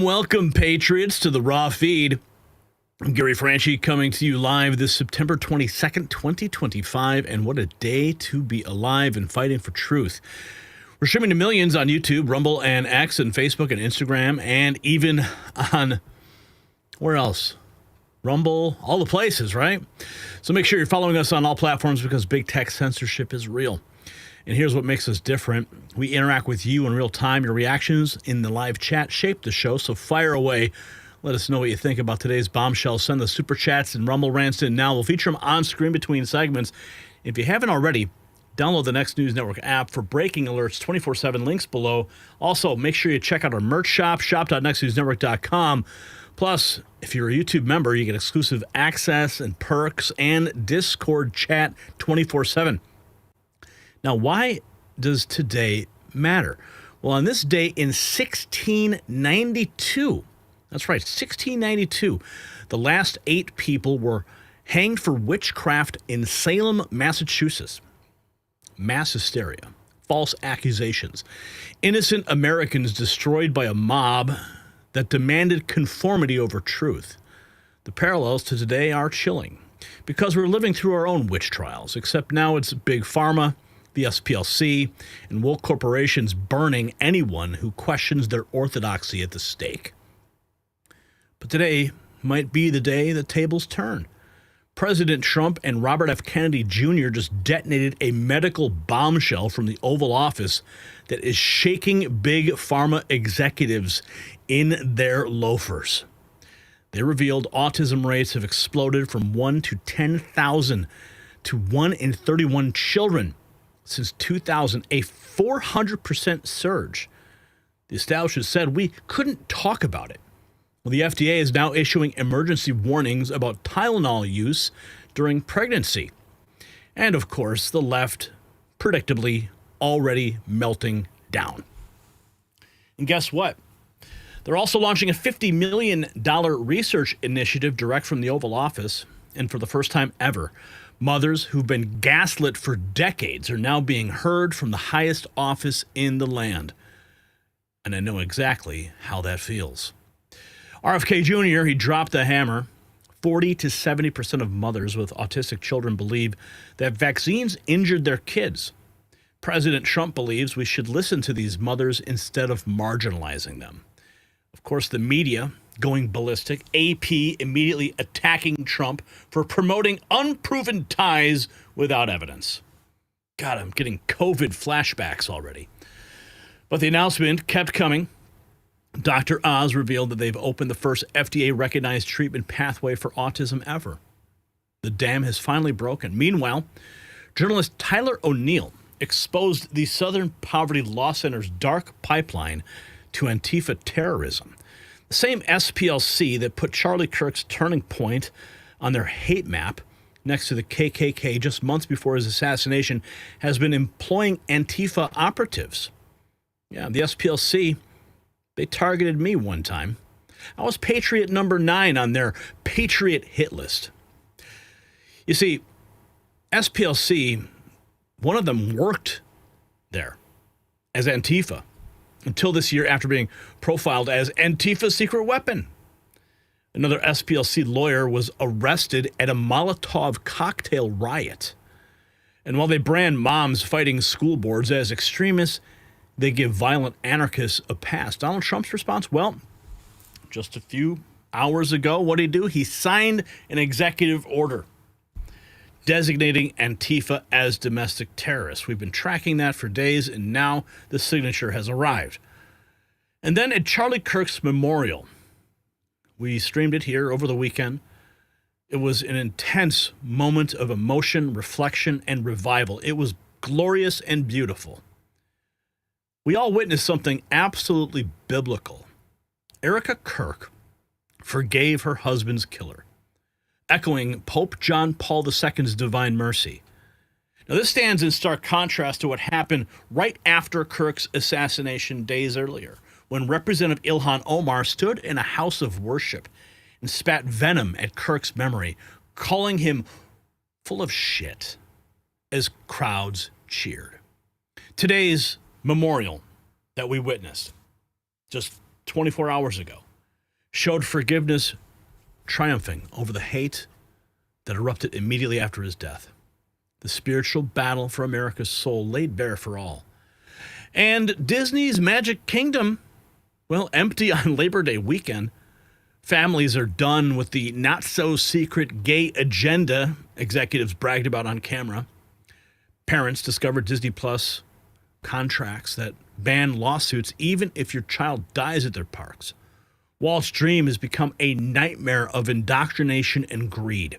Welcome, Patriots, to the Raw Feed. I'm Gary Franchi coming to you live this September 22nd, 2025, and what a day to be alive and fighting for truth. We're streaming to millions on YouTube, Rumble, and X, and Facebook, and Instagram, and even on, where else? Rumble, all the places, right? So make sure you're following us on all platforms because big tech censorship is real. And here's what makes us different. We interact with you in real time. Your reactions in the live chat shape the show, so fire away. Let us know what you think about today's bombshell. Send the super chats and Rumble rants in now. We'll feature them on screen between segments. If you haven't already, download the Next News Network app for breaking alerts 24/7. Links below. Also, make sure you check out our merch shop, shop.nextnewsnetwork.com. Plus, if you're a YouTube member, you get exclusive access and perks and Discord chat 24/7. Now, why does today matter? Well, on this day in 1692, that's right, 1692, the last 8 people were hanged for witchcraft in Salem, Massachusetts. Mass hysteria, false accusations, innocent Americans destroyed by a mob that demanded conformity over truth. The parallels to today are chilling because we're living through our own witch trials, except now it's Big Pharma, the SPLC, and woke corporations burning anyone who questions their orthodoxy at the stake. But today might be the day the tables turn. President Trump and Robert F. Kennedy Jr. just detonated a medical bombshell from the Oval Office that is shaking Big Pharma executives in their loafers. They revealed autism rates have exploded from 1 to 10,000 to 1 in 31 children since 2000, a 400% surge. The establishment said we couldn't talk about it. Well, the FDA is now issuing emergency warnings about Tylenol use during pregnancy. And of course, the left, predictably, already melting down. And guess what? They're also launching a $50 million research initiative direct from the Oval Office. And for the first time ever, mothers who've been gaslit for decades are now being heard from the highest office in the land. And I know exactly how that feels. RFK Jr., he dropped the hammer. 40 to 70% of mothers with autistic children believe that vaccines injured their kids. President Trump believes we should listen to these mothers instead of marginalizing them. Of course, the media going ballistic, AP immediately attacking Trump for promoting unproven ties without evidence. God, I'm getting COVID flashbacks already. But the announcement kept coming. Dr. Oz revealed that they've opened the first FDA-recognized treatment pathway for autism ever. The dam has finally broken. Meanwhile, journalist Tyler O'Neill exposed the Southern Poverty Law Center's dark pipeline to Antifa terrorism. The same SPLC that put Charlie Kirk's Turning Point on their hate map next to the KKK just months before his assassination, has been employing Antifa operatives. Yeah, the SPLC, they targeted me one time. I was Patriot number 9 on their Patriot hit list. You see, SPLC, one of them worked there as Antifa until this year after being profiled as Antifa's secret weapon. Another SPLC lawyer was arrested at a Molotov cocktail riot. And while they brand moms fighting school boards as extremists, they give violent anarchists a pass. Donald Trump's response? Well, just a few hours ago, what did he do? He signed an executive order designating Antifa as domestic terrorists. We've been tracking that for days, and now the signature has arrived. And then at Charlie Kirk's memorial, we streamed it here over the weekend. It was an intense moment of emotion, reflection, and revival. It was glorious and beautiful. We all witnessed something absolutely biblical. Erica Kirk forgave her husband's killer, echoing Pope John Paul II's divine mercy. Now, this stands in stark contrast to what happened right after Kirk's assassination days earlier, when Representative Ilhan Omar stood in a house of worship and spat venom at Kirk's memory, calling him full of shit as crowds cheered. Today's memorial that we witnessed just 24 hours ago showed forgiveness triumphing over the hate that erupted immediately after his death. The spiritual battle for America's soul laid bare for all. And Disney's Magic Kingdom, well, empty on Labor Day weekend. Families are done with the not-so-secret gay agenda executives bragged about on camera. Parents discovered Disney Plus contracts that ban lawsuits even if your child dies at their parks. Walt's dream has become a nightmare of indoctrination and greed.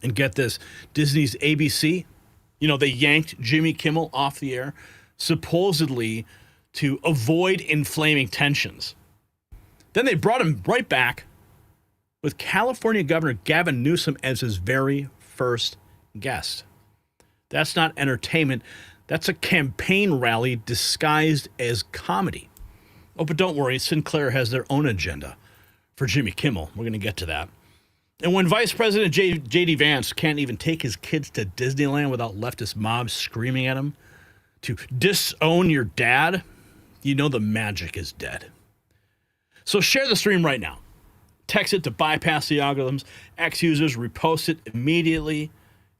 And get this, Disney's ABC, they yanked Jimmy Kimmel off the air, supposedly to avoid inflaming tensions. Then they brought him right back with California Governor Gavin Newsom as his very first guest. That's not entertainment. That's a campaign rally disguised as comedy. Oh, but don't worry, Sinclair has their own agenda for Jimmy Kimmel. We're going to get to that. And when Vice President J.D. Vance can't even take his kids to Disneyland without leftist mobs screaming at him to disown your dad, you know the magic is dead. So share the stream right now. Text it to bypass the algorithms. X users repost it immediately.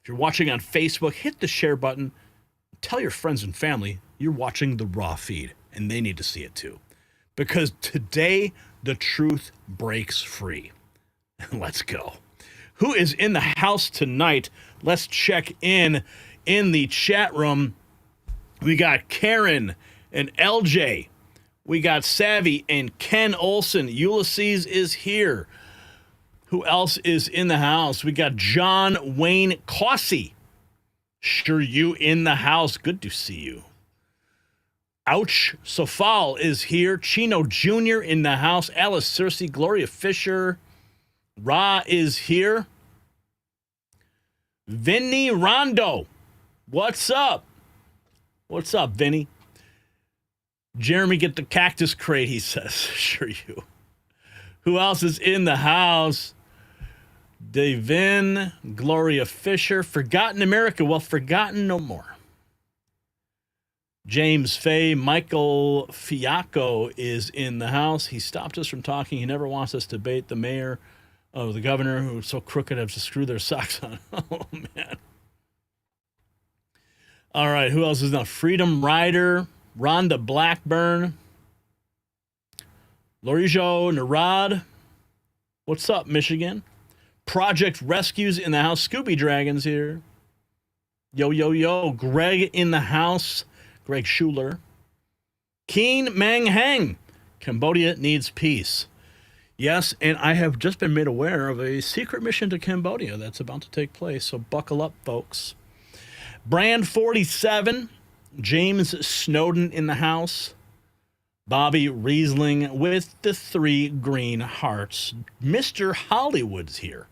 If you're watching on Facebook, hit the share button. Tell your friends and family you're watching the raw feed, and they need to see it too. Because today, the truth breaks free. Let's go. Who is in the house tonight? Let's check in the chat room. We got Karen and LJ. We got Savvy and Ken Olson. Ulysses is here. Who else is in the house? We got John Wayne Cossey. Sure, you in the house. Good to see you. Ouch. Sofal is here. Chino Jr. in the house. Alice Cersei, Gloria Fisher. Ra is here. Vinny Rondo. What's up? What's up, Vinny? Jeremy, get the cactus crate, he says. Sure you. Who else is in the house? Devin, Gloria Fisher. Forgotten America. Well, forgotten no more. James Fay, Michael Fiacco is in the house. He stopped us from talking. He never wants us to debate the mayor or the governor who's so crooked have to screw their socks on. Oh, man. All right, who else is now? Freedom Rider, Rhonda Blackburn, Lorijo Narad. What's up, Michigan? Project Rescues in the house. Scooby Dragon's here. Yo, yo, yo. Greg in the house. Greg Schuler. Keen Mang Heng. Cambodia needs peace. Yes, and I have just been made aware of a secret mission to Cambodia that's about to take place, so buckle up, folks. Brand 47, James Snowden in the house. Bobby Riesling with the 3 green hearts. Mr. Hollywood's here.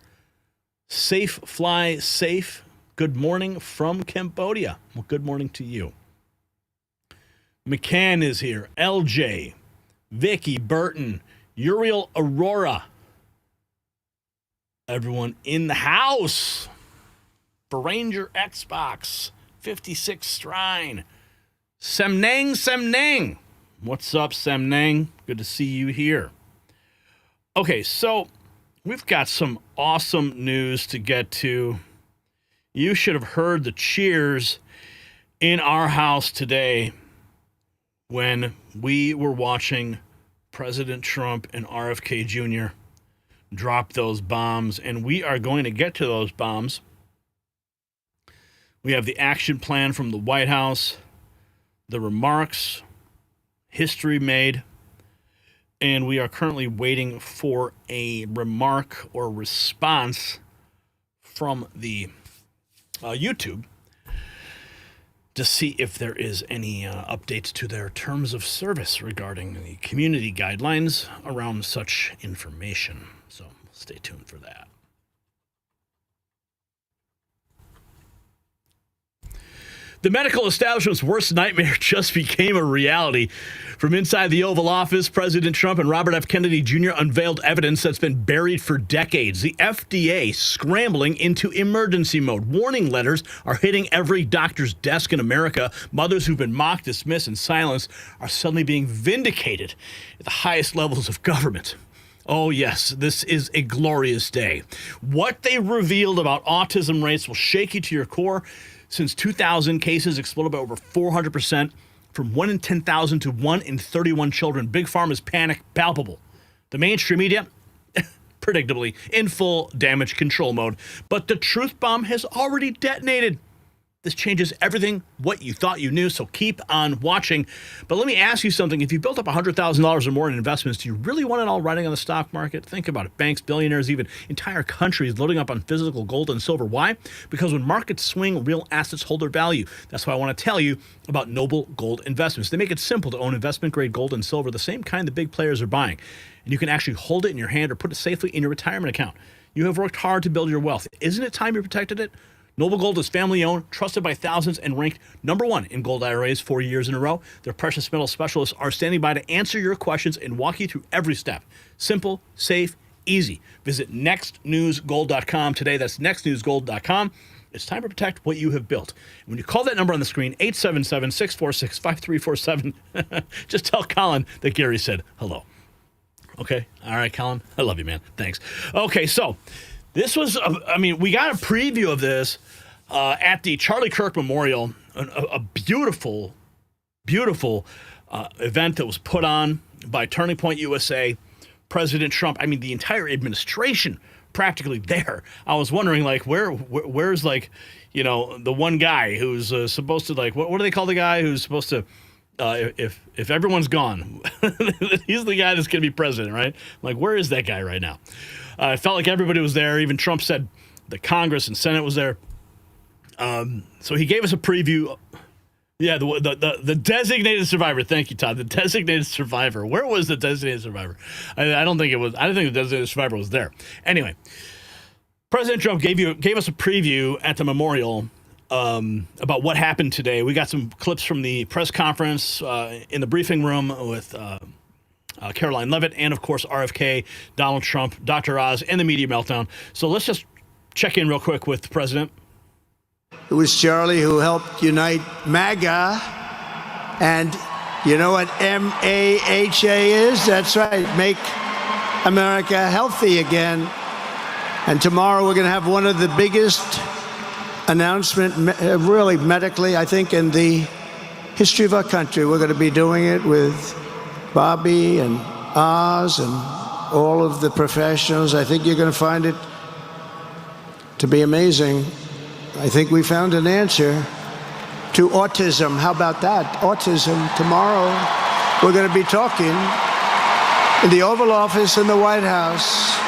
Safe Fly Safe, good morning from Cambodia. Well, good morning to you. McCann is here. LJ, Vicky, Burton, Uriel Aurora. Everyone in the house. Ranger Xbox, 56 Strine. Semnang. What's up, Semnang? Good to see you here. Okay, so we've got some awesome news to get to. You should have heard the cheers in our house today when we were watching President Trump and RFK Jr. drop those bombs, and we are going to get to those bombs. We have the action plan from the White House, the remarks, history made, and we are currently waiting for a remark or response from the YouTube to see if there is any updates to their terms of service regarding the community guidelines around such information. So stay tuned for that. The medical establishment's worst nightmare just became a reality. From inside the Oval Office, President Trump and Robert F. Kennedy Jr. unveiled evidence that's been buried for decades. The FDA scrambling into emergency mode. Warning letters are hitting every doctor's desk in America. Mothers who've been mocked, dismissed, and silenced are suddenly being vindicated at the highest levels of government. Oh, yes, this is a glorious day. What they revealed about autism rates will shake you to your core. Since 2000, cases exploded by over 400%, from 1 in 10,000 to 1 in 31 children. Big Pharma's panic palpable. The mainstream media, predictably, in full damage control mode. But the truth bomb has already detonated. This changes everything, what you thought you knew, so keep on watching. But let me ask you something. If you built up $100,000 or more in investments, do you really want it all riding on the stock market? Think about it. Banks, billionaires, even entire countries loading up on physical gold and silver. Why? Because when markets swing, real assets hold their value. That's why I want to tell you about Noble Gold Investments. They make it simple to own investment-grade gold and silver, the same kind the big players are buying. And you can actually hold it in your hand or put it safely in your retirement account. You have worked hard to build your wealth. Isn't it time you protected it? Noble Gold is family-owned, trusted by thousands, and ranked #1 in gold IRAs 4 years in a row. Their precious metal specialists are standing by to answer your questions and walk you through every step. Simple, safe, easy. Visit nextnewsgold.com today. That's nextnewsgold.com. It's time to protect what you have built. When you call that number on the screen, 877-646-5347, just tell Colin that Gary said hello. Okay? All right, Colin? I love you, man. Thanks. Okay, so this was, we got a preview of this at the Charlie Kirk Memorial, a beautiful, beautiful event that was put on by Turning Point USA, President Trump. I mean, the entire administration practically there. I was wondering, like, where's like, you know, the one guy who's supposed to, like, what do they call the guy who's supposed to, if everyone's gone, he's the guy that's going to be president, right? Like, where is that guy right now? It felt like everybody was there. Even Trump said the Congress and Senate was there. So he gave us a preview. Yeah, the designated survivor. Thank you, Todd. The designated survivor. Where was the designated survivor? I don't think it was. I don't think the designated survivor was there. Anyway, President Trump gave us a preview at the memorial about what happened today. We got some clips from the press conference in the briefing room with Caroline Leavitt, and of course RFK, Donald Trump, Dr. Oz, and the media meltdown. So let's just check in real quick with the president. It was Charlie who helped unite MAGA, and you know what MAHA is? That's right, make America healthy again. And tomorrow we're going to have one of the biggest announcements, really medically, I think, in the history of our country. We're going to be doing it with Bobby and Oz and all of the professionals. I think you're going to find it to be amazing. I think we found an answer to autism. How about that? Autism. Tomorrow, we're going to be talking in the Oval Office in the White House.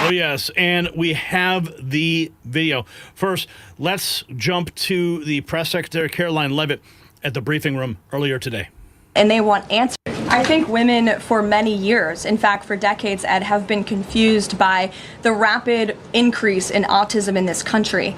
Oh, yes, and we have the video. First, let's jump to the press secretary, Caroline Leavitt, at the briefing room earlier today. And they want answers. I think women for many years, in fact for decades, Ed, have been confused by the rapid increase in autism in this country,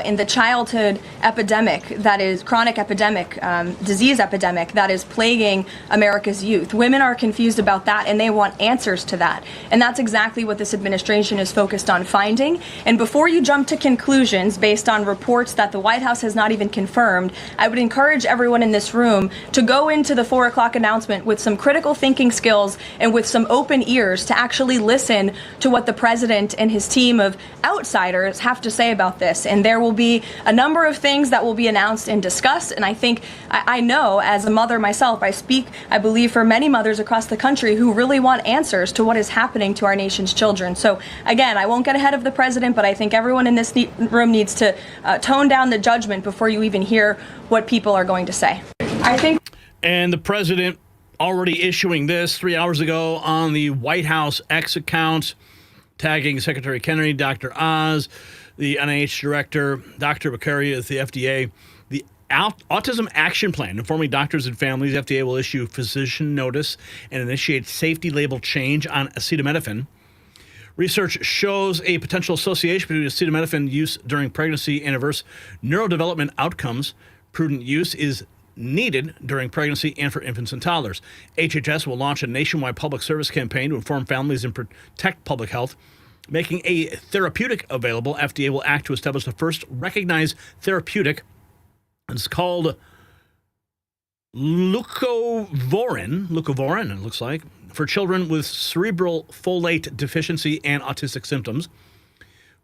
in the childhood epidemic, that is chronic epidemic, disease epidemic that is plaguing America's youth. Women are confused about that and they want answers to that. And that's exactly what this administration is focused on finding. And before you jump to conclusions based on reports that the White House has not even confirmed, I would encourage everyone in this room to go into the 4 o'clock announcement with some critical thinking skills and with some open ears to actually listen to what the president and his team of outsiders have to say about this. And there will be a number of things that will be announced and discussed. And I think, I know as a mother myself, I speak, I believe, for many mothers across the country who really want answers to what is happening to our nation's children. So again, I won't get ahead of the president, but I think everyone in this room needs to tone down the judgment before you even hear what people are going to say. I think. And the president already issuing this 3 hours ago on the White House X account, tagging Secretary Kennedy, Dr. Oz, the NIH Director, Dr. Makary at the FDA. The Autism Action Plan, informing doctors and families, FDA will issue physician notice and initiate safety label change on acetaminophen. Research shows a potential association between acetaminophen use during pregnancy and adverse neurodevelopment outcomes. Prudent use is needed during pregnancy and for infants and toddlers. HHS will launch a nationwide public service campaign to inform families and protect public health. Making a therapeutic available, FDA will act to establish the first recognized therapeutic. It's called leucovorin, it looks like, for children with cerebral folate deficiency and autistic symptoms.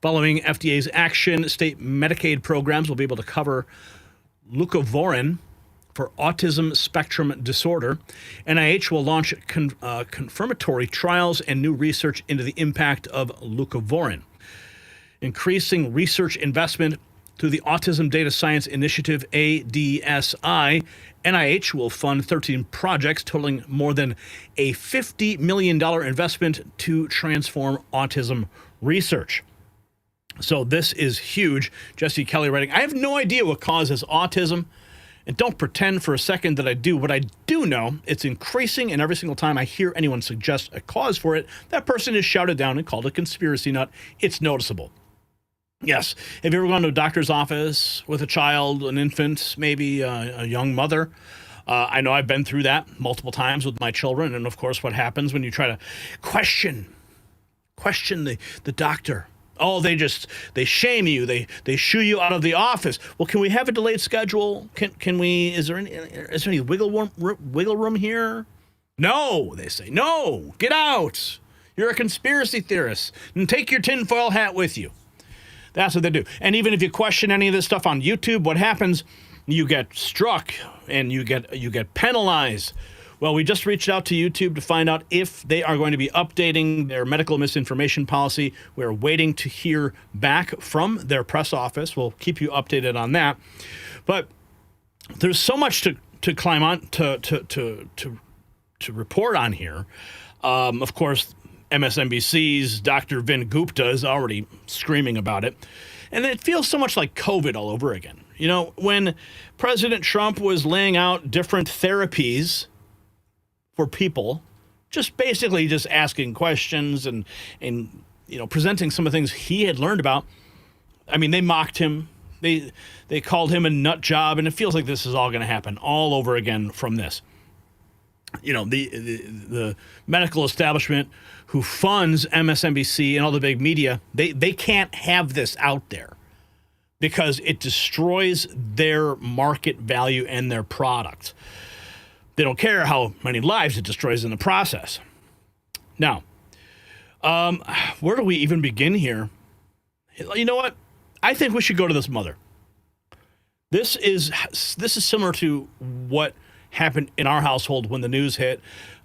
Following FDA's action, state Medicaid programs will be able to cover leucovorin for autism spectrum disorder. NIH will launch confirmatory trials and new research into the impact of leucovorin. Increasing research investment through the Autism Data Science Initiative, ADSI. NIH will fund 13 projects totaling more than a $50 million investment to transform autism research. So this is huge. Jesse Kelly writing, I have no idea what causes autism. And don't pretend for a second that I do. What I do know, it's increasing, and every single time I hear anyone suggest a cause for it, that person is shouted down and called a conspiracy nut. It's noticeable. Yes. Have you ever gone to a doctor's office with a child, an infant, maybe a young mother? I know I've been through that multiple times with my children. And, of course, what happens when you try to question the doctor? Oh, they shame you. They shoo you out of the office. Well, can we have a delayed schedule? Can we? Is there any wiggle room here? No, they say. No, get out. You're a conspiracy theorist, and take your tinfoil hat with you. That's what they do. And even if you question any of this stuff on YouTube, what happens? You get struck and you get penalized. Well, we just reached out to YouTube to find out if they are going to be updating their medical misinformation policy. We're waiting to hear back from their press office. We'll keep you updated on that. But there's so much to climb on, to report on here. Of course, MSNBC's Dr. Vin Gupta is already screaming about it. And it feels so much like COVID all over again. You know, when President Trump was laying out different therapies for people, just basically just asking questions and presenting some of the things he had learned about. I mean, they mocked him. They called him a nut job, and it feels like this is all going to happen all over again from this. You know, the medical establishment who funds MSNBC and all the big media, they can't have this out there because it destroys their market value and their product. They don't care how many lives it destroys in the process. Now, where do we even begin here? You know what? I think we should go to this mother. This is similar to what happened in our household when the news hit.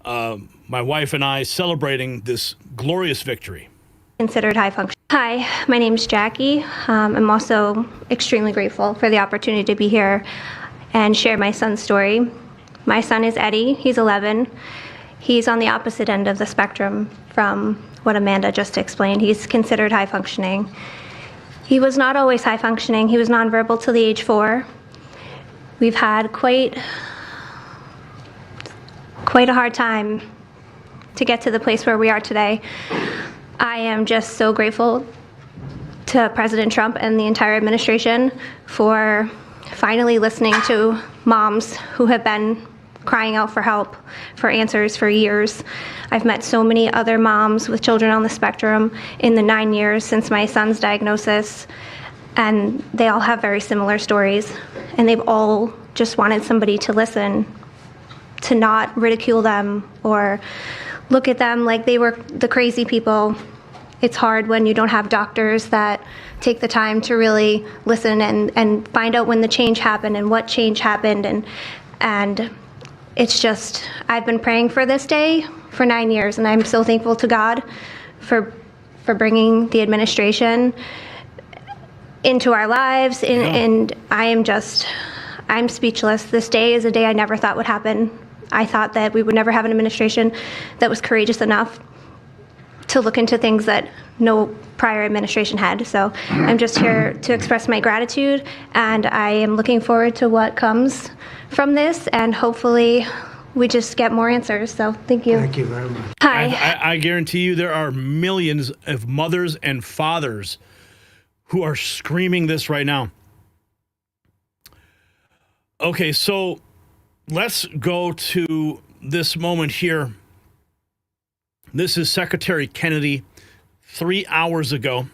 My wife and I celebrating this glorious victory. Considered high function. Hi, my name's Jackie. I'm also extremely grateful for the opportunity to be here and share my son's story. My son is Eddie. He's 11. He's on the opposite end of the spectrum from what Amanda just explained. He's considered high functioning. He was not always high functioning. He was nonverbal till the age 4. We've had quite quite a hard time to get to the place where we are today. I am just so grateful to President Trump and the entire administration for finally listening to moms who have been crying out for help, for answers for years. I've met so many other moms with children on the spectrum in the 9 years since my son's diagnosis, and they all have very similar stories, and they've all just wanted somebody to listen, to not ridicule them or look at them like they were the crazy people. It's hard when you don't have doctors that take the time to really listen and find out when the change happened and what change happened. And it's just, I've been praying for this day for 9 years, and I'm so thankful to God for bringing the administration into our lives. And I'm speechless. This day is a day I never thought would happen. I thought that we would never have an administration that was courageous enough to look into things that no prior administration had. So I'm just here to express my gratitude, and I am looking forward to what comes from this, and hopefully we just get more answers. So thank you. Thank you very much. Hi. I guarantee you there are millions of mothers and fathers who are screaming this right now. Okay, so let's go to this moment here. This is Secretary Kennedy 3 hours ago.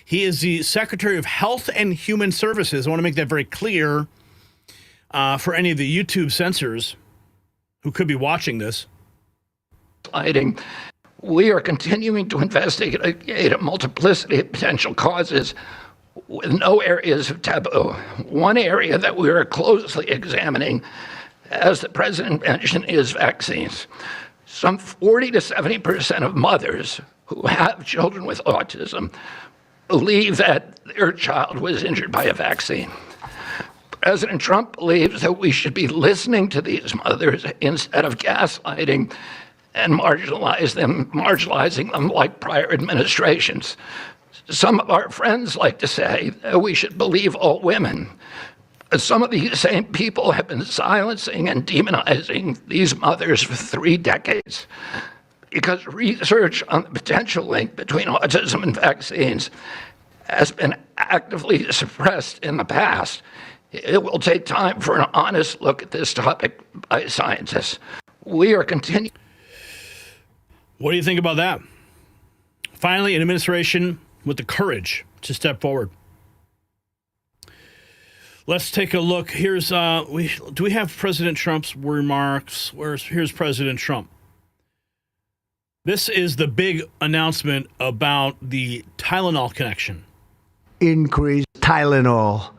He is the Secretary of Health and Human Services. I want to make that very clear for any of the YouTube censors who could be watching this. We are continuing to investigate a multiplicity of potential causes with no areas of taboo. One area that we are closely examining, as the president mentioned, is vaccines. Some 40 to 70% of mothers who have children with autism believe that their child was injured by a vaccine. President Trump believes that we should be listening to these mothers instead of gaslighting and marginalizing them like prior administrations. Some of our friends like to say that we should believe all women. Some of these same people have been silencing and demonizing these mothers for 3 decades because research on the potential link between autism and vaccines has been actively suppressed in the past. It will take time for an honest look at this topic by scientists. We are continuing. What do you think about that? Finally, an administration with the courage to step forward. Let's take a look. Here's do we have President Trump's remarks? Here's President Trump. This is the big announcement about the Tylenol connection. Increased Tylenol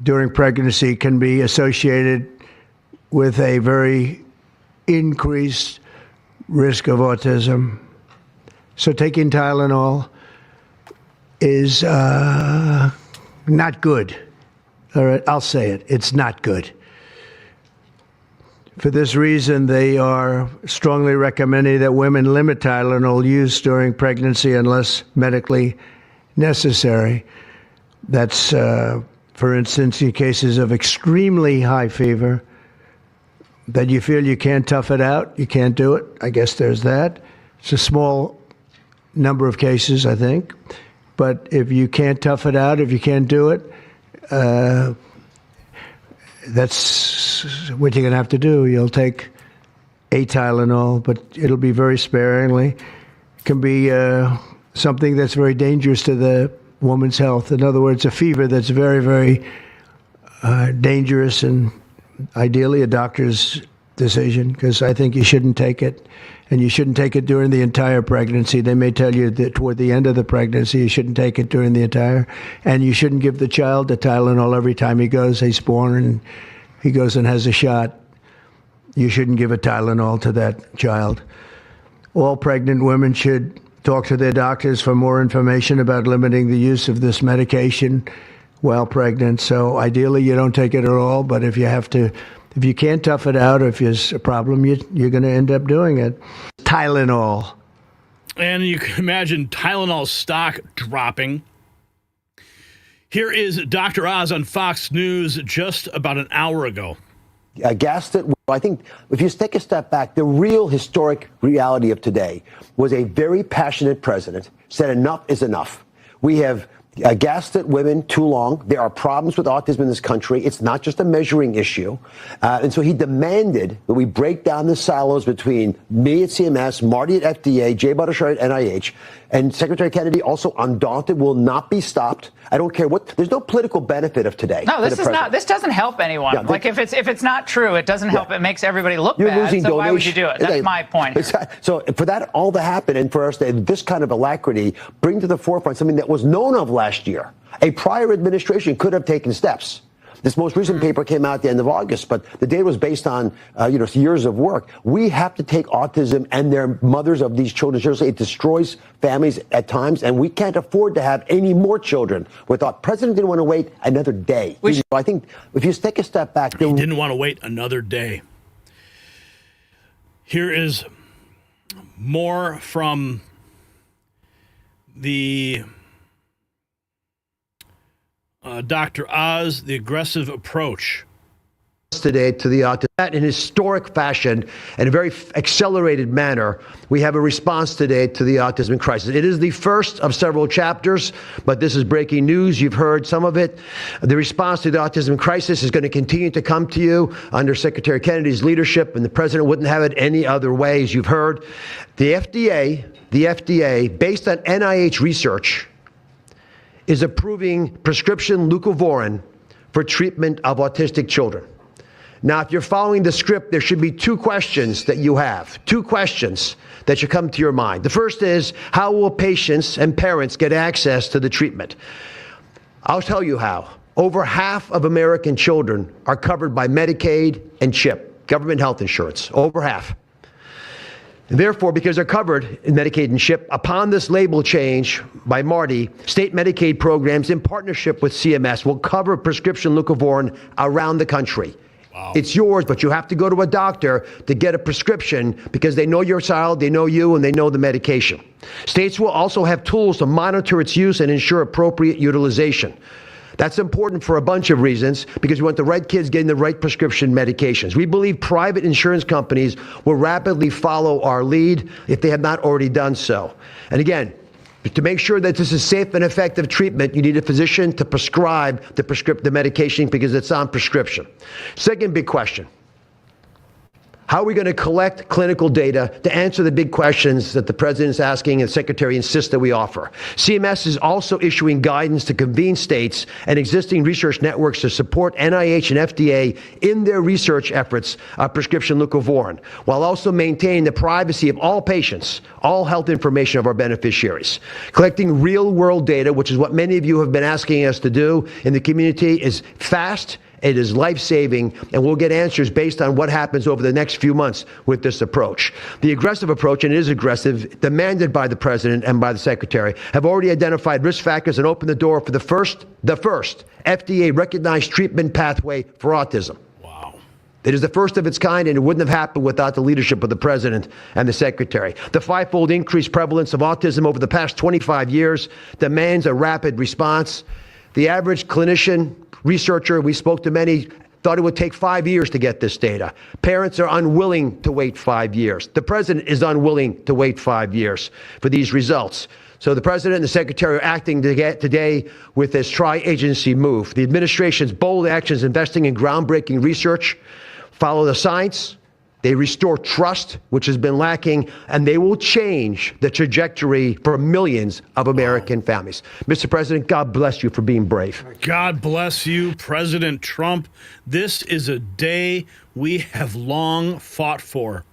during pregnancy can be associated with a very increased risk of autism. So taking Tylenol is not good. All right, I'll say it. It's not good. For this reason, they are strongly recommending that women limit Tylenol use during pregnancy unless medically necessary. That's, for instance, in cases of extremely high fever, that you feel you can't tough it out, you can't do it. I guess there's that. It's a small number of cases, I think. But if you can't tough it out, if you can't do it, that's what you're going to have to do. You'll take a Tylenol, but it'll be very sparingly. It can be something that's very dangerous to the woman's health. In other words, a fever that's very, very dangerous, and ideally a doctor's decision, because I think you shouldn't take it. And you shouldn't take it during the entire pregnancy. They may tell you that toward the end of the pregnancy, you shouldn't take it during the entire. And you shouldn't give the child the Tylenol every time he's born and he goes and has a shot. You shouldn't give a Tylenol to that child. All pregnant women should talk to their doctors for more information about limiting the use of this medication while pregnant. So ideally, you don't take it at all. But if you can't tough it out, or if there's a problem, you're going to end up doing it. Tylenol. And you can imagine Tylenol stock dropping. Here is Dr. Oz on Fox News just about an hour ago. gaslit. I think if you take a step back, the real historic reality of today was a very passionate president said enough is enough. We have gaslit women too long. There are problems with autism in this country. It's not just a measuring issue. And so he demanded that we break down the silos between me at CMS, Marty at FDA, Jay Bhattacharya at NIH, and Secretary Kennedy, also undaunted, will not be stopped. I don't care what. There's no political benefit of today. No, this is not. This doesn't help anyone. Yeah, like if it's not true, it doesn't help. It makes everybody look You're bad. losing So donation. why would you do it? That's my point. So for that all to happen, and for us to this kind of alacrity bring to the forefront something that was known of last year, a prior administration could have taken steps. This most recent paper came out at the end of August, but the data was based on years of work. We have to take autism and their mothers of these children seriously. It destroys families at times, and we can't afford to have any more children. Without President didn't want to wait another day. I think if you take a step back, he didn't want to wait another day. Here is more from the Dr. Oz, the aggressive approach. Today to the autism in historic fashion and a very accelerated manner. We have a response today to the autism crisis. It is the first of several chapters, but this is breaking news. You've heard some of it. The response to the autism crisis is going to continue to come to you under Secretary Kennedy's leadership, and the president wouldn't have it any other way. As you've heard, the FDA, based on NIH research, is approving prescription leucovorin for treatment of autistic children. Now, if you're following the script, there should be two questions that you have, two questions that should come to your mind. The first is, how will patients and parents get access to the treatment? I'll tell you how. Over half of American children are covered by Medicaid and CHIP, government health insurance, over half. Therefore, because they're covered in Medicaid and CHIP, upon this label change by Marty, state Medicaid programs in partnership with CMS will cover prescription leucovorin around the country. Wow. It's yours, but you have to go to a doctor to get a prescription because they know your child, they know you, and they know the medication. States will also have tools to monitor its use and ensure appropriate utilization. That's important for a bunch of reasons, because we want the right kids getting the right prescription medications. We believe private insurance companies will rapidly follow our lead if they have not already done so. And again, to make sure that this is safe and effective treatment, you need a physician to prescribe the medication because it's on prescription. Second big question. How are we going to collect clinical data to answer the big questions that the president is asking and the secretary insists that we offer? CMS is also issuing guidance to convene states and existing research networks to support NIH and FDA in their research efforts of prescription leucovorin, while also maintaining the privacy of all patients, all health information of our beneficiaries. Collecting real-world data, which is what many of you have been asking us to do in the community, is fast. It is life-saving, and we'll get answers based on what happens over the next few months with this approach. The aggressive approach, and it is aggressive, demanded by the president and by the secretary, have already identified risk factors and opened the door for the first FDA-recognized treatment pathway for autism. Wow. It is the first of its kind, and it wouldn't have happened without the leadership of the president and the secretary. The five-fold increased prevalence of autism over the past 25 years demands a rapid response. The average clinician, researcher, we spoke to many, thought it would take 5 years to get this data. Parents are unwilling to wait 5 years. The president is unwilling to wait 5 years for these results. So the president and the secretary are acting today with this tri-agency move. The administration's bold actions investing in groundbreaking research follow the science. They restore trust, which has been lacking, and they will change the trajectory for millions of American families. Mr. President, God bless you for being brave. God bless you, President Trump. This is a day we have long fought for.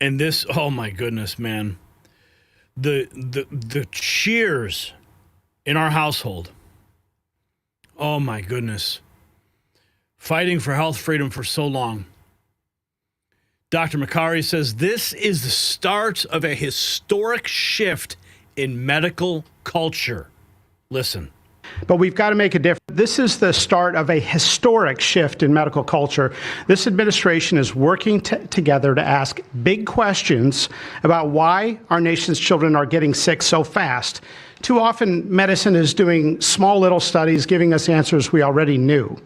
And this, oh my goodness, man. The cheers in our household. Oh my goodness. Fighting for health freedom for so long. Dr. Makary says this is the start of a historic shift in medical culture. Listen. But we've got to make a difference. This is the start of a historic shift in medical culture. This administration is working together to ask big questions about why our nation's children are getting sick so fast. Too often, medicine is doing small little studies, giving us answers we already knew.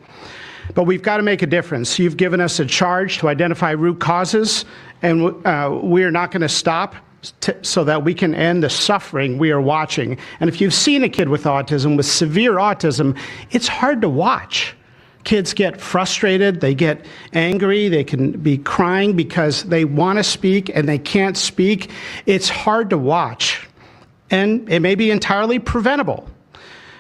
But we've got to make a difference. You've given us a charge to identify root causes, and we are not going to stop so that we can end the suffering we are watching. And if you've seen a kid with autism, with severe autism, it's hard to watch. Kids get frustrated, they get angry, they can be crying because they want to speak and they can't speak. It's hard to watch, and it may be entirely preventable.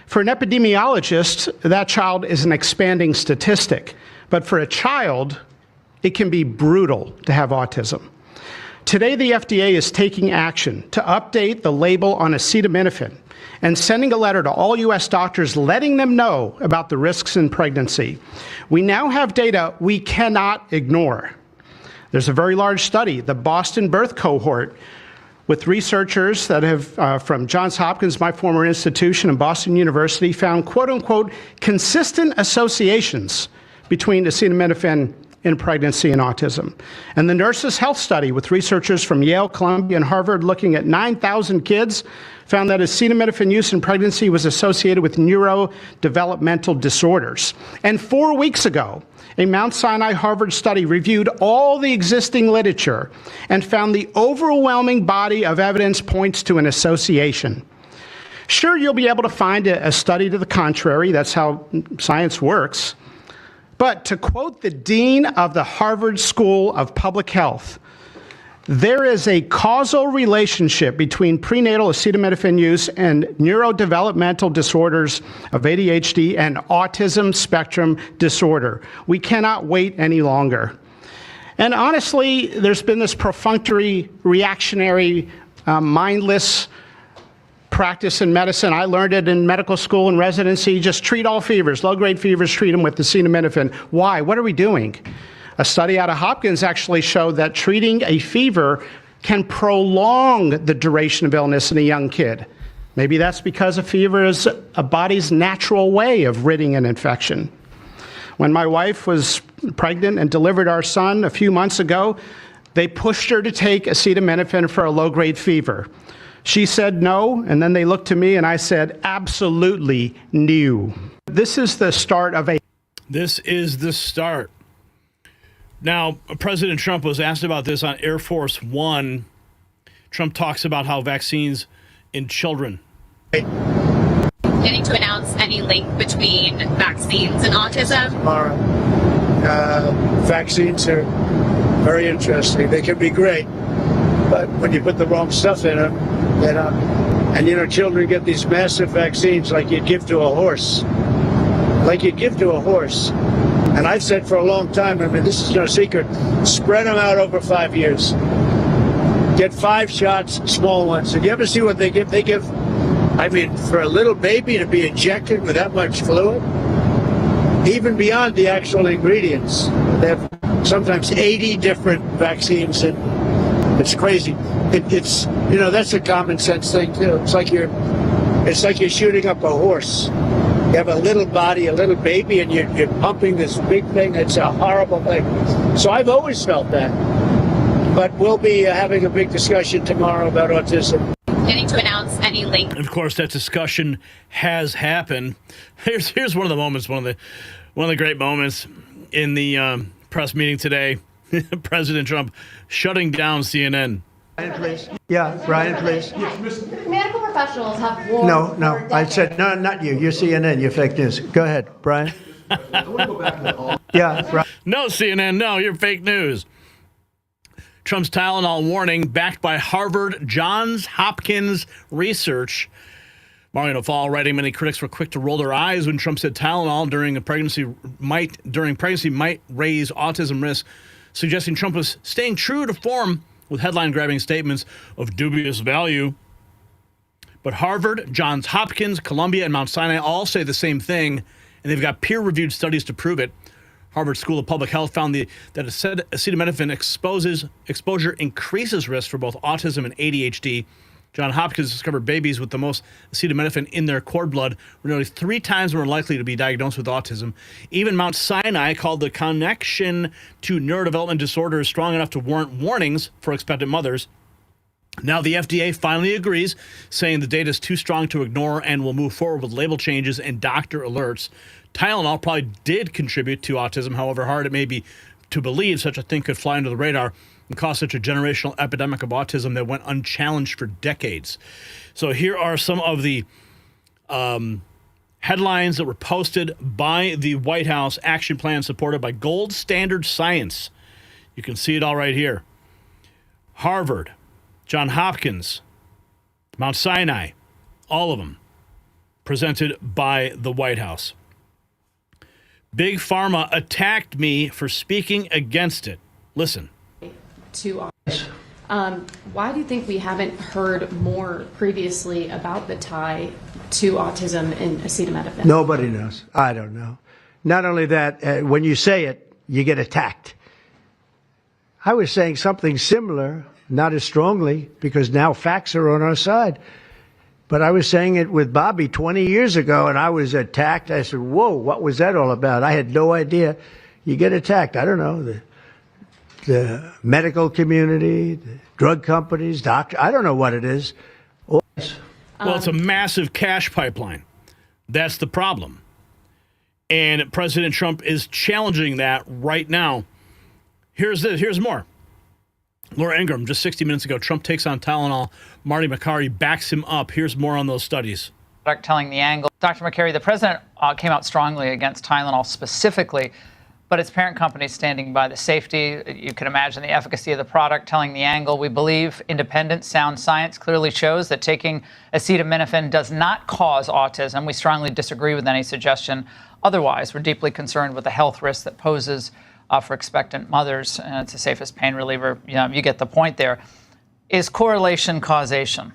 For an epidemiologist, that child is an expanding statistic. But for a child, it can be brutal to have autism. Today, the FDA is taking action to update the label on acetaminophen and sending a letter to all U.S. doctors letting them know about the risks in pregnancy. We now have data we cannot ignore. There's a very large study, the Boston Birth Cohort, with researchers that have, from Johns Hopkins, my former institution, and Boston University, found quote-unquote consistent associations between acetaminophen in pregnancy and autism. And the Nurses' Health Study with researchers from Yale, Columbia, and Harvard looking at 9,000 kids found that acetaminophen use in pregnancy was associated with neurodevelopmental disorders. And 4 weeks ago, a Mount Sinai Harvard study reviewed all the existing literature and found the overwhelming body of evidence points to an association. Sure, you'll be able to find a study to the contrary. That's how science works. But to quote the dean of the Harvard School of Public Health, there is a causal relationship between prenatal acetaminophen use and neurodevelopmental disorders of ADHD and autism spectrum disorder. We cannot wait any longer. And honestly, there's been this perfunctory, reactionary, mindless practice in medicine. I learned it in medical school and residency. Just treat all fevers, low-grade fevers, treat them with acetaminophen. Why? What are we doing? A study out of Hopkins actually showed that treating a fever can prolong the duration of illness in a young kid. Maybe that's because a fever is a body's natural way of ridding an infection. When my wife was pregnant and delivered our son a few months ago, they pushed her to take acetaminophen for a low-grade fever. She said no, and then they looked to me and I said, absolutely no. This is the start of a... This is the start. Now, President Trump was asked about this on Air Force One. Trump talks about how vaccines in children. Getting to announce any link between vaccines and autism? Vaccines are very interesting. They can be great, but when you put the wrong stuff in them, and children get these massive vaccines like you'd give to a horse. And I've said for a long time, this is no secret, spread them out over 5 years. Get 5 shots, small ones. Did you ever see what they give? They give, for a little baby to be injected with that much fluid, even beyond the actual ingredients. They have sometimes 80 different vaccines, and it's crazy. It's that's a common sense thing too. It's like you're shooting up a horse. You have a little body, a little baby, and you're pumping this big thing. It's a horrible thing. So I've always felt that. But we'll be having a big discussion tomorrow about autism. Getting to announce any link. And of course, that discussion has happened. Here's one of the moments, one of the great moments in the press meeting today. President Trump shutting down CNN. Brian, please. Yeah, Brian, please. Medical professionals have warned. No, I said, no, not you. You're CNN, you're fake news. Go ahead, Brian. Yeah, Brian. No, CNN, no, you're fake news. Trump's Tylenol warning backed by Harvard Johns Hopkins research. Mario Fall writing, many critics were quick to roll their eyes when Trump said Tylenol during pregnancy might raise autism risk, suggesting Trump was staying true to form with headline-grabbing statements of dubious value. But Harvard, Johns Hopkins, Columbia, and Mount Sinai all say the same thing, and they've got peer-reviewed studies to prove it. Harvard School of Public Health found that acetaminophen exposure increases risk for both autism and ADHD. Johns Hopkins discovered babies with the most acetaminophen in their cord blood were nearly 3 times more likely to be diagnosed with autism. Even Mount Sinai called the connection to neurodevelopment disorder strong enough to warrant warnings for expectant mothers. Now the FDA finally agrees, saying the data is too strong to ignore and will move forward with label changes and doctor alerts. Tylenol probably did contribute to autism, however hard it may be to believe such a thing could fly under the radar and cause such a generational epidemic of autism that went unchallenged for decades. So here are some of the headlines that were posted by the White House action plan supported by Gold Standard Science. You can see it all right here. Harvard, Johns Hopkins, Mount Sinai, all of them presented by the White House. Big Pharma attacked me for speaking against it. Listen. Why do you think we haven't heard more previously about the tie to autism and acetaminophen? Nobody knows. I don't know. Not only that, when you say it, you get attacked. I was saying something similar, not as strongly, because now facts are on our side. But I was saying it with Bobby 20 years ago, and I was attacked. I said, whoa, what was that all about? I had no idea. You get attacked. I don't know. The medical community, the drug companies, doctors. I don't know what it is. Well, it's a massive cash pipeline. That's the problem. And President Trump is challenging that right now. Here's more. Laura Ingraham, just 60 minutes ago, Trump takes on Tylenol. Marty Makary backs him up. Here's more on those studies. Telling the angle. Dr. Makary, the president came out strongly against Tylenol specifically, but its parent company is standing by the safety. You can imagine the efficacy of the product. Telling the angle, we believe independent, sound science clearly shows that taking acetaminophen does not cause autism. We strongly disagree with any suggestion otherwise. We're deeply concerned with the health risk that poses for expectant mothers. It's the safest pain reliever. You get the point there. Is correlation causation?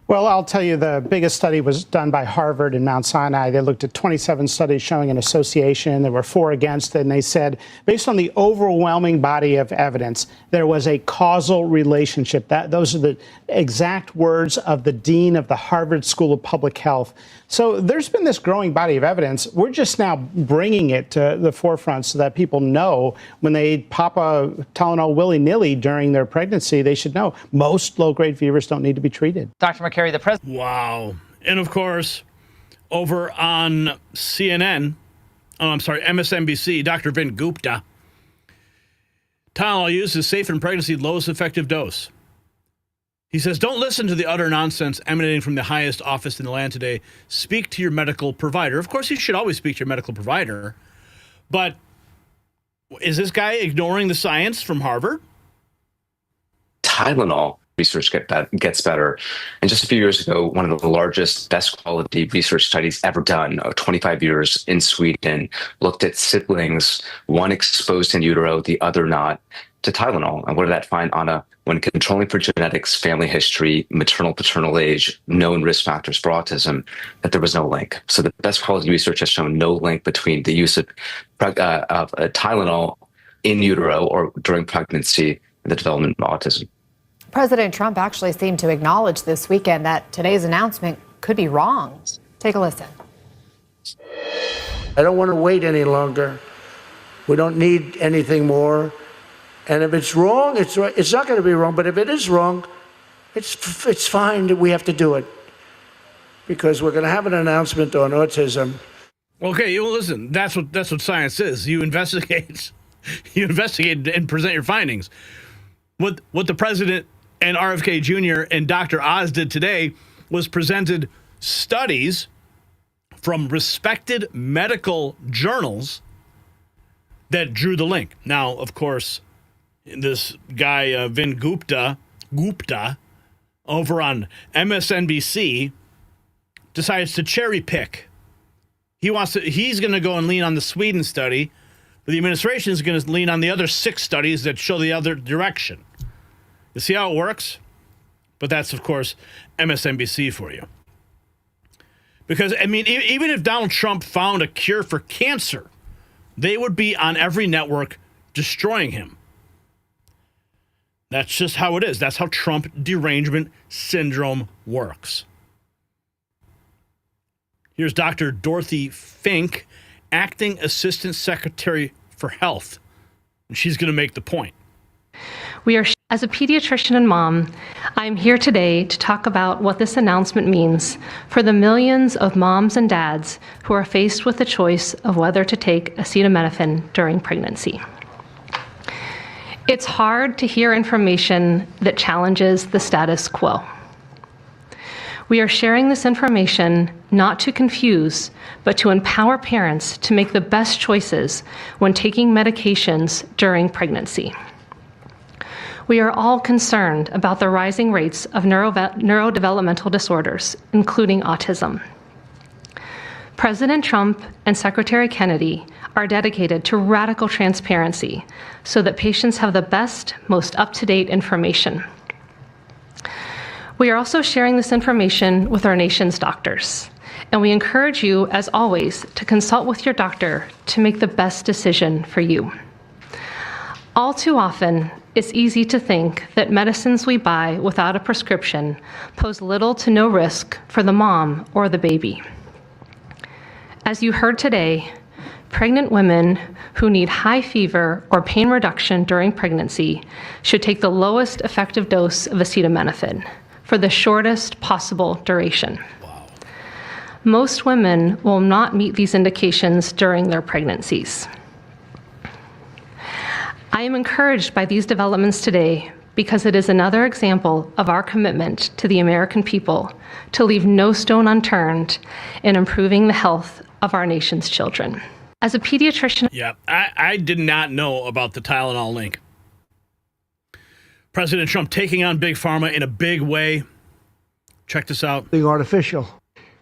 Well, I'll tell you, the biggest study was done by Harvard and Mount Sinai. They looked at 27 studies showing an association. There were 4 against it, and they said, based on the overwhelming body of evidence, there was a causal relationship. Those are the exact words of the dean of the Harvard School of Public Health. So there's been this growing body of evidence. We're just now bringing it to the forefront so that people know when they pop a Tylenol willy-nilly during their pregnancy, they should know most low-grade fevers don't need to be treated. Dr. Makary, the president. Wow. And of course, over on MSNBC, Dr. Vin Gupta, Tylenol used is safe in pregnancy, lowest effective dose. He says, don't listen to the utter nonsense emanating from the highest office in the land today. Speak to your medical provider. Of course, you should always speak to your medical provider. But is this guy ignoring the science from Harvard? Tylenol research gets better. And just a few years ago, one of the largest, best quality research studies ever done, 25 years in Sweden, looked at siblings, one exposed in utero, the other not, to Tylenol. And what did that find when controlling for genetics, family history, maternal, paternal age, known risk factors for autism, that there was no link. So the best quality research has shown no link between the use of Tylenol in utero or during pregnancy and the development of autism. President Trump actually seemed to acknowledge this weekend that today's announcement could be wrong. Take a listen. I don't want to wait any longer. We don't need anything more. And if it's wrong, it's right. It's not going to be wrong. But if it is wrong, it's fine that we have to do it, because we're going to have an announcement on autism. Okay, well, listen. That's what science is. You investigate, and present your findings. What the president and RFK Jr. and Dr. Oz did today was presented studies from respected medical journals that drew the link. Now, of course, this guy, Vin Gupta, over on MSNBC, decides to cherry pick. He's going to go and lean on the Sweden study, but the administration is going to lean on the other 6 studies that show the other direction. You see how it works? But that's, of course, MSNBC for you. Because, I mean, even if Donald Trump found a cure for cancer, they would be on every network destroying him. That's just how it is. That's how Trump derangement syndrome works. Here's Dr. Dorothy Fink, Acting Assistant Secretary for Health. And she's going to make the point. We are As a pediatrician and mom, I'm here today to talk about what this announcement means for the millions of moms and dads who are faced with the choice of whether to take acetaminophen during pregnancy. It's hard to hear information that challenges the status quo. We are sharing this information not to confuse, but to empower parents to make the best choices when taking medications during pregnancy. We are all concerned about the rising rates of neurodevelopmental disorders, including autism. President Trump and Secretary Kennedy are dedicated to radical transparency so that patients have the best, most up-to-date information. We are also sharing this information with our nation's doctors, and we encourage you, as always, to consult with your doctor to make the best decision for you. All too often, it's easy to think that medicines we buy without a prescription pose little to no risk for the mom or the baby. As you heard today, pregnant women who need high fever or pain reduction during pregnancy should take the lowest effective dose of acetaminophen for the shortest possible duration. Wow. Most women will not meet these indications during their pregnancies. I am encouraged by these developments today because it is another example of our commitment to the American people to leave no stone unturned in improving the health of our nation's children. As a pediatrician... Yeah, I did not know about the Tylenol link. President Trump taking on Big Pharma in a big way. Check this out. Being artificial.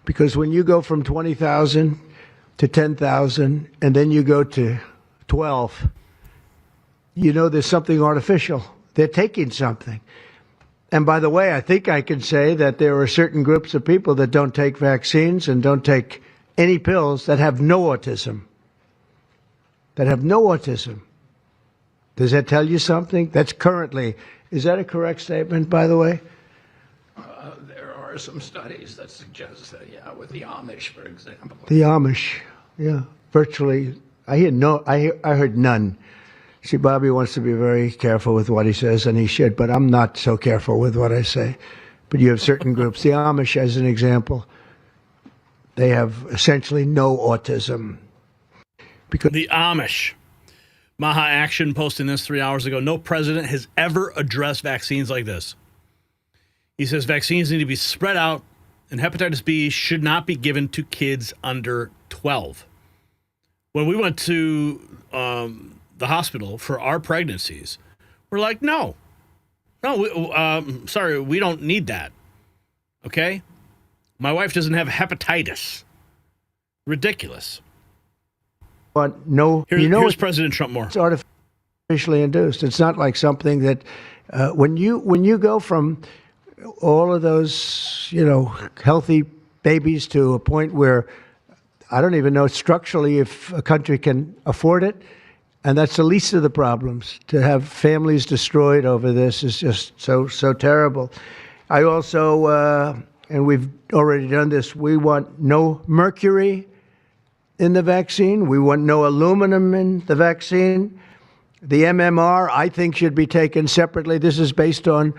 Because when you go from 20,000 to 10,000 and then you go to 12... you know there's something artificial. They're taking something. And by the way, I think I can say that there are certain groups of people that don't take vaccines and don't take any pills that have no autism. That have no autism. Does that tell you something? That's currently, is that a correct statement, by the way? There are some studies that suggest that, yeah, with the Amish, for example. The Amish, yeah, virtually. I heard none. See, Bobby wants to be very careful with what he says, and he should, but I'm not so careful with what I say. But you have certain groups. The Amish, as an example, they have essentially no autism. Because the Amish. Maha Action posting this 3 hours ago. No president has ever addressed vaccines like this. He says vaccines need to be spread out, and hepatitis B should not be given to kids under 12. When we went to... the hospital for our pregnancies, we're like, no, sorry, we don't need that. Okay? My wife doesn't have hepatitis. Ridiculous. But no, here's President Trump more. It's artificially induced. It's not like something that when you go from all of those, healthy babies to a point where I don't even know structurally if a country can afford it. And that's the least of the problems. To have families destroyed over this is just so terrible. I also, and we've already done this, we want no mercury in the vaccine. We want no aluminum in the vaccine. The MMR, I think, should be taken separately. This is based on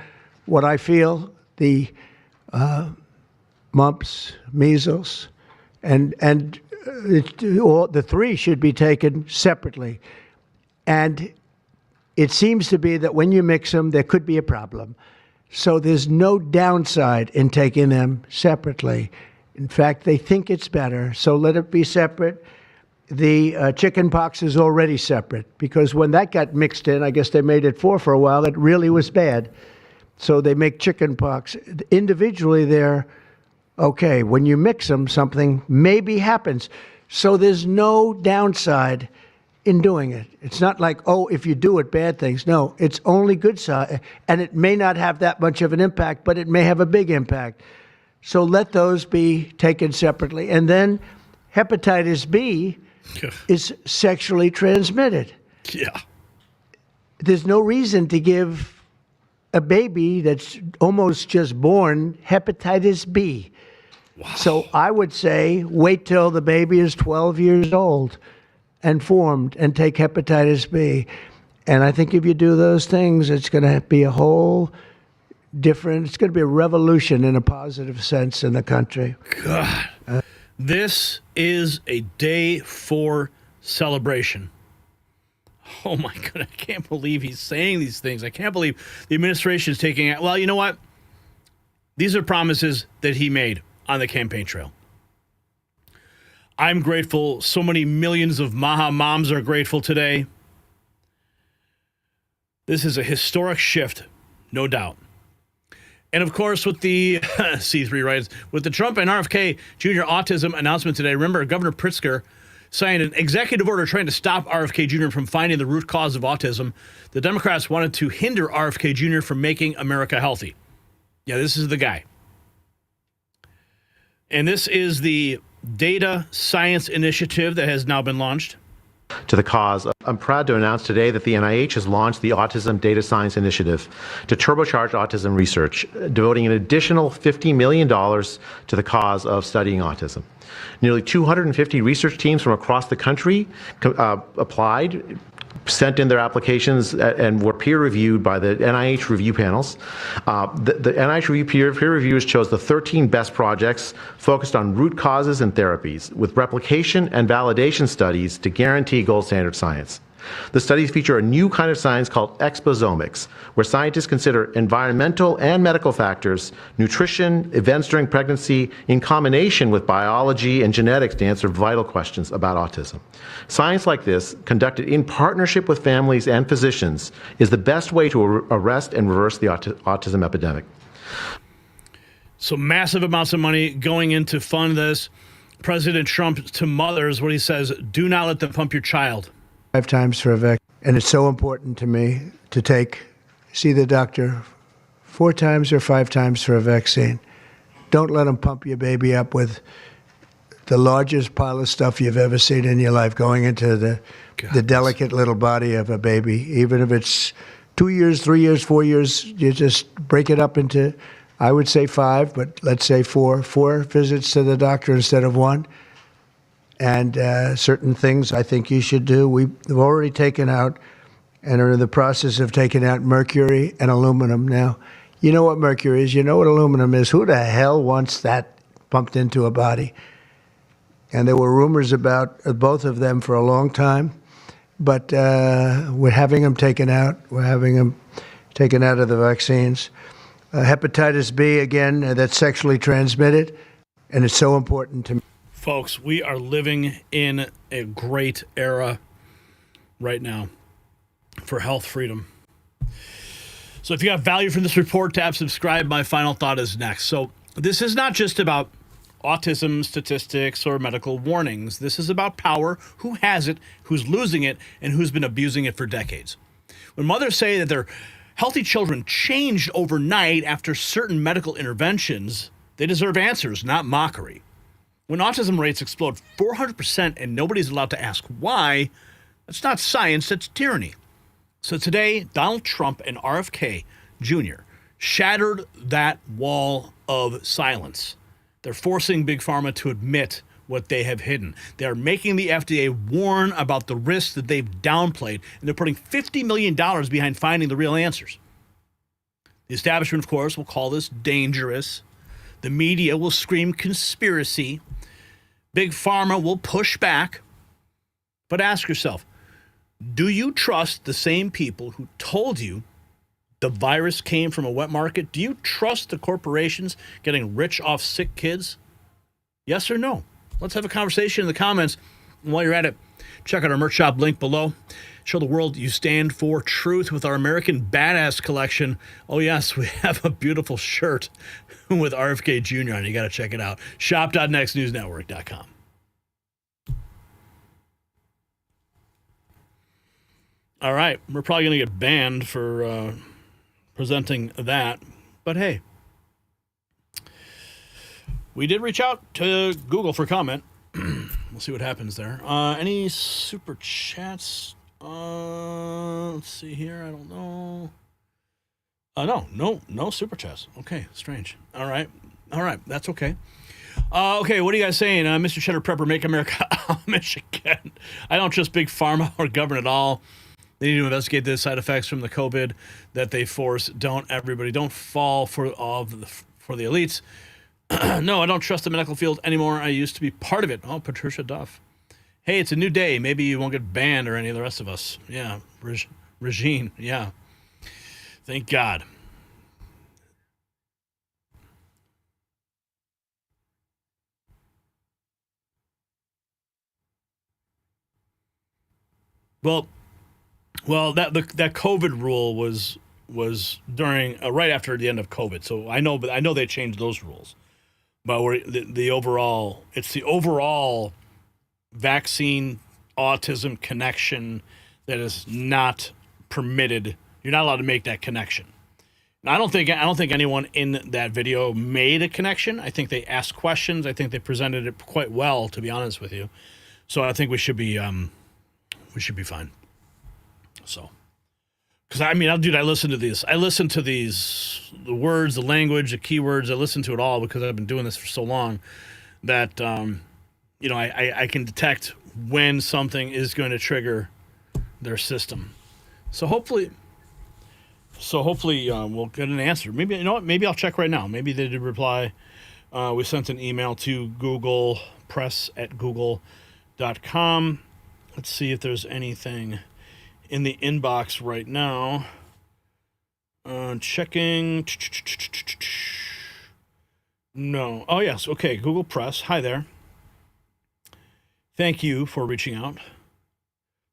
what I feel, the mumps, measles, and the three should be taken separately. And it seems to be that when you mix them, there could be a problem. So there's no downside in taking them separately. In fact, they think it's better, so let it be separate. The chicken pox is already separate, because when that got mixed in, I guess they made it for a while, it really was bad. So they make chicken pox. Individually, they're okay. When you mix them, something maybe happens. So there's no downside in doing it. It's not like, oh, if you do it, bad things. No, it's only good side. And it may not have that much of an impact, but it may have a big impact. So let those be taken separately. And then hepatitis B is sexually transmitted. Yeah. There's no reason to give a baby that's almost just born hepatitis B. Wow. So I would say wait till the baby is 12 years old and formed and take hepatitis B. And I think if you do those things, it's going to be a whole different, it's going to be a revolution in a positive sense in the country. God. This is a day for celebration. Oh my God, I can't believe he's saying these things. I can't believe the administration is taking it. Well, you know what? These are promises that he made on the campaign trail. I'm grateful. So many millions of Maha moms are grateful today. This is a historic shift, no doubt. And of course, with the C3 rights, with the Trump and RFK Jr. autism announcement today, remember Governor Pritzker signed an executive order trying to stop RFK Jr. from finding the root cause of autism. The Democrats wanted to hinder RFK Jr. from making America healthy. Yeah, this is the guy. And this is the Data Science Initiative that has now been launched. To the cause. I'm proud to announce today that the NIH has launched the Autism Data Science Initiative to turbocharge autism research, devoting an additional $50 million to the cause of studying autism. Nearly 250 research teams from across the country applied, sent in their applications, and were peer-reviewed by the NIH review panels. The NIH review peer reviewers chose the 13 best projects focused on root causes and therapies, with replication and validation studies to guarantee gold standard science. The studies feature a new kind of science called exposomics, where scientists consider environmental and medical factors, nutrition, events during pregnancy, in combination with biology and genetics to answer vital questions about autism. Science like this, conducted in partnership with families and physicians, is the best way to arrest and reverse the autism epidemic. So massive amounts of money going in to fund this. President Trump to mothers, what he says, do not let them pump your child. 5 times for a vaccine. And it's so important to me to see the doctor 4 times or 5 times for a vaccine. Don't let them pump your baby up with the largest pile of stuff you've ever seen in your life going into the delicate little body of a baby. Even if it's 2 years, 3 years, 4 years, you just break it up into, I would say 5, but let's say 4 visits to the doctor instead of 1. And certain things I think you should do. We've already taken out and are in the process of taking out mercury and aluminum now. You know what mercury is. You know what aluminum is. Who the hell wants that pumped into a body? And there were rumors about both of them for a long time. But we're having them taken out. We're having them taken out of the vaccines. Hepatitis B, again, that's sexually transmitted. And it's so important to me. Folks, we are living in a great era right now for health freedom. So if you got value from this report, tap subscribe. My final thought is next. So this is not just about autism statistics or medical warnings. This is about power, who has it, who's losing it, and who's been abusing it for decades. When mothers say that their healthy children changed overnight after certain medical interventions, they deserve answers, not mockery. When autism rates explode 400% and nobody's allowed to ask why, that's not science, that's tyranny. So today, Donald Trump and RFK Jr. shattered that wall of silence. They're forcing Big Pharma to admit what they have hidden. They are making the FDA warn about the risks that they've downplayed, and they're putting $50 million behind finding the real answers. The establishment, of course, will call this dangerous. The media will scream conspiracy. Big Pharma will push back. But ask yourself, do you trust the same people who told you the virus came from a wet market? Do you trust the corporations getting rich off sick kids? Yes or no? Let's have a conversation in the comments. And while you're at it, check out our merch shop link below. Show the world you stand for truth with our American Badass collection. Oh, yes, we have a beautiful shirt with RFK Jr. on it. You got to check it out. Shop.nextnewsnetwork.com. All right, we're probably going to get banned for presenting that. But hey, we did reach out to Google for comment. We'll see what happens there. Any super chats? Let's see here. I don't know. No super chats. Okay, strange. All right, that's okay. Okay, what are you guys saying? Mr. Cheddar Prepper, make America Amish again. I don't trust Big Pharma or government at all. They need to investigate the side effects from the COVID that they force. Don't fall for for the elites. No, I don't trust the medical field anymore. I used to be part of it. Oh, Patricia Duff. Hey, it's a new day. Maybe you won't get banned or any of the rest of us. Yeah, Regine. Yeah. Thank God. Well, that COVID rule was during right after the end of COVID. So I know they changed those rules. But the overall vaccine autism connection that is not permitted. You're not allowed to make that connection. Now, I don't think anyone in that video made a connection. I think they asked questions. I think they presented it quite well, to be honest with you. So I think we should be fine. So, because I listen to these. I listen to these, the words, the language, the keywords. I listen to it all because I've been doing this for so long that I can detect when something is going to trigger their system. So hopefully we'll get an answer. Maybe Maybe I'll check right now. Maybe they did reply. We sent an email to Google press@google.com. Let's see if there's anything in the inbox right now. Checking. No. Oh, yes. Okay. Google Press. Hi there. Thank you for reaching out.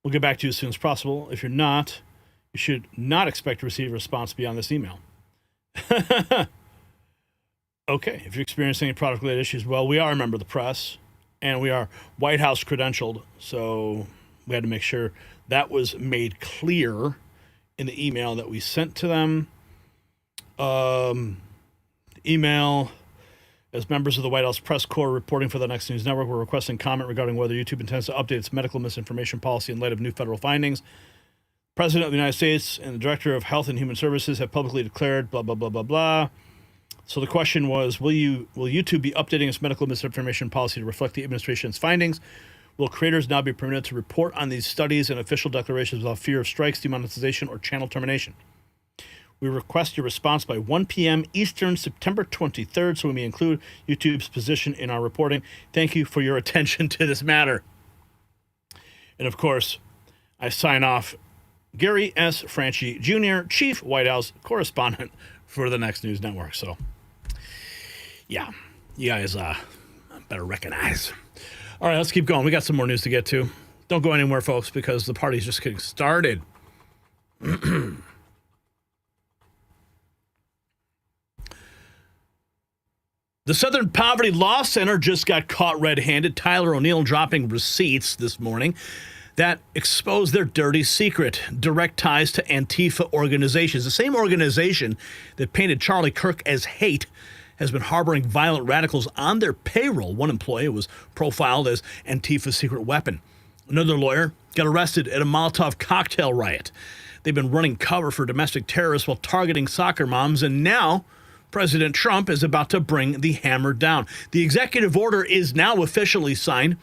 We'll get back to you as soon as possible. If you're not, you should not expect to receive a response beyond this email. Okay. If you're experiencing any product-related issues, well, we are a member of the press, and we are White House credentialed, so we had to make sure that was made clear in the email that we sent to them. Email, as members of the White House Press Corps reporting for the Next News Network, we're requesting comment regarding whether YouTube intends to update its medical misinformation policy in light of new federal findings. President of the United States and the Director of Health and Human Services have publicly declared blah, blah, blah, blah, blah. So the question was, will YouTube be updating its medical misinformation policy to reflect the administration's findings? Will creators now be permitted to report on these studies and official declarations without fear of strikes, demonetization, or channel termination? We request your response by 1 p.m. Eastern, September 23rd, so we may include YouTube's position in our reporting. Thank you for your attention to this matter. And of course, I sign off, Gary S. Franchi Jr., Chief White House Correspondent for the Next News Network. So, yeah, you guys better recognize. All right, let's keep going. We got some more news to get to. Don't go anywhere, folks, because the party's just getting started. The Southern Poverty Law Center just got caught red-handed. Tyler O'Neill dropping receipts this morning that expose their dirty secret, direct ties to Antifa organizations. The same organization that painted Charlie Kirk as hate has been harboring violent radicals on their payroll. One employee was profiled as Antifa's secret weapon. Another lawyer got arrested at a Molotov cocktail riot. They've been running cover for domestic terrorists while targeting soccer moms, and now President Trump is about to bring the hammer down. The executive order is now officially signed.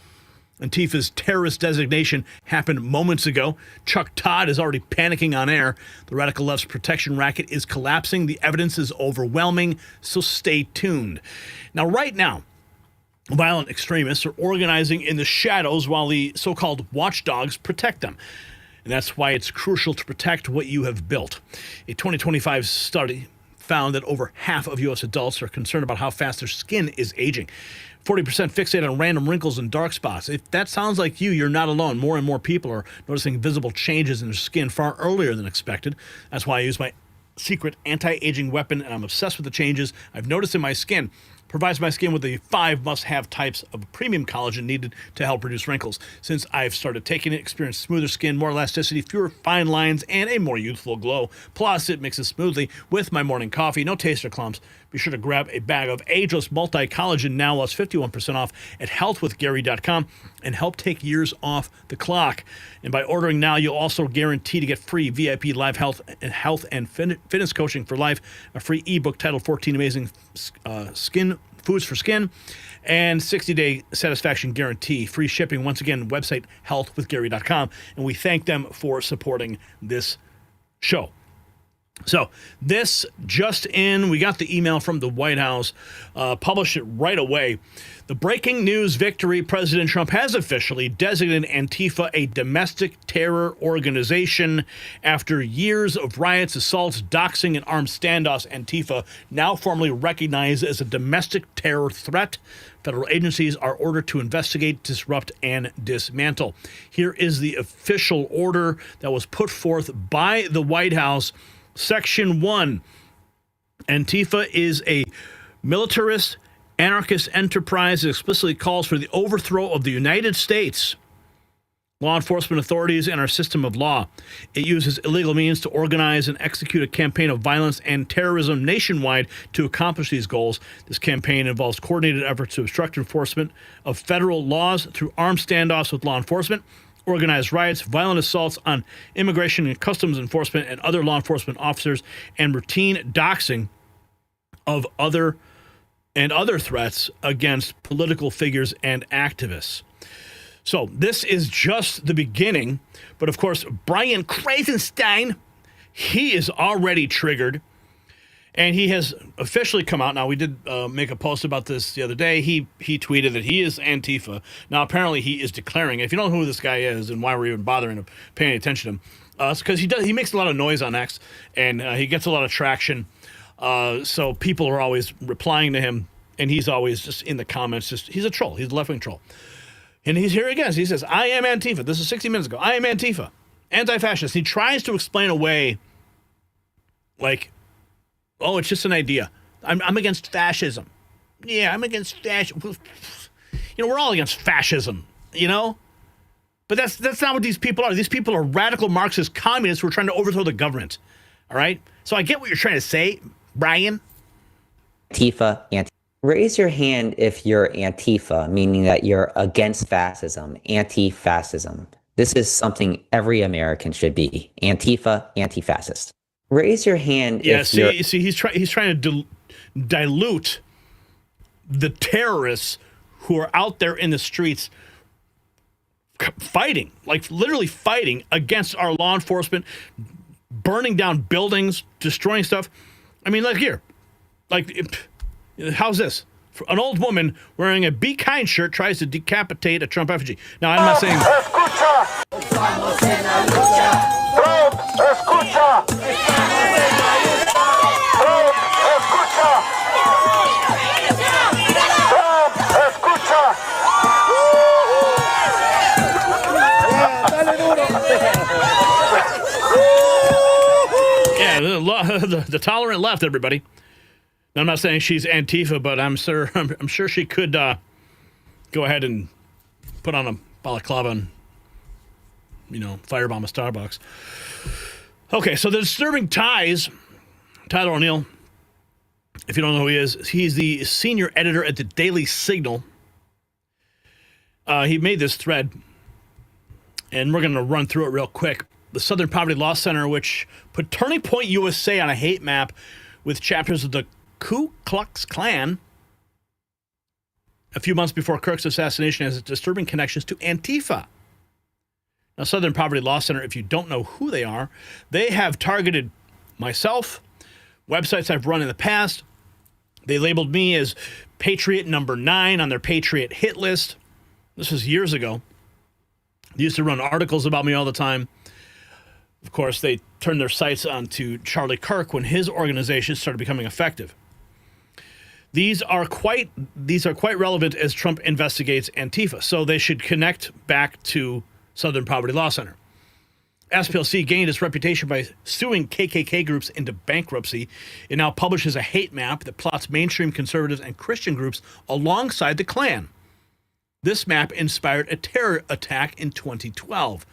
Antifa's terrorist designation happened moments ago. Chuck Todd is already panicking on air. The radical left's protection racket is collapsing. The evidence is overwhelming, so stay tuned. Now, right now, violent extremists are organizing in the shadows while the so-called watchdogs protect them. And that's why it's crucial to protect what you have built. A 2025 study found that over half of U.S. adults are concerned about how fast their skin is aging. 40% fixated on random wrinkles and dark spots. If that sounds like you, you're not alone. More and more people are noticing visible changes in their skin far earlier than expected. That's why I use my secret anti-aging weapon, and I'm obsessed with the changes I've noticed in my skin. Provides my skin with the 5 must-have types of premium collagen needed to help reduce wrinkles. Since I've started taking it, experienced smoother skin, more elasticity, fewer fine lines, and a more youthful glow. Plus, it mixes smoothly with my morning coffee. No taste or clumps. Be sure to grab a bag of Ageless Multi-Collagen now, plus 51% off at healthwithgary.com, and help take years off the clock. And by ordering now, you'll also guarantee to get free VIP live health and fitness coaching for life, a free ebook titled 14 Amazing Skin Foods for Skin, and 60-day satisfaction guarantee. Free shipping. Once again, website healthwithgary.com. And we thank them for supporting this show. So this just in, we got the email from the White House, published it right away. The breaking news victory, President Trump has officially designated Antifa a domestic terror organization. After years of riots, assaults, doxing, and armed standoffs, Antifa now formally recognized as a domestic terror threat. Federal agencies are ordered to investigate, disrupt, and dismantle. Here is the official order that was put forth by the White House. Section 1, Antifa is a militarist, anarchist enterprise that explicitly calls for the overthrow of the United States, law enforcement authorities, and our system of law. It uses illegal means to organize and execute a campaign of violence and terrorism nationwide to accomplish these goals. This campaign involves coordinated efforts to obstruct enforcement of federal laws through armed standoffs with law enforcement, organized riots, violent assaults on immigration and customs enforcement and other law enforcement officers, and routine doxing of other threats against political figures and activists. So this is just the beginning. But of course, Brian Krasenstein, he is already triggered. And he has officially come out. Now, we did make a post about this the other day. He tweeted that he is Antifa. Now, apparently, he is declaring it. If you don't know who this guy is and why we're even bothering to paying attention to him, it's because he makes a lot of noise on X, and he gets a lot of traction. So people are always replying to him, and he's always just in the comments. He's a troll. He's a left-wing troll. And he's here again. He says, I am Antifa. This is 60 minutes ago. I am Antifa. Anti-fascist. He tries to explain away, like, oh, it's just an idea. I'm against fascism. Yeah, I'm against fascism. You know, we're all against fascism, you know? But that's not what these people are. These people are radical Marxist communists who are trying to overthrow the government. All right? So I get what you're trying to say, Brian. Antifa. Raise your hand if you're Antifa, meaning that you're against fascism, anti-fascism. This is something every American should be. Antifa, anti-fascist. Raise your hand if you're... Yeah, see, he's trying to dilute the terrorists who are out there in the streets fighting, like literally fighting against our law enforcement, burning down buildings, destroying stuff. I mean, like here, how's this? An old woman wearing a Be Kind shirt tries to decapitate a Trump effigy. Now, I'm not saying... Yeah, the tolerant left, everybody. Now, I'm not saying she's Antifa, but I'm sure she could go ahead and put on a balaclava and, firebomb a Starbucks. Okay, so the disturbing ties. Tyler O'Neill, if you don't know who he is, he's the senior editor at the Daily Signal. He made this thread, and we're going to run through it real quick. The Southern Poverty Law Center, which put Turning Point USA on a hate map with chapters of the Ku Klux Klan a few months before Kirk's assassination, has disturbing connections to Antifa. Now, Southern Poverty Law Center, if you don't know who they are, they have targeted myself, websites I've run in the past. They labeled me as Patriot number 9 on their Patriot hit list. This was years ago. They used to run articles about me all the time. Of course, they turned their sights onto Charlie Kirk when his organization started becoming effective. These are quite relevant as Trump investigates Antifa, so they should connect back to Southern Poverty Law Center. SPLC gained its reputation by suing KKK groups into bankruptcy. It now publishes a hate map that plots mainstream conservatives and Christian groups alongside the Klan. This map inspired a terror attack in 2012.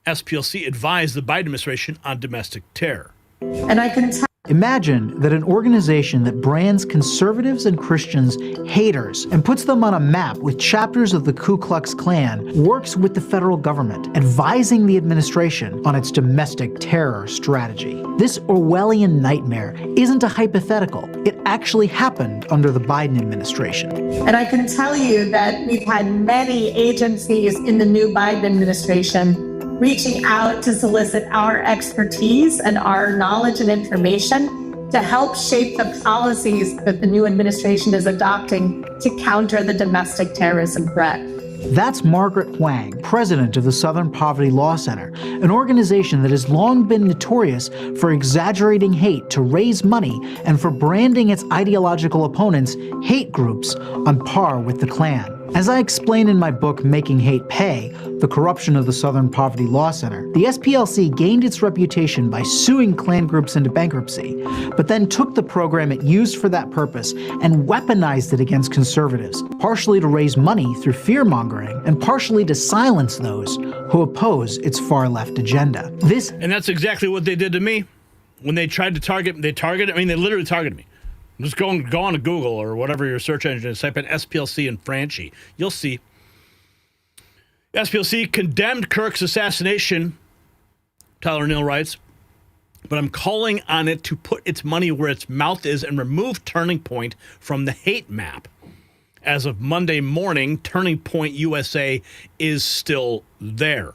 SPLC advised the Biden administration on domestic terror. And I can tell Imagine that an organization that brands conservatives and Christians haters and puts them on a map with chapters of the Ku Klux Klan works with the federal government, advising the administration on its domestic terror strategy. This Orwellian nightmare isn't a hypothetical. It actually happened under the Biden administration. And I can tell you that we've had many agencies in the new Biden administration reaching out to solicit our expertise and our knowledge and information to help shape the policies that the new administration is adopting to counter the domestic terrorism threat. That's Margaret Huang, president of the Southern Poverty Law Center, an organization that has long been notorious for exaggerating hate to raise money and for branding its ideological opponents, hate groups, on par with the Klan. As I explain in my book, Making Hate Pay, The Corruption of the Southern Poverty Law Center, the SPLC gained its reputation by suing Klan groups into bankruptcy, but then took the program it used for that purpose and weaponized it against conservatives, partially to raise money through fear-mongering and partially to silence those who oppose its far-left agenda. And that's exactly what they did to me. When they tried to target, they literally targeted me. Just go on to Google or whatever your search engine is, type in SPLC and Franchi. You'll see. SPLC condemned Kirk's assassination, Tyler Neal writes, but I'm calling on it to put its money where its mouth is and remove Turning Point from the hate map. As of Monday morning, Turning Point USA is still there.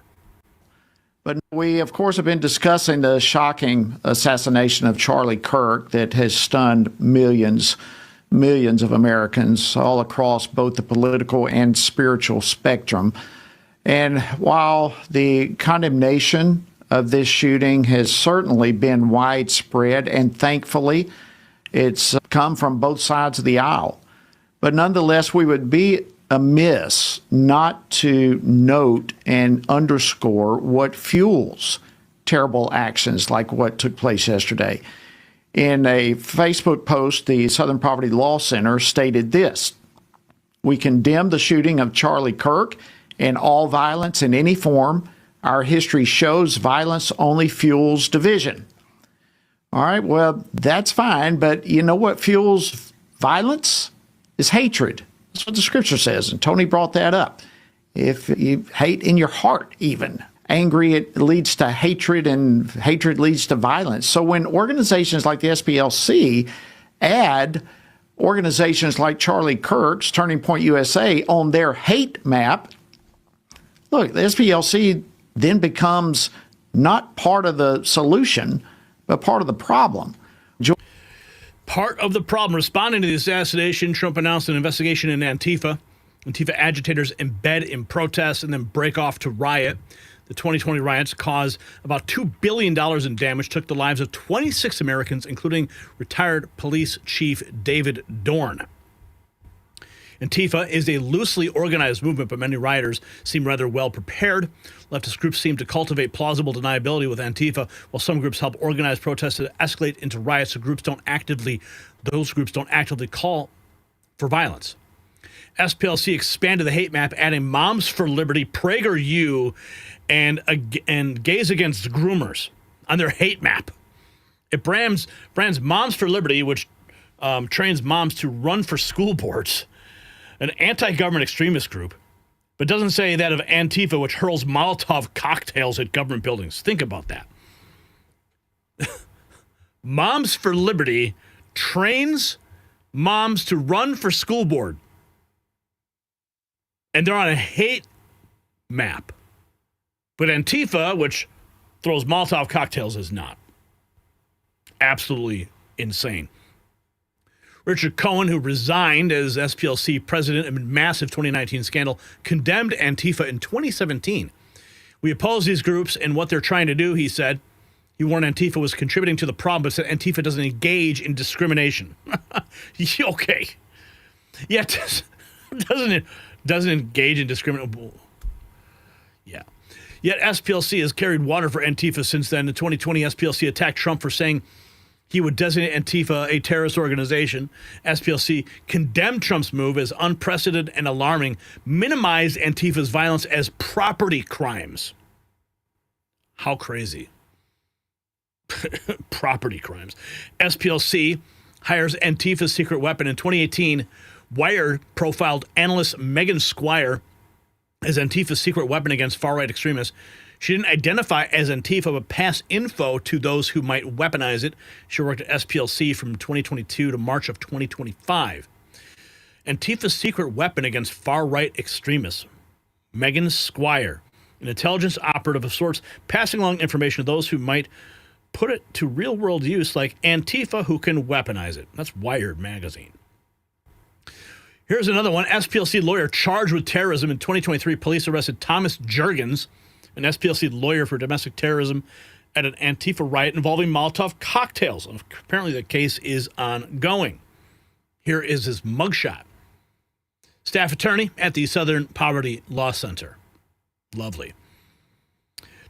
But we, of course, have been discussing the shocking assassination of Charlie Kirk that has stunned millions of Americans all across both the political and spiritual spectrum. And while the condemnation of this shooting has certainly been widespread, and thankfully it's come from both sides of the aisle, but nonetheless, we would be amiss not to note and underscore what fuels terrible actions like what took place yesterday. In a Facebook post, the Southern Poverty Law Center stated this: "We condemn the shooting of Charlie Kirk and all violence in any form. Our history shows violence only fuels division." All right, well, that's fine, but you know what fuels violence? Is hatred. That's what the scripture says, and Tony brought that up. If you hate in your heart even, angry, it leads to hatred, and hatred leads to violence. So when organizations like the SPLC add organizations like Charlie Kirk's Turning Point USA on their hate map, look, the SPLC then becomes not part of the solution, but part of the problem. Part of the problem. Responding to the assassination, Trump announced an investigation in Antifa. Antifa agitators embed in protests and then break off to riot. The 2020 riots caused about $2 billion in damage, took the lives of 26 Americans, including retired police chief David Dorn. Antifa is a loosely organized movement, but many rioters seem rather well prepared. Leftist groups seem to cultivate plausible deniability with Antifa, while some groups help organize protests that escalate into riots. So those groups don't actively call for violence. SPLC expanded the hate map, adding Moms for Liberty, PragerU, and Gays Against Groomers on their hate map. It brands Moms for Liberty, which trains moms to run for school boards, an anti-government extremist group, but doesn't say that of Antifa, which hurls Molotov cocktails at government buildings. Think about that. Moms for Liberty trains moms to run for school board, and they're on a hate map. But Antifa, which throws Molotov cocktails, is not. Absolutely insane. Richard Cohen, who resigned as SPLC president amid massive 2019 scandal, condemned Antifa in 2017. "We oppose these groups and what they're trying to do," he said. He warned Antifa was contributing to the problem, but said Antifa doesn't engage in discrimination. Okay. Yet doesn't engage in discrimination. Yeah. Yet SPLC has carried water for Antifa since then. In 2020, SPLC attacked Trump for saying he would designate Antifa a terrorist organization. SPLC condemned Trump's move as unprecedented and alarming, minimized Antifa's violence as property crimes. How crazy. Property crimes. SPLC hires Antifa's secret weapon. In 2018, Wired profiled analyst Megan Squire as Antifa's secret weapon against far-right extremists. She didn't identify as Antifa, but passed info to those who might weaponize it. She worked at SPLC from 2022 to March of 2025. Antifa's secret weapon against far-right extremists. Megan Squire, an intelligence operative of sorts, passing along information to those who might put it to real-world use, like Antifa, who can weaponize it. That's Wired magazine. Here's another one. SPLC lawyer charged with terrorism. In 2023, police arrested Thomas Jurgens, an SPLC lawyer for domestic terrorism, at an Antifa riot involving Molotov cocktails. Apparently the case is ongoing. Here is his mugshot. Staff attorney at the Southern Poverty Law Center. Lovely.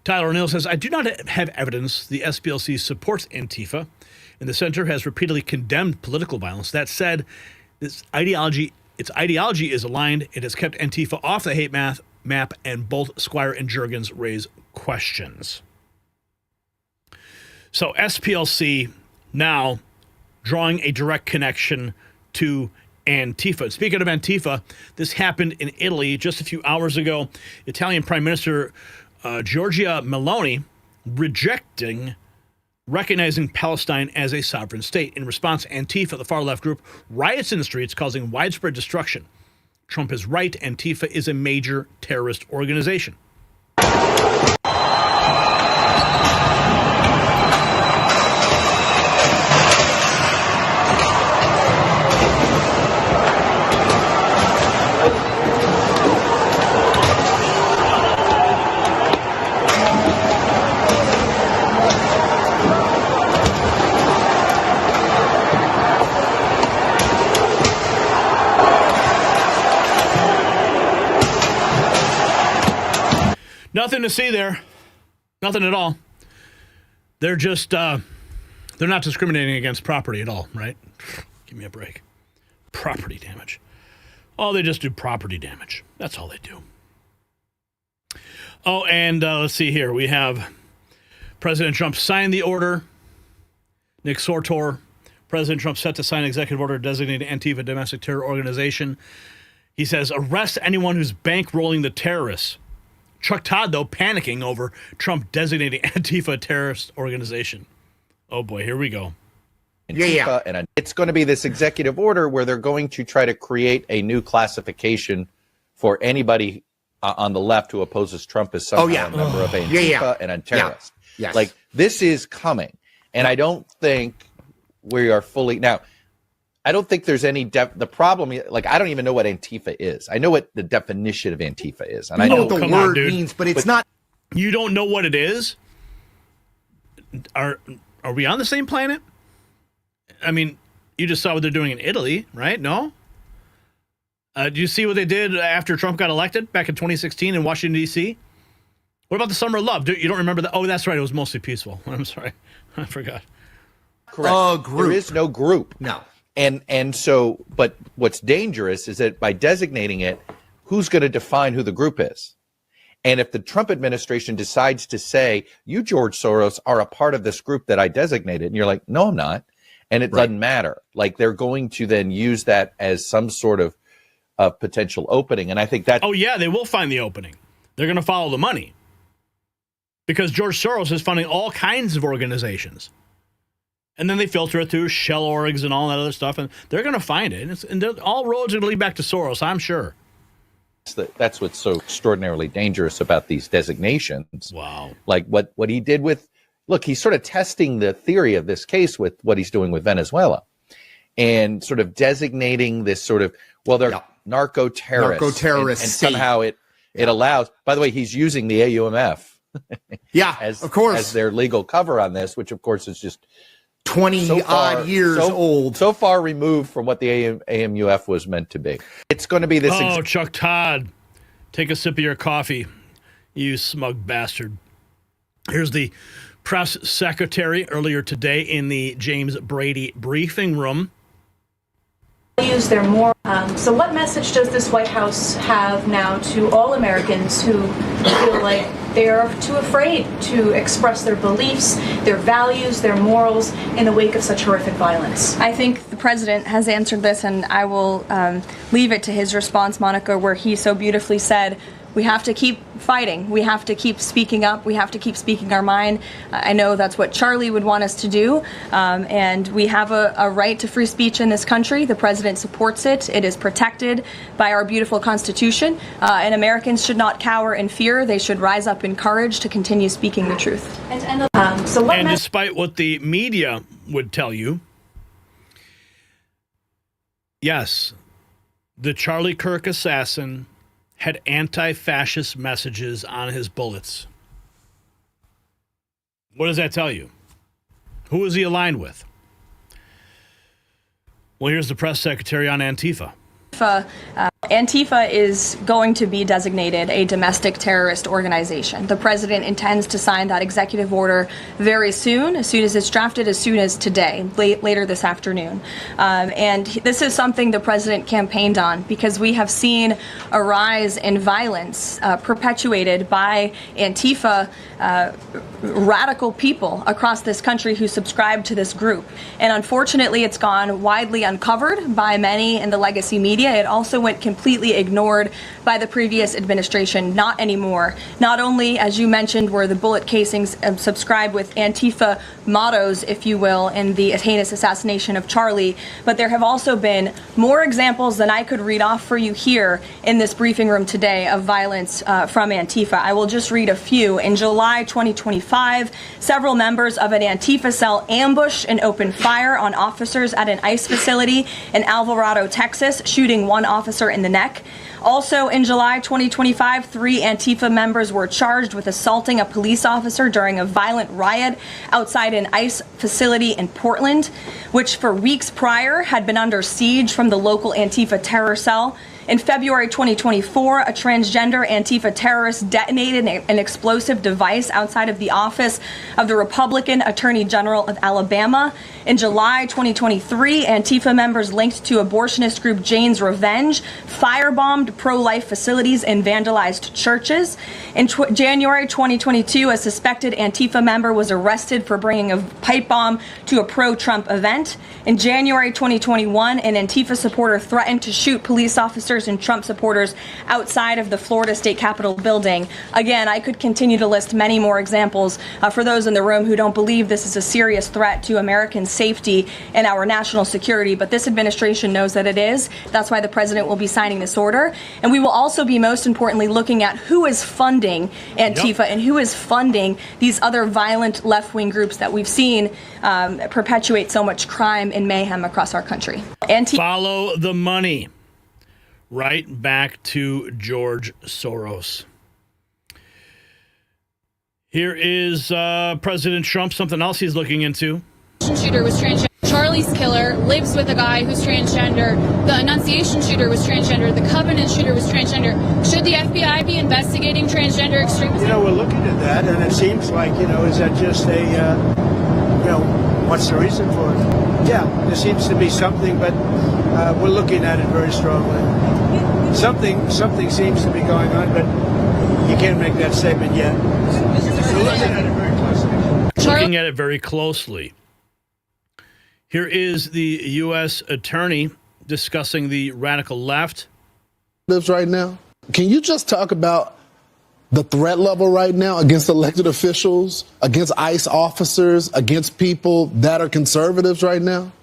Tyler O'Neill says, I do not have evidence the SPLC supports Antifa, and the center has repeatedly condemned political violence. That said, its ideology is aligned. It has kept Antifa off the hate map, and both Squire and Jurgens raise questions. So SPLC now drawing a direct connection to Antifa. Speaking of Antifa, this happened in Italy just a few hours ago. Italian Prime Minister Giorgia Meloni recognizing Palestine as a sovereign state. In response, Antifa, the far-left group, riots in the streets, causing widespread destruction. Trump is right. Antifa is a major terrorist organization. Nothing to see there. Nothing at all. They're just, they're not discriminating against property at all, right? Give me a break. Property damage. Oh, they just do property damage. That's all they do. Oh, and let's see here. We have President Trump signed the order. Nick Sortor. President Trump set to sign an executive order designating Antifa a domestic terror organization. He says, arrest anyone who's bankrolling the terrorists. Chuck Todd, though, panicking over Trump designating Antifa a terrorist organization. Oh, boy, here we go. Antifa, and it's going to be this executive order where they're going to try to create a new classification for anybody on the left who opposes Trump as somehow a member of Antifa and a terrorist. Yes. Like, this is coming. And I don't think we are fully... Now, I don't think there's any the problem. Like, I don't even know what Antifa is. I know what the definition of Antifa is, and I know what the word means, but it's not. You don't know what it is? Are we on the same planet? I mean, you just saw what they're doing in Italy, right? No. Do you see what they did after Trump got elected back in 2016 in Washington D.C.? What about the Summer of Love? You don't remember that? Oh, that's right. It was mostly peaceful. I'm sorry, I forgot. Correct. There is no group. No. And so, but what's dangerous is that by designating it, who's going to define who the group is? And if the Trump administration decides to say, you, George Soros, are a part of this group that I designated, and you're like, no, I'm not. And it doesn't matter. Like, they're going to then use that as some sort of potential opening. And I think that. Oh, yeah, they will find the opening. They're going to follow the money. Because George Soros is funding all kinds of organizations. And then they filter it through shell orgs and all that other stuff, and they're going to find it. And all roads are going to lead back to Soros, I'm sure. That's what's so extraordinarily dangerous about these designations. Wow. Like what he did with, look, he's sort of testing the theory of this case with what he's doing with Venezuela. And sort of designating this sort of, well, they're narco-terrorists. Narco-terrorists. And somehow it allows, by the way, he's using the AUMF. Of course. As their legal cover on this, which of course is just 20-odd years old. So far removed from what the AMUF was meant to be. It's going to be this... Oh, Chuck Todd, take a sip of your coffee, you smug bastard. Here's the press secretary earlier today in the James Brady briefing room. values, their moral. So what message does this White House have now to all Americans who feel like they are too afraid to express their beliefs, their values, their morals in the wake of such horrific violence? I think the president has answered this, and I will leave it to his response, Monica, where he so beautifully said, we have to keep fighting. We have to keep speaking up. We have to keep speaking our mind. I know that's what Charlie would want us to do. And we have a right to free speech in this country. The president supports it. It is protected by our beautiful Constitution. And Americans should not cower in fear. They should rise up in courage to continue speaking the truth. And despite what the media would tell you, yes, the Charlie Kirk assassin had anti-fascist messages on his bullets. What does that tell you? Who is he aligned with? Well, here's the press secretary on Antifa. Antifa is going to be designated a domestic terrorist organization. The president intends to sign that executive order very soon as it's drafted, as soon as today, later this afternoon. And this is something the president campaigned on because we have seen a rise in violence perpetuated by Antifa radical people across this country who subscribe to this group. And unfortunately, it's gone widely uncovered by many in the legacy media. It also went completely ignored by the previous administration. Not anymore. Not only, as you mentioned, were the bullet casings subscribed with Antifa mottos, if you will, in the heinous assassination of Charlie, but there have also been more examples than I could read off for you here in this briefing room today of violence from Antifa. I will just read a few. In July 2025, several members of an Antifa cell ambushed and opened fire on officers at an ICE facility in Alvarado, Texas, shooting one officer in the neck. Also in July 2025, 3 Antifa members were charged with assaulting a police officer during a violent riot outside an ICE facility in Portland, which for weeks prior had been under siege from the local Antifa terror cell. In February 2024, a transgender Antifa terrorist detonated an explosive device outside of the office of the Republican Attorney General of Alabama. In July 2023, Antifa members linked to abortionist group Jane's Revenge firebombed pro-life facilities and vandalized churches. In January 2022, a suspected Antifa member was arrested for bringing a pipe bomb to a pro-Trump event. In January 2021, an Antifa supporter threatened to shoot police officers and Trump supporters outside of the Florida State Capitol building. Again, I could continue to list many more examples for those in the room who don't believe this is a serious threat to American safety and our national security, but this administration knows that it is. That's why the president will be signing this order. And we will also be, most importantly, looking at who is funding Antifa and who is funding these other violent left-wing groups that we've seen perpetuate so much crime and mayhem across our country. Follow the money. Right back to George Soros. Here is President Trump, something else he's looking into. Shooter was transgender. Charlie's killer lives with a guy who's transgender. The Annunciation shooter was transgender. The Covenant shooter was transgender. Should the FBI be investigating transgender extremism? We're looking at that, and it seems like, is that just a, what's the reason for it? Yeah, there seems to be something, but we're looking at it very strongly. Something seems to be going on, but you can't make that statement yet. We're looking at it very closely. Looking at it very closely. Here is the U.S. attorney discussing the radical left. Right now, can you just talk about the threat level right now against elected officials, against ICE officers, against people that are conservatives right now?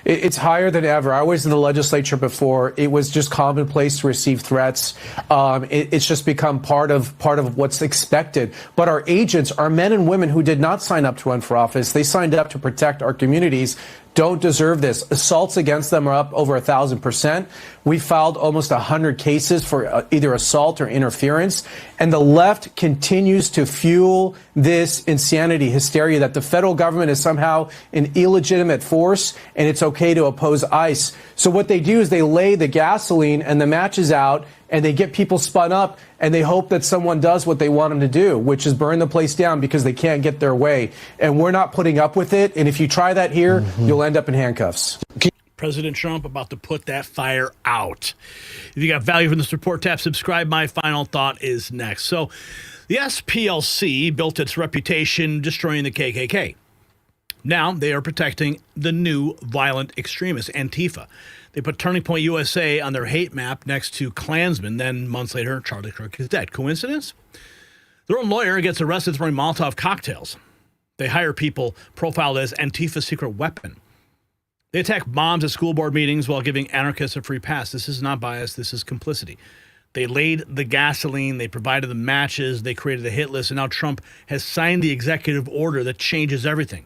It's higher than ever. I was in the legislature before. It was just commonplace to receive threats. It's just become part of what's expected. But our agents are men and women who did not sign up to run for office. They signed up to protect our communities. Don't deserve this. Assaults against them are up over 1,000%. We filed almost 100 cases for either assault or interference. And the left continues to fuel this insanity, hysteria, that the federal government is somehow an illegitimate force and it's okay to oppose ICE. So what they do is they lay the gasoline and the matches out and they get people spun up and they hope that someone does what they want them to do, which is burn the place down because they can't get their way. And we're not putting up with it. And if you try that here, you'll end up in handcuffs. President Trump about to put that fire out. If you got value from this report, tap subscribe. My final thought is next. So the SPLC built its reputation destroying the KKK. Now they are protecting the new violent extremists, Antifa. They put Turning Point USA on their hate map next to Klansmen. Then months later, Charlie Kirk is dead. Coincidence? Their own lawyer gets arrested throwing Molotov cocktails. They hire people profiled as Antifa's secret weapon. They attack moms at school board meetings while giving anarchists a free pass. This is not bias. This is complicity. They laid the gasoline. They provided the matches. They created a hit list. And now Trump has signed the executive order that changes everything.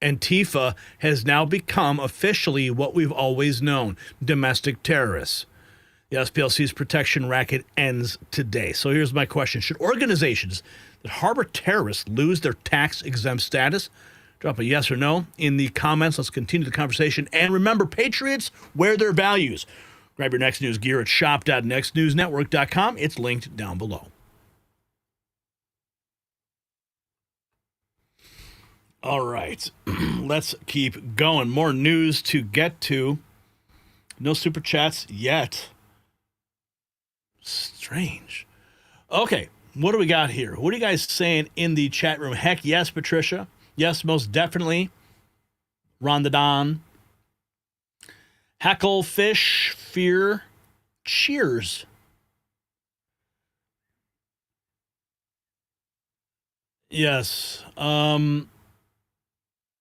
Antifa has now become officially what we've always known, domestic terrorists. The SPLC's protection racket ends today. So here's my question. Should organizations that harbor terrorists lose their tax-exempt status? Drop a yes or no in the comments. Let's continue the conversation. And remember, patriots wear their values. Grab your Next News gear at shop.nextnewsnetwork.com. It's linked down below. All right, let's keep going. More news to get to. No super chats yet. Strange. Okay, what do we got here? What are you guys saying in the chat room? Heck yes, Patricia. Yes, most definitely. Ron the Don. Heckle, Fish, Fear, Cheers. Yes.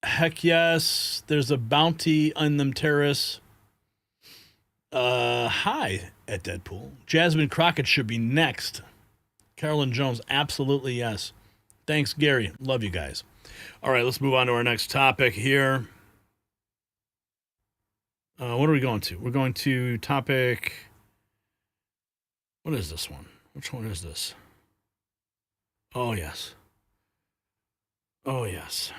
Heck yes. There's a bounty on them terrorists. Hi at Deadpool. Jasmine Crockett should be next. Carolyn Jones, absolutely yes. Thanks, Gary. Love you guys. All right, let's move on to our next topic here. What are we going to? We're going to topic. What is this one? Which one is this? Oh, yes. Oh, yes.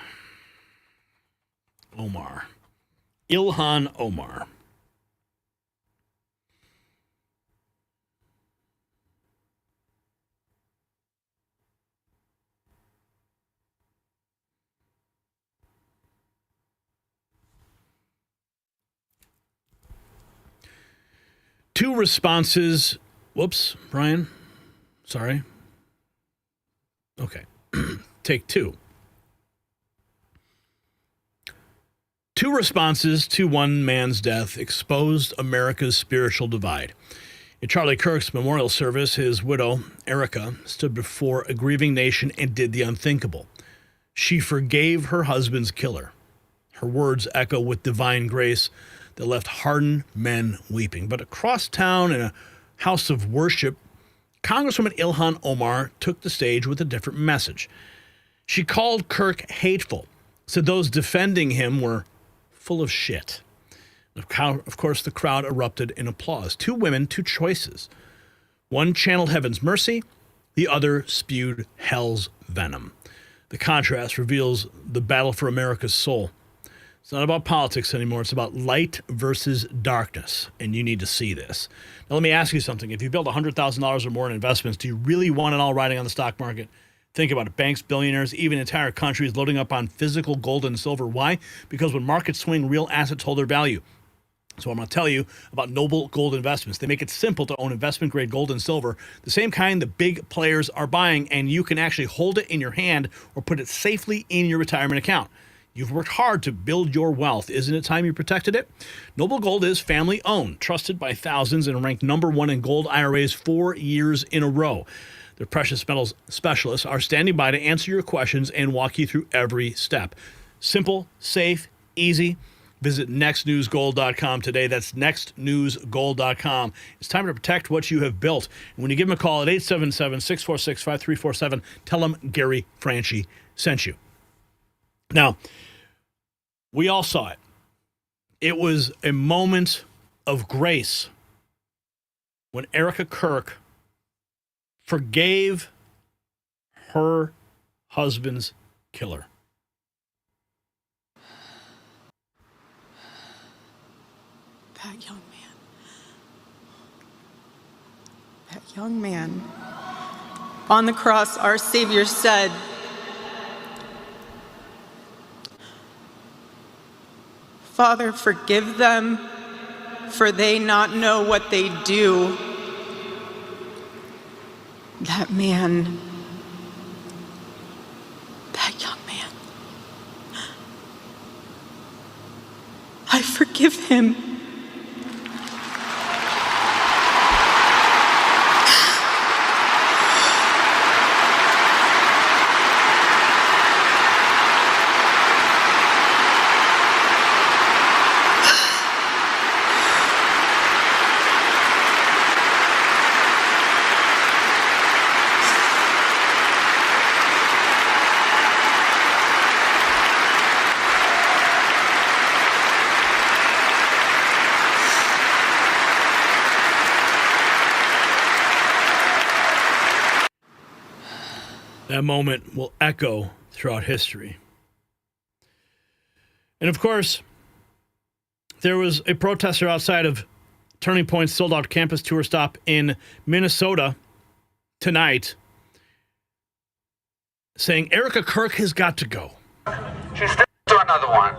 Omar. Ilhan Omar. Two responses. Whoops, Brian. Sorry. Okay. Take two. Two responses to one man's death exposed America's spiritual divide. In Charlie Kirk's memorial service, his widow, Erica, stood before a grieving nation and did the unthinkable. She forgave her husband's killer. Her words echo with divine grace that left hardened men weeping. But across town in a house of worship, Congresswoman Ilhan Omar took the stage with a different message. She called Kirk hateful, said those defending him were full of shit. Of course, the crowd erupted in applause. Two women, two choices. One channeled heaven's mercy, the other spewed hell's venom. The contrast reveals the battle for America's soul. It's not about politics anymore. It's about light versus darkness, and you need to see this. Now, let me ask you something. If you build $100,000 or more in investments, do you really want it all riding on the stock market? Think about it. Banks, billionaires, even entire countries loading up on physical gold and silver. Why? Because when markets swing, real assets hold their value. So I'm going to tell you about Noble Gold Investments. They make it simple to own investment-grade gold and silver, the same kind the big players are buying, and you can actually hold it in your hand or put it safely in your retirement account. You've worked hard to build your wealth. Isn't it time you protected it? Noble Gold is family-owned, trusted by thousands, and ranked #1 in gold IRAs 4 years in a row. Their precious metals specialists are standing by to answer your questions and walk you through every step. Simple, safe, easy. Visit nextnewsgold.com today. That's nextnewsgold.com. It's time to protect what you have built. And when you give them a call at 877-646-5347, tell them Gary Franchi sent you. Now, we all saw it. It was a moment of grace when Erica Kirk forgave her husband's killer. That young man on the cross, our Savior said, Father, forgive them, for they not know what they do. That man, that young man, I forgive him. That moment will echo throughout history. And of course, there was a protester outside of Turning Point's sold-out campus tour stop in Minnesota tonight saying Erica Kirk has got to go. She's still to another one.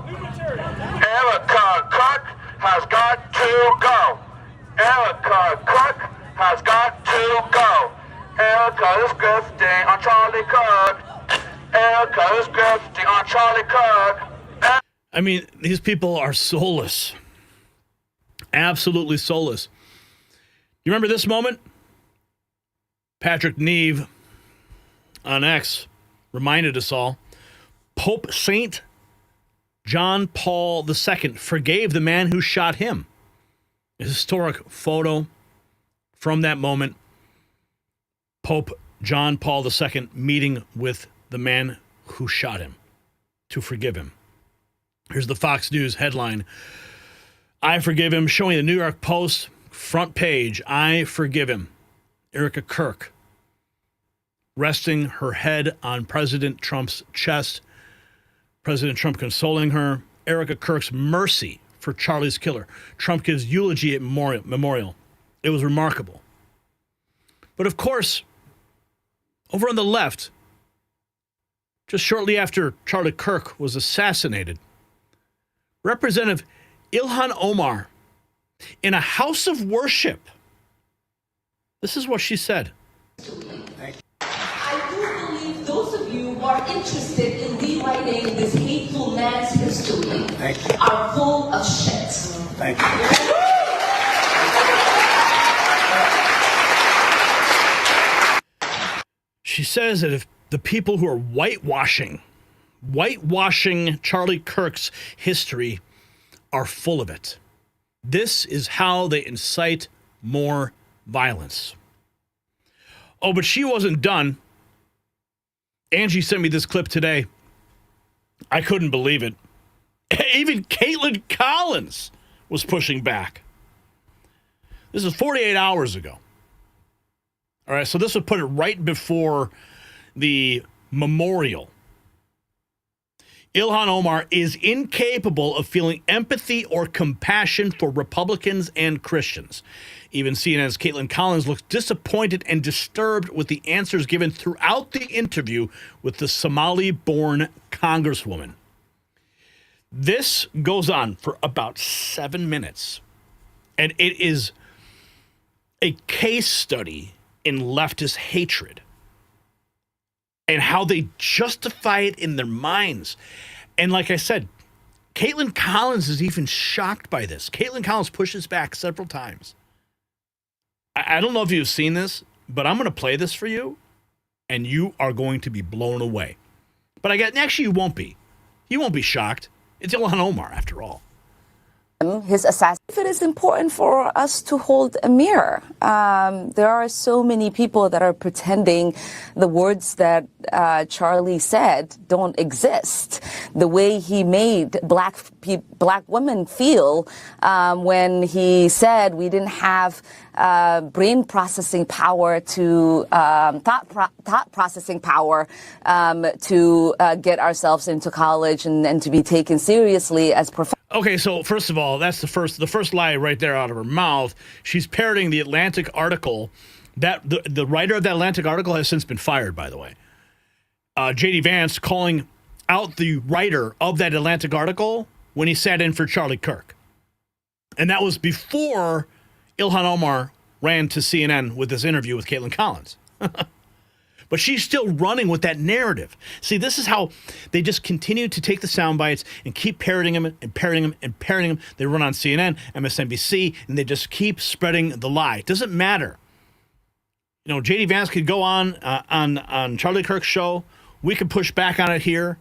Erica Kirk has got to go. Erica Kirk has got to go. Erica is grifting on Charlie Kirk. Erica is grifting on Charlie Kirk. I mean, these people are soulless. Absolutely soulless. You remember this moment? Patrick Neve on X reminded us all. Pope Saint John Paul II forgave the man who shot him. A historic photo from that moment. Pope John Paul II meeting with the man who shot him to forgive him. Here's the Fox News headline. I forgive him, showing the New York Post front page. I forgive him. Erica Kirk resting her head on President Trump's chest. President Trump consoling her. Erica Kirk's mercy for Charlie's killer. Trump gives eulogy at memorial. It was remarkable. But of course, over on the left, just shortly after Charlie Kirk was assassinated, Representative Ilhan Omar, in a house of worship, this is what she said. I do believe those of you who are interested in rewriting this hateful man's history are full of shit. Thank you. She says that if the people who are whitewashing Charlie Kirk's history are full of it. This is how they incite more violence. Oh, but she wasn't done. Angie sent me this clip today. I couldn't believe it. Even Caitlin Collins was pushing back. This is 48 hours ago. All right, so this would put it right before the memorial. Ilhan Omar is incapable of feeling empathy or compassion for Republicans and Christians. Even CNN's Caitlin Collins looks disappointed and disturbed with the answers given throughout the interview with the Somali-born congresswoman. This goes on for about 7 minutes, and it is a case study in leftist hatred and how they justify it in their minds. And like I said, Caitlin Collins is even shocked by this. Caitlin Collins pushes back several times. I don't know if you've seen this, but I'm going to play this for you, and you are going to be blown away. But actually, you won't be. You won't be shocked. It's Ilhan Omar, after all. His assassination. It is important for us to hold a mirror. There are so many people that are pretending the words that Charlie said don't exist. The way he made black women feel when he said we didn't have brain processing power to thought processing power to get ourselves into college and to be taken seriously as professionals. Okay, so first of all, that's the first lie right there out of her mouth. She's parroting the Atlantic article. That the writer of that Atlantic article has since been fired, by the way. J.D. Vance calling out the writer of that Atlantic article when he sat in for Charlie Kirk. And that was before Ilhan Omar ran to CNN with this interview with Caitlin Collins. But she's still running with that narrative. See, this is how they just continue to take the sound bites and keep parroting them and parroting them and parroting them. They run on CNN, MSNBC, and they just keep spreading the lie. It doesn't matter. You know, J.D. Vance could go on Charlie Kirk's show. We could push back on it here.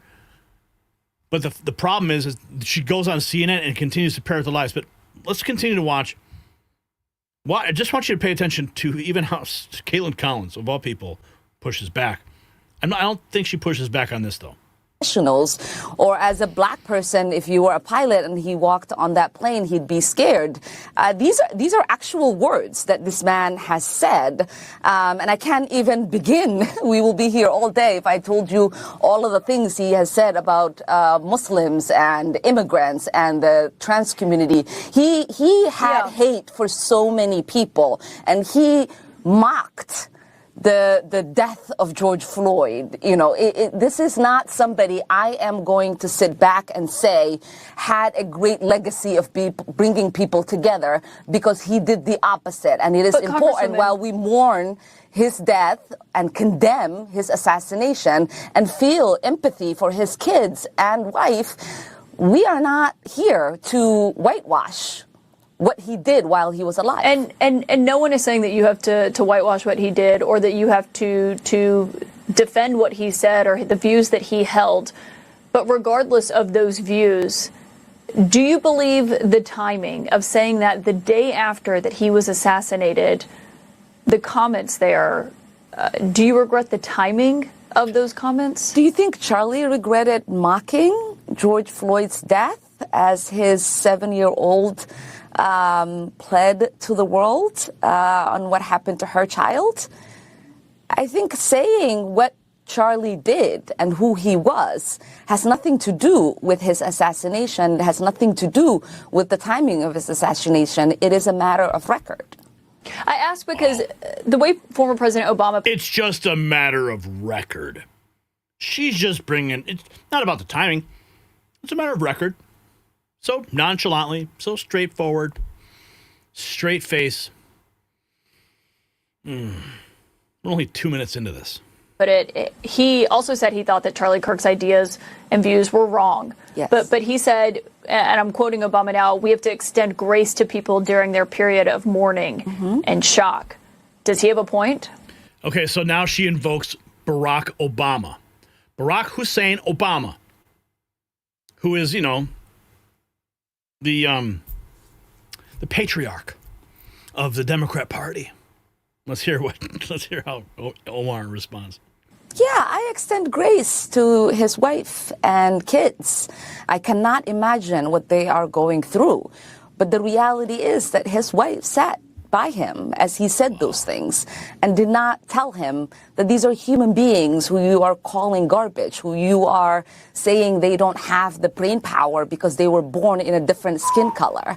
But the problem is she goes on CNN and continues to parrot the lies. But let's continue to watch. Well, I just want you to pay attention to even how Caitlin Collins, of all people, pushes back. I don't think she pushes back on this, though. Or as a black person, if you were a pilot and he walked on that plane, he'd be scared. These are actual words that this man has said, and I can't even begin. We will be here all day if I told you all of the things he has said about Muslims and immigrants and the trans community. He had hate for so many people, and he mocked the death of George Floyd. You know, this is not somebody I am going to sit back and say had a great legacy of bringing people together, because he did the opposite. And it is important, while we mourn his death and condemn his assassination and feel empathy for his kids and wife, we are not here to whitewash what he did while he was alive. And no one is saying that you have to whitewash what he did, or that you have to defend what he said or the views that he held. But regardless of those views, do you believe the timing of saying that the day after that he was assassinated, the comments there, do you regret the timing of those comments? Do you think Charlie regretted mocking George Floyd's death as his 7-year-old pled to the world on what happened to her child? I think saying what Charlie did and who he was has nothing to do with his assassination, has nothing to do with the timing of his assassination. It is a matter of record. I ask because the way former President Obama... It's just a matter of record. She's just bringing... It's not about the timing. It's a matter of record. So nonchalantly, so straightforward, straight face. We're only 2 minutes into this. But he also said he thought that Charlie Kirk's ideas and views were wrong. Yes. But he said, and I'm quoting Obama now, we have to extend grace to people during their period of mourning and shock. Does he have a point? Okay, so now she invokes Barack Obama. Barack Hussein Obama, who is, you know, the patriarch of the Democrat Party. Let's hear how Omar responds. Yeah, I extend grace to his wife and kids. I cannot imagine what they are going through. But the reality is that his wife sat by him as he said those things and did not tell him that these are human beings who you are calling garbage, who you are saying they don't have the brain power because they were born in a different skin color.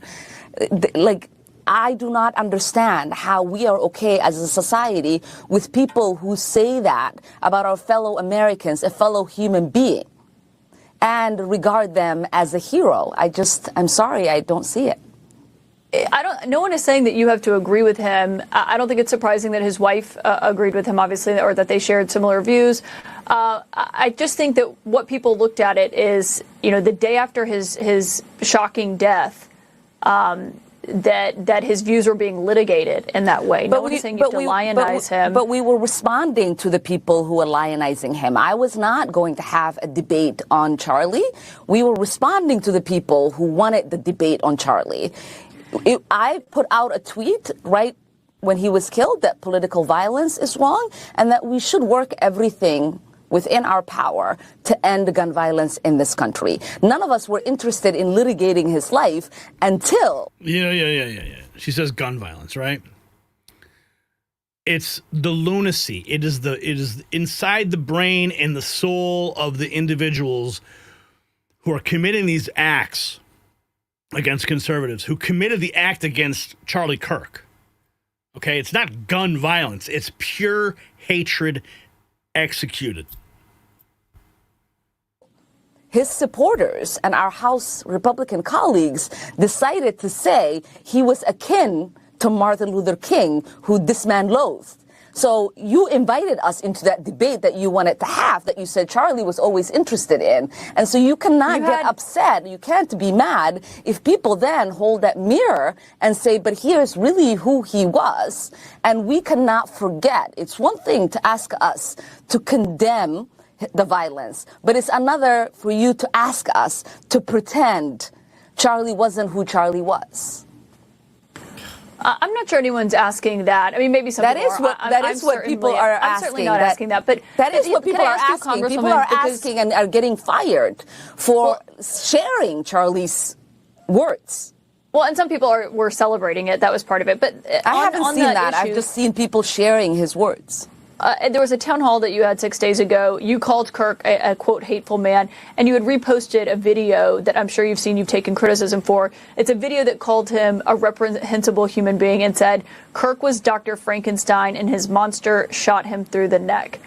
Like, I do not understand how we are okay as a society with people who say that about our fellow Americans, a fellow human being, and regard them as a hero. I'm sorry, I don't see it. No one is saying that you have to agree with him. I don't think it's surprising that his wife agreed with him, obviously, or that they shared similar views. I just think that what people looked at it is, you know, the day after his shocking death, that his views were being litigated in that way. No one is saying you have to lionize him. But we were responding to the people who were lionizing him. I was not going to have a debate on Charlie. We were responding to the people who wanted the debate on Charlie. I put out a tweet right when he was killed that political violence is wrong and that we should work everything within our power to end gun violence in this country. None of us were interested in litigating his life until... Yeah. She says gun violence, right? It's the lunacy. It is inside the brain and the soul of the individuals who are committing these acts against conservatives, who committed the act against Charlie Kirk. Okay, it's not gun violence. It's pure hatred executed. his supporters and our House Republican colleagues decided to say he was akin to Martin Luther King, who this man loathed. So you invited us into that debate that you wanted to have, that you said Charlie was always interested in. And so you cannot get upset. You can't be mad if people then hold that mirror and say, but here's really who he was. And we cannot forget. It's one thing to ask us to condemn the violence, but it's another for you to ask us to pretend Charlie wasn't who Charlie was. I'm not sure anyone's asking that. I mean, maybe some people are. That is what people are asking. I'm certainly not asking that. But that is what people are asking. People are asking and are getting fired for sharing Charlie's words. Well, and some people were celebrating it. That was part of it. But I haven't seen that. I've just seen people sharing his words. There was a town hall that you had 6 days ago. You called Kirk a quote, hateful man, and you had reposted a video that I'm sure you've seen you've taken criticism for. It's a video that called him a reprehensible human being and said Kirk was Dr. Frankenstein and his monster shot him through the neck.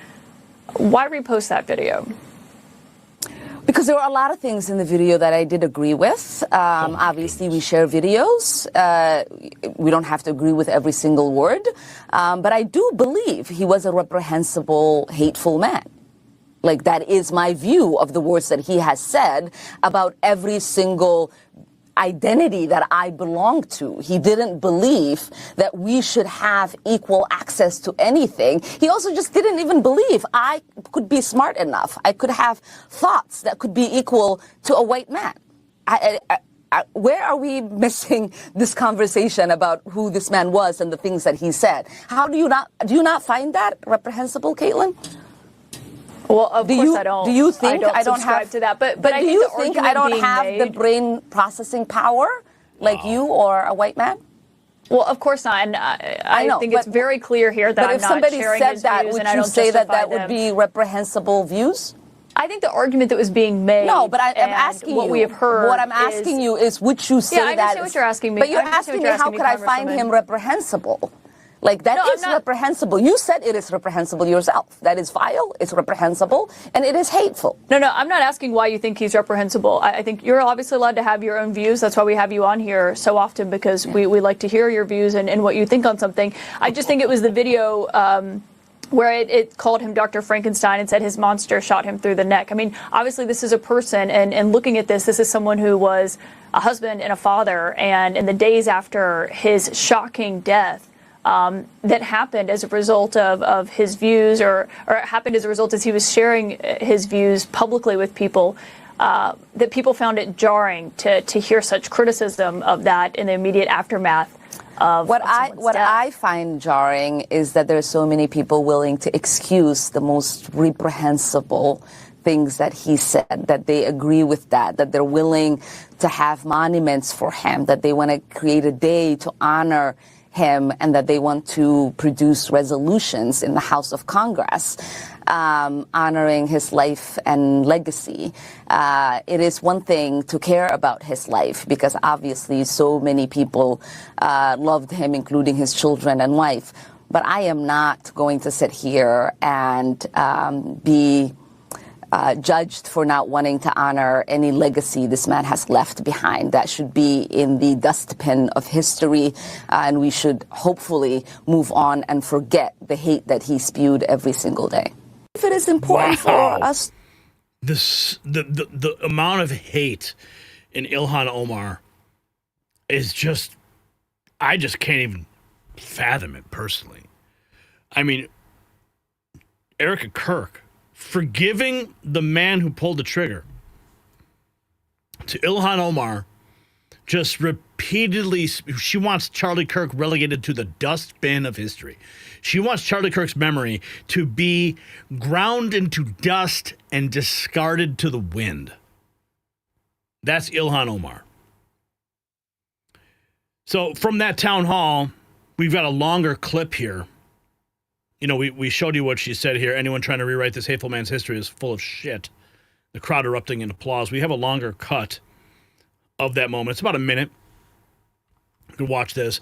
Why repost that video? Because there were a lot of things in the video that I did agree with. Obviously, we share videos. We don't have to agree with every single word. But I do believe he was a reprehensible, hateful man. Like, that is my view of the words that he has said about every single identity that I belong to. He didn't believe that we should have equal access to anything. He also just didn't even believe I could be smart enough. I could have thoughts that could be equal to a white man. Where are we missing this conversation about who this man was and the things that he said? Do you not find that reprehensible, Caitlin? Well, of course I don't. Do you think I don't have subscribe to that? But do you think I don't have the brain processing power like you or a white man? Well, of course not. And I think it's very clear here that I'm not sharing his views, and I don't justify them. But if somebody said that, would you say that would be reprehensible views? I think the argument that was being made. No, but I'm asking what you. We have heard. What I'm asking you is, would you say that? Yeah, I understand what you're asking me. But you're asking me, how could I find him reprehensible? Like, that is reprehensible. You said it is reprehensible yourself. That is vile, it's reprehensible, and it is hateful. No, I'm not asking why you think he's reprehensible. I think you're obviously allowed to have your own views. That's why we have you on here so often, because we like to hear your views and what you think on something. I just think it was the video where it called him Dr. Frankenstein and said his monster shot him through the neck. I mean, obviously this is a person, and looking at this is someone who was a husband and a father, and in the days after his shocking death, that happened as a result of his views, or it happened as a result as he was sharing his views publicly with people, that people found it jarring to hear such criticism of that in the immediate aftermath of what I find jarring is that there are so many people willing to excuse the most reprehensible things that he said, that they agree with that they're willing to have monuments for him, that they want to create a day to honor him, and that they want to produce resolutions in the House of Congress honoring his life and legacy. It is one thing to care about his life, because obviously so many people loved him, including his children and wife. But I am not going to sit here and be judged for not wanting to honor any legacy this man has left behind. That should be in the dustbin of history, and we should hopefully move on and forget the hate that he spewed every single day. If it is important for us, the amount of hate in Ilhan Omar is just, I just can't even fathom it personally. I mean, Erica Kirk forgiving the man who pulled the trigger, to Ilhan Omar just repeatedly, she wants Charlie Kirk relegated to the dustbin of history. She wants Charlie Kirk's memory to be ground into dust and discarded to the wind. That's Ilhan Omar. So from that town hall, we've got a longer clip here. You know, we showed you what she said here. Anyone trying to rewrite this hateful man's history is full of shit. The crowd erupting in applause. We have a longer cut of that moment. It's about a minute. You can watch this.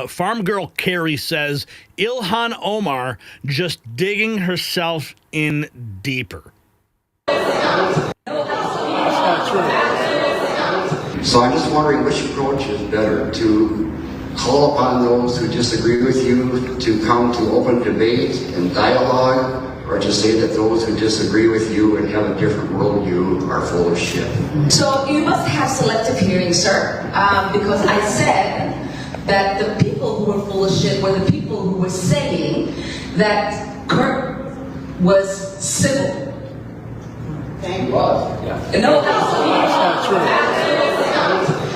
Farm Girl Carrie says, Ilhan Omar just digging herself in deeper. So I'm just wondering which approach is better, to call upon those who disagree with you to come to open debate and dialogue, or to say that those who disagree with you and have a different worldview are full of shit. So you must have selective hearing, sir, because I said that the people who were full of shit were the people who were saying that Kirk was civil. He was, yeah. No, that's not true.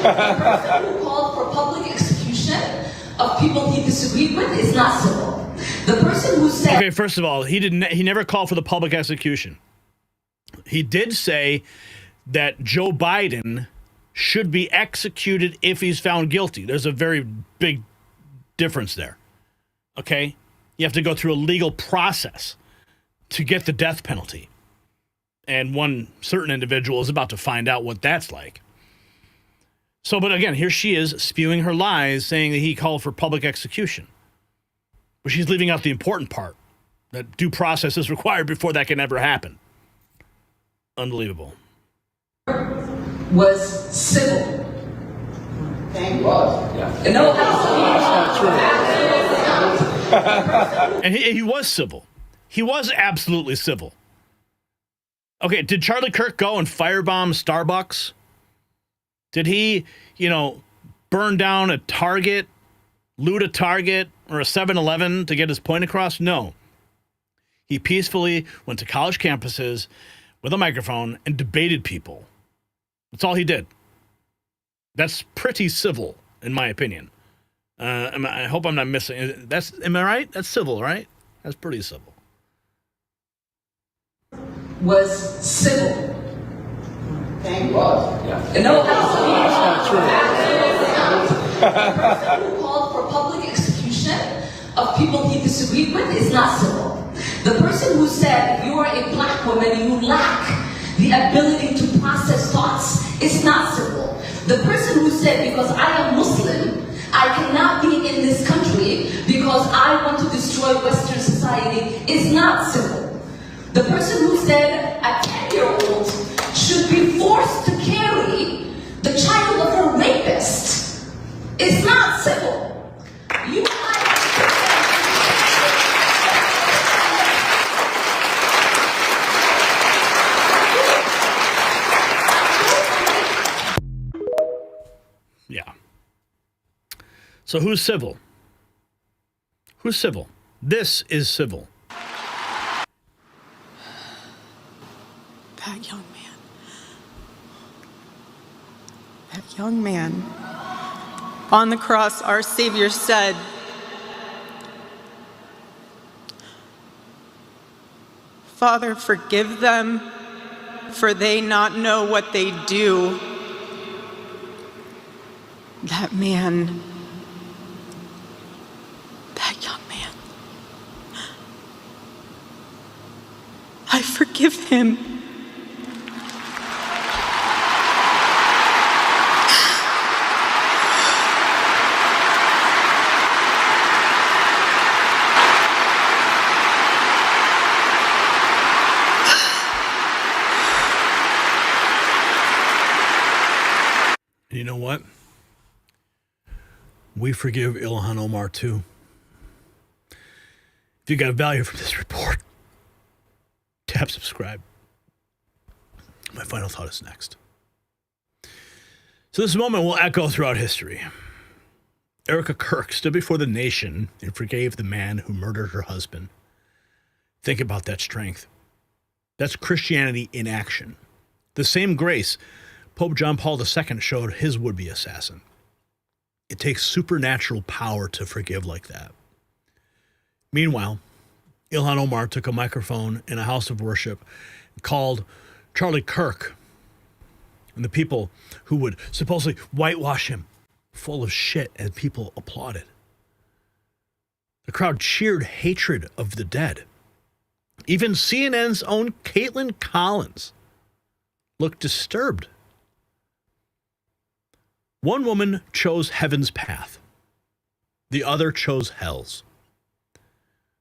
The person who called for public execution of people he disagreed with is not civil. The person who said... Okay, first of all, he never called for the public execution. He did say that Joe Biden should be executed if he's found guilty. There's a very big difference there. Okay? You have to go through a legal process to get the death penalty. And one certain individual is about to find out what that's like. So, but again, here she is spewing her lies, saying that he called for public execution. But she's leaving out the important part, that due process is required before that can ever happen. Unbelievable. Was civil. He was, yeah. No, that's not true. And he was civil. He was absolutely civil. Okay, did Charlie Kirk go and firebomb Starbucks? Did he, burn down a Target, loot a Target, or a 7-Eleven to get his point across? No. He peacefully went to college campuses with a microphone and debated people. That's all he did. That's pretty civil, in my opinion. I hope I'm not missing. Am I right? That's civil, right? That's pretty civil. Was civil. He was, yeah. No, that's not true. The person who called for public execution of people he disagreed with is not civil. The person who said if you are a black woman, you lack the ability to process thoughts is not civil. The person who said because I am Muslim, I cannot be in this country because I want to destroy Western society is not civil. The person who said a 10-year-old should be forced to carry the child of her rapist is not civil. Yeah. So who's civil? Who's civil? This is civil. That young man. On the cross, our Savior said, Father, forgive them, for they not know what they do. That young man, I forgive him. You know what? We forgive Ilhan Omar too. If you got value from this report, tap subscribe. My final thought is next. So this moment will echo throughout history. Erica Kirk stood before the nation and forgave the man who murdered her husband. Think about that strength. That's Christianity in action. The same grace Pope John Paul II showed his would-be assassin. It takes supernatural power to forgive like that. Meanwhile, Ilhan Omar took a microphone in a house of worship and called Charlie Kirk and the people who would supposedly whitewash him full of shit, and people applauded. The crowd cheered hatred of the dead. Even CNN's own Caitlin Collins looked disturbed. One woman chose heaven's path. The other chose hell's.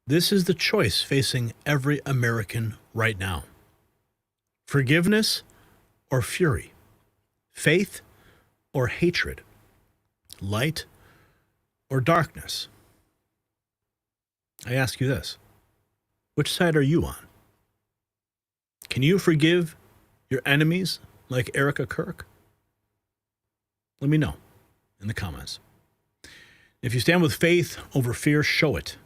This is the choice facing every American right now. Forgiveness or fury. Faith or hatred? Light or darkness? I ask you this. Which side are you on? Can you forgive your enemies like Erica Kirk? Let me know in the comments. If you stand with faith over fear, show it.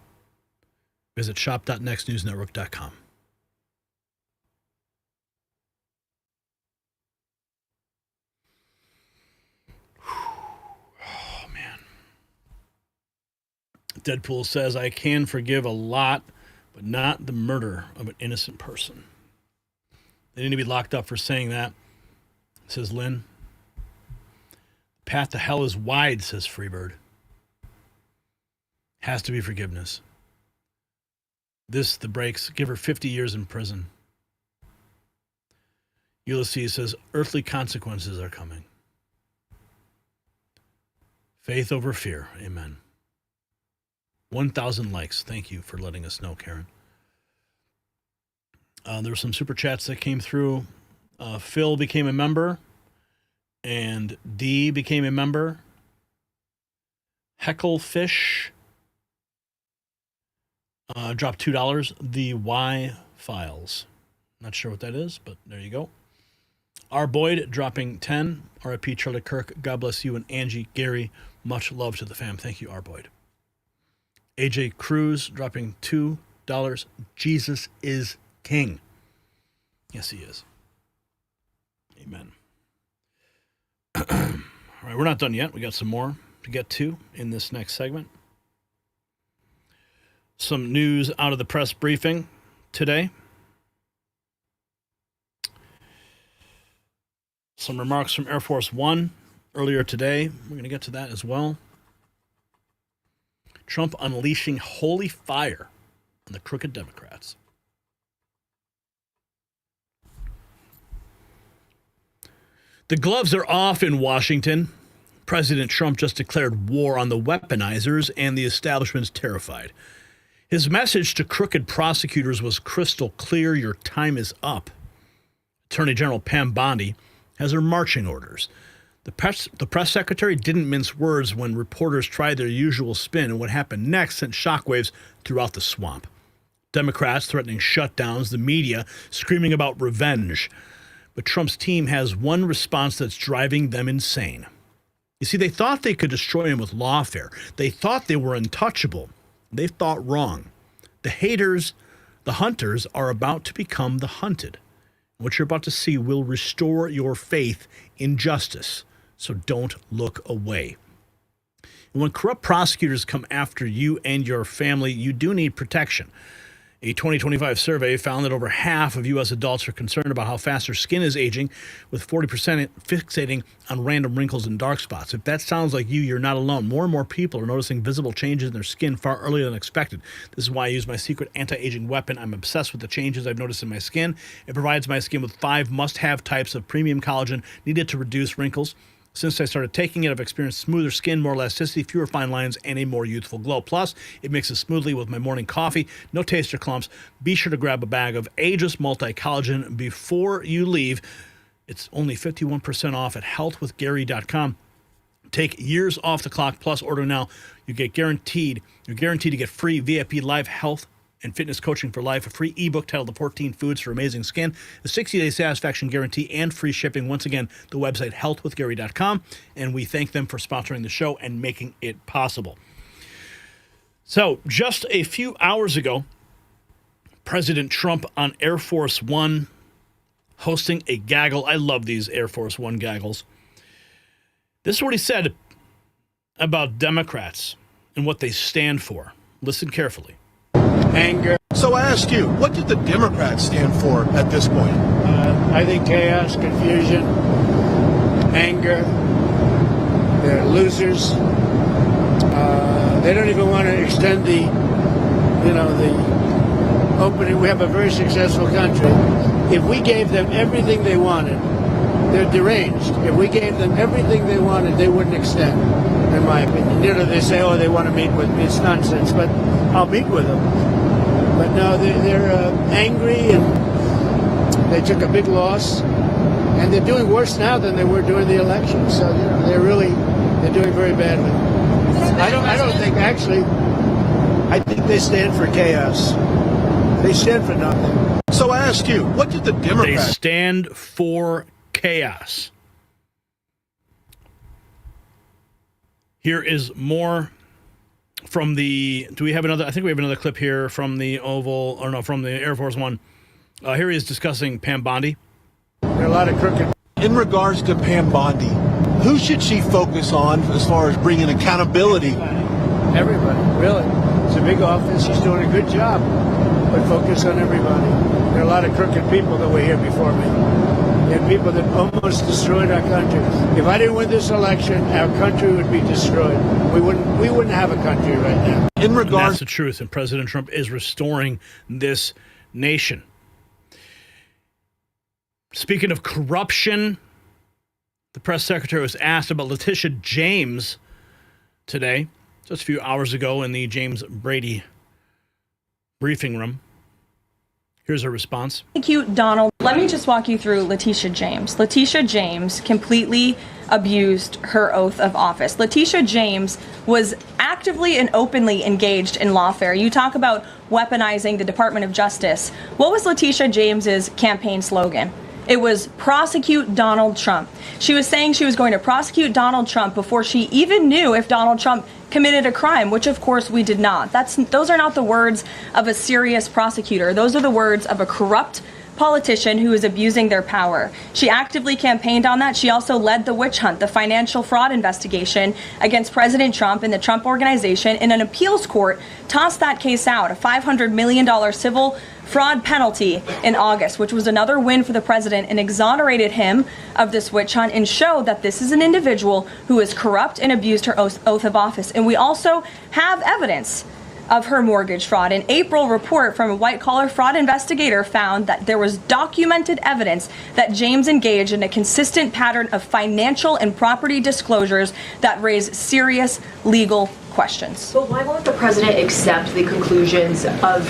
Visit shop.nextnewsnetwork.com. Oh, man. Deadpool says, I can forgive a lot, but not the murder of an innocent person. They need to be locked up for saying that, says Lynn. The path to hell is wide, says Freebird. Has to be forgiveness. This, the breaks, give her 50 years in prison. Ulysses says, earthly consequences are coming. Faith over fear. Amen. 1,000 likes. Thank you for letting us know, Karen. There were some super chats that came through. Phil became a member, and D became a member. Hecklefish dropped $2. The Y Files. Not sure what that is, but there you go. R. Boyd dropping 10. R.I.P. Charlie Kirk. God bless you and Angie, Gary. Much love to the fam. Thank you, R. Boyd. AJ Cruz dropping $2. Jesus is King. Yes, he is. Amen. All right, we're not done yet. We got some more to get to in this next segment. Some news out of the press briefing today. Some remarks from Air Force One earlier today. We're going to get to that as well. Trump unleashing holy fire on the crooked Democrats. The gloves are off in Washington. President Trump just declared war on the weaponizers, and the establishment's terrified. His message to crooked prosecutors was crystal clear: your time is up. Attorney General Pam Bondi has her marching orders. The press secretary didn't mince words when reporters tried their usual spin, and what happened next sent shockwaves throughout the swamp. Democrats threatening shutdowns, the media screaming about revenge. But Trump's team has one response that's driving them insane. You see, they thought they could destroy him with lawfare. They thought they were untouchable. They thought wrong. The haters, the hunters, are about to become the hunted. What you're about to see will restore your faith in justice. So don't look away. And when corrupt prosecutors come after you and your family, you do need protection. A 2025 survey found that over half of U.S. adults are concerned about how fast their skin is aging, with 40% fixating on random wrinkles and dark spots. If that sounds like you, you're not alone. More and more people are noticing visible changes in their skin far earlier than expected. This is why I use my secret anti-aging weapon. I'm obsessed with the changes I've noticed in my skin. It provides my skin with 5 must-have types of premium collagen needed to reduce wrinkles. Since I started taking it, I've experienced smoother skin, more elasticity, fewer fine lines, and a more youthful glow. Plus, it mixes smoothly with my morning coffee. No taste or clumps. Be sure to grab a bag of Aegis Multi-Collagen before you leave. It's only 51% off at healthwithgary.com. Take years off the clock, plus order now. You're guaranteed to get free VIP live health and fitness coaching for life, a free ebook titled The 14 Foods for Amazing Skin, a 60-day satisfaction guarantee, and free shipping. Once again, the website healthwithgary.com, and we thank them for sponsoring the show and making it possible. So, just a few hours ago, President Trump on Air Force One hosting a gaggle. I love these Air Force One gaggles. This is what he said about Democrats and what they stand for. Listen carefully. Anger. So I ask you, what do the Democrats stand for at this point? I think chaos, confusion, anger. They're losers. They don't even want to extend the opening. We have a very successful country. If we gave them everything they wanted, they're deranged. If we gave them everything they wanted, they wouldn't extend, in my opinion. They say, oh, they want to meet with me. It's nonsense, but I'll meet with them. But no, they're angry, and they took a big loss. And they're doing worse now than they were during the election. So, you know, they're doing very badly. I don't think, actually, I think they stand for chaos. They stand for nothing. So I ask you, what did the Democrats... They stand for chaos. Here is more from the... Do we have another... I think we have another clip here from the Oval... Or no, from the Air Force One. Here he is discussing Pam Bondi. There are a lot of crooked... In regards to Pam Bondi, who should she focus on as far as bringing accountability? Everybody, really. It's a big office. She's doing a good job. But focus on everybody. There are a lot of crooked people that were here before me. There are people that almost destroyed our country. If I didn't win this election, our country would be destroyed. We wouldn't have a country right now. In regards... That's the truth, and President Trump is restoring this nation. Speaking of corruption, the press secretary was asked about Letitia James today, just a few hours ago in the James Brady briefing room. Here's her response. Thank you, Donald. Let me just walk you through Letitia James. Letitia James completely abused her oath of office. Letitia James was actively and openly engaged in lawfare. You talk about weaponizing the Department of Justice. What was Letitia James's campaign slogan? It was prosecute Donald Trump. She was saying she was going to prosecute Donald Trump before she even knew if Donald Trump committed a crime, which of course we did not. Those are not the words of a serious prosecutor. Those are the words of a corrupt politician who is abusing their power. She actively campaigned on that. She also led the witch hunt, the financial fraud investigation against President Trump and the Trump Organization, in an appeals court tossed that case out, a $500 million civil fraud penalty in August, which was another win for the president, and exonerated him of this witch hunt and showed that this is an individual who is corrupt and abused her oath of office. And we also have evidence of her mortgage fraud. An April report from a white-collar fraud investigator found that there was documented evidence that James engaged in a consistent pattern of financial and property disclosures that raise serious legal questions. But why won't the president accept the conclusions of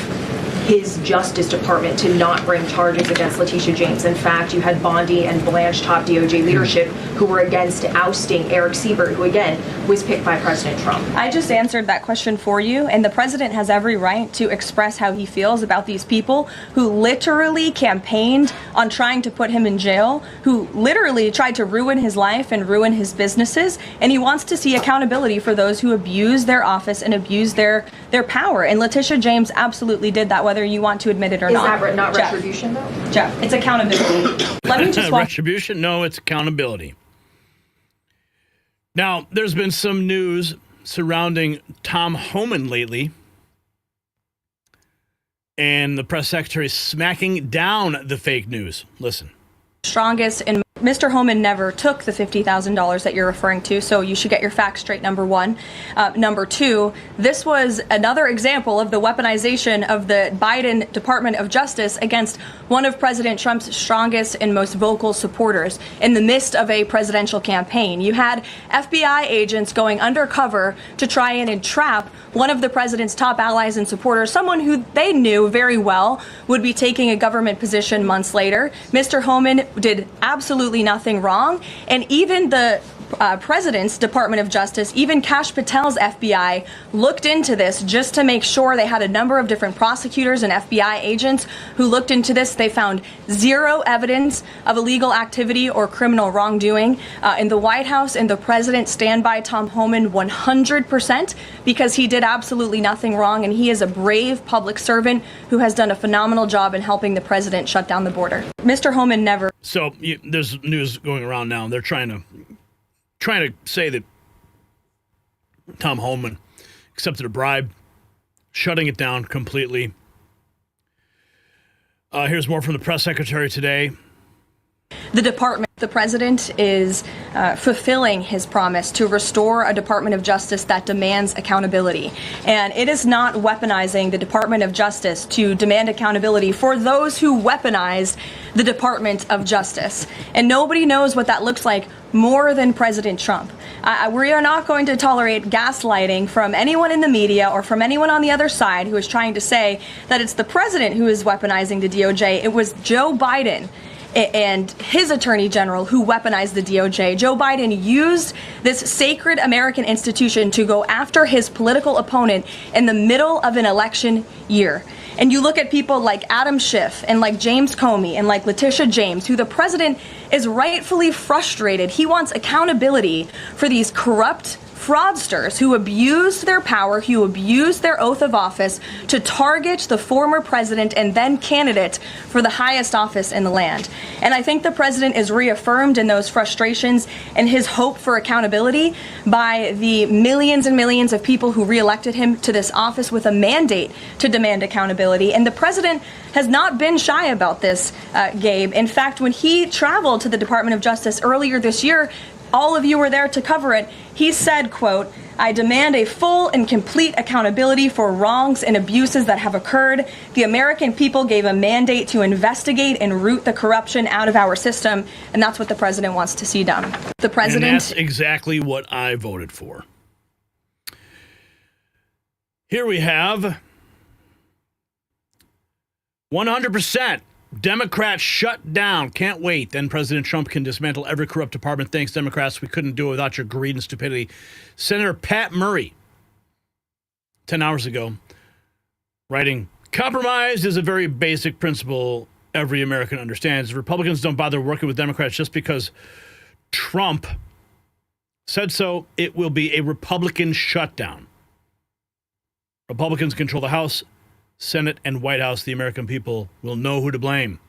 his Justice Department to not bring charges against Letitia James? In fact, you had Bondi and Blanche top DOJ leadership who were against ousting Eric Siebert, who again was picked by President Trump. I just answered that question for you, and the president has every right to express how he feels about these people who literally campaigned on trying to put him in jail, who literally tried to ruin his life and ruin his businesses, and he wants to see accountability for those who abuse their office and abuse their power. And Letitia James absolutely did that, whether you want to admit it or not. Is that not Jeff, retribution, though? Jeff, it's accountability. Let me just Retribution? No, it's accountability. Now, there's been some news surrounding Tom Homan lately, and the press secretary smacking down the fake news. Listen. Strongest, and Mr. Homan never took the $50,000 that you're referring to, so you should get your facts straight, number one. Number two, this was another example of the weaponization of the Biden Department of Justice against one of President Trump's strongest and most vocal supporters in the midst of a presidential campaign. You had FBI agents going undercover to try and entrap one of the president's top allies and supporters, someone who they knew very well would be taking a government position months later. Mr. Homan did absolutely nothing wrong, and even the president's Department of Justice, even Kash Patel's FBI, looked into this just to make sure. They had a number of different prosecutors and FBI agents who looked into this. They found zero evidence of illegal activity or criminal wrongdoing in the White House, and the president stand by Tom Homan 100% because he did absolutely nothing wrong, and he is a brave public servant who has done a phenomenal job in helping the president shut down the border. Mr. Homan never. So there's news going around now. They're trying to say that Tom Homan accepted a bribe, shutting it down completely. Here's more from the press secretary today. The president is fulfilling his promise to restore a Department of Justice that demands accountability. And it is not weaponizing the Department of Justice to demand accountability for those who weaponized the Department of Justice. And nobody knows what that looks like more than President Trump. We are not going to tolerate gaslighting from anyone in the media or from anyone on the other side who is trying to say that it's the president who is weaponizing the DOJ. It was Joe Biden and his attorney general who weaponized the DOJ. Joe Biden used this sacred American institution to go after his political opponent in the middle of an election year. And you look at people like Adam Schiff and like James Comey and like Letitia James, who the president is rightfully frustrated. He wants accountability for these corrupt fraudsters who abused their power, who abused their oath of office to target the former president and then candidate for the highest office in the land. And I think the president is reaffirmed in those frustrations and his hope for accountability by the millions and millions of people who reelected him to this office with a mandate to demand accountability. And the president has not been shy about this, Gabe. In fact, when he traveled to the Department of Justice earlier this year, all of you were there to cover it. He said, quote, "I demand a full and complete accountability for wrongs and abuses that have occurred. The American people gave a mandate to investigate and root the corruption out of our system." And that's what the president wants to see done. The president. And that's exactly what I voted for. Here we have 100%. Democrats shut down. Can't wait. Then President Trump can dismantle every corrupt department. Thanks, Democrats. We couldn't do it without your greed and stupidity. Senator Pat Murray, 10 hours ago, writing, "Compromise is a very basic principle every American understands. Republicans don't bother working with Democrats just because Trump said so. It will be a Republican shutdown. Republicans control the House, Senate, and White House. The American people will know who to blame."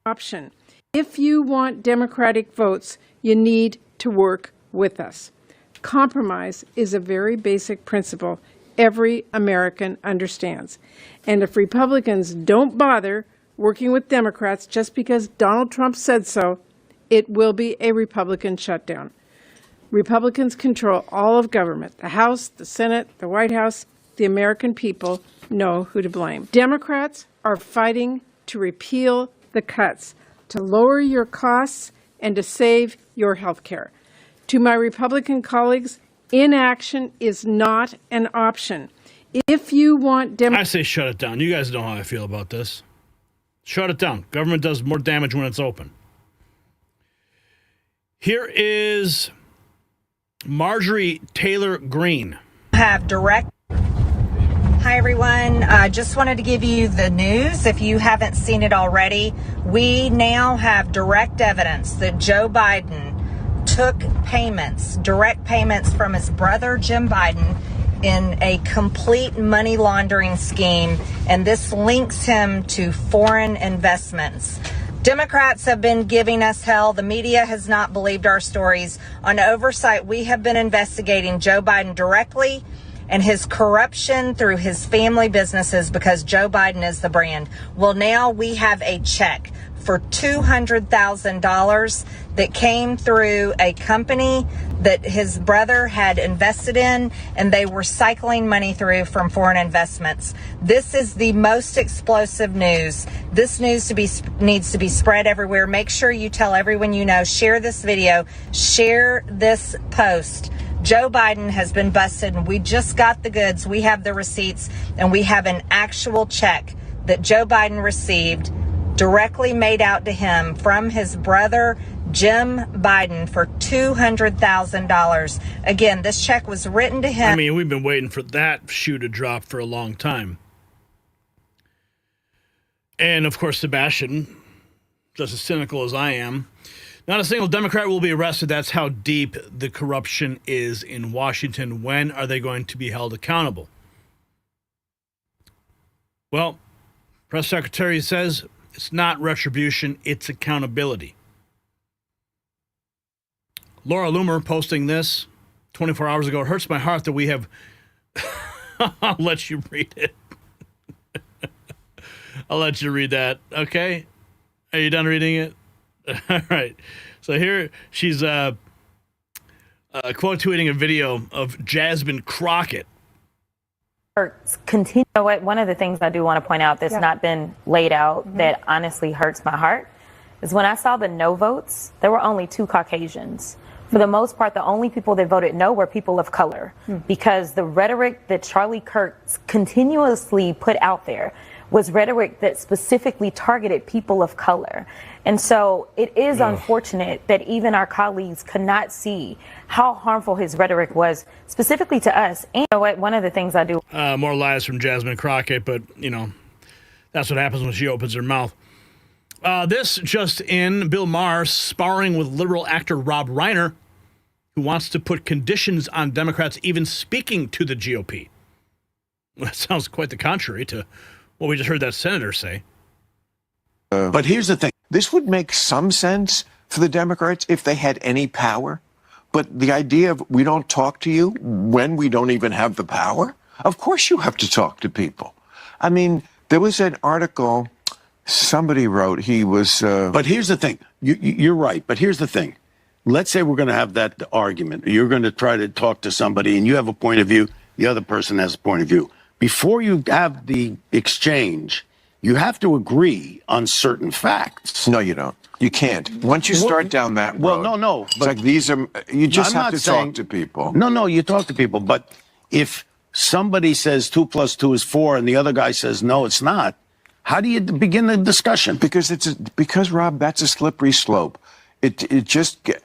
Option. If you want Democratic votes, you need to work with us. Compromise is a very basic principle every American understands. And if Republicans don't bother working with Democrats just because Donald Trump said so, it will be a Republican shutdown. Republicans control all of government, the House, the Senate, the White House. The American people know who to blame. Democrats are fighting to repeal the cuts, to lower your costs, and to save your health care. To my Republican colleagues, inaction is not an option. If you want I say shut it down. You guys know how I feel about this. Shut it down. Government does more damage when it's open. Here is Marjorie Taylor Greene. Have direct. Hi, everyone. Just wanted to give you the news. If you haven't seen it already, we now have direct evidence that Joe Biden took payments, direct payments from his brother, Jim Biden, in a complete money laundering scheme. And this links him to foreign investments. Democrats have been giving us hell. The media has not believed our stories. On oversight, we have been investigating Joe Biden directly and his corruption through his family businesses because Joe Biden is the brand. Well, now we have a check for $200,000 that came through a company that his brother had invested in, and they were cycling money through from foreign investments. This is the most explosive news. This news needs to be spread everywhere. Make sure you tell everyone you know. Share this video. Share this post. Joe Biden has been busted, and we just got the goods. We have the receipts, and we have an actual check that Joe Biden received directly made out to him from his brother, Jim Biden, for $200,000. Again, this check was written to him. I mean, we've been waiting for that shoe to drop for a long time. And, of course, Sebastian, just as cynical as I am, not a single Democrat will be arrested. That's how deep the corruption is in Washington. When are they going to be held accountable? Well, press secretary says it's not retribution, it's accountability. Laura Loomer posting this 24 hours ago. It hurts my heart that we have... I'll let you read it. I'll let you read that, okay? Are you done reading it? All right. So here she's quote tweeting a video of Jasmine Crockett. One of the things I do want to point out that's not been laid out that honestly hurts my heart is when I saw the no votes, there were only 2 Caucasians. For the most part, the only people that voted no were people of color because the rhetoric that Charlie Kirk continuously put out there was rhetoric that specifically targeted people of color. And so it is unfortunate that even our colleagues could not see how harmful his rhetoric was specifically to us. And you know what? One of the things I do. More lies from Jasmine Crockett, but, you know, that's what happens when she opens her mouth. This just in, Bill Maher sparring with liberal actor Rob Reiner, who wants to put conditions on Democrats even speaking to the GOP. Well, that sounds quite the contrary to what we just heard that senator say. But here's the thing. This would make some sense for the Democrats if they had any power. But the idea of we don't talk to you when we don't even have the power, of course you have to talk to people. I mean, there was an article somebody wrote, he was... But here's the thing. You're right, but here's the thing. Let's say we're going to have that argument. You're going to try to talk to somebody and you have a point of view, the other person has a point of view. Before you have the exchange, you have to agree on certain facts. No, you don't. You can't. Once you start down that road. Well, no. It's like these are, you just have to talk to people. No, you talk to people. But if somebody says 2 + 2 is 4 and the other guy says, no, it's not, how do you begin the discussion? Because Rob, that's a slippery slope.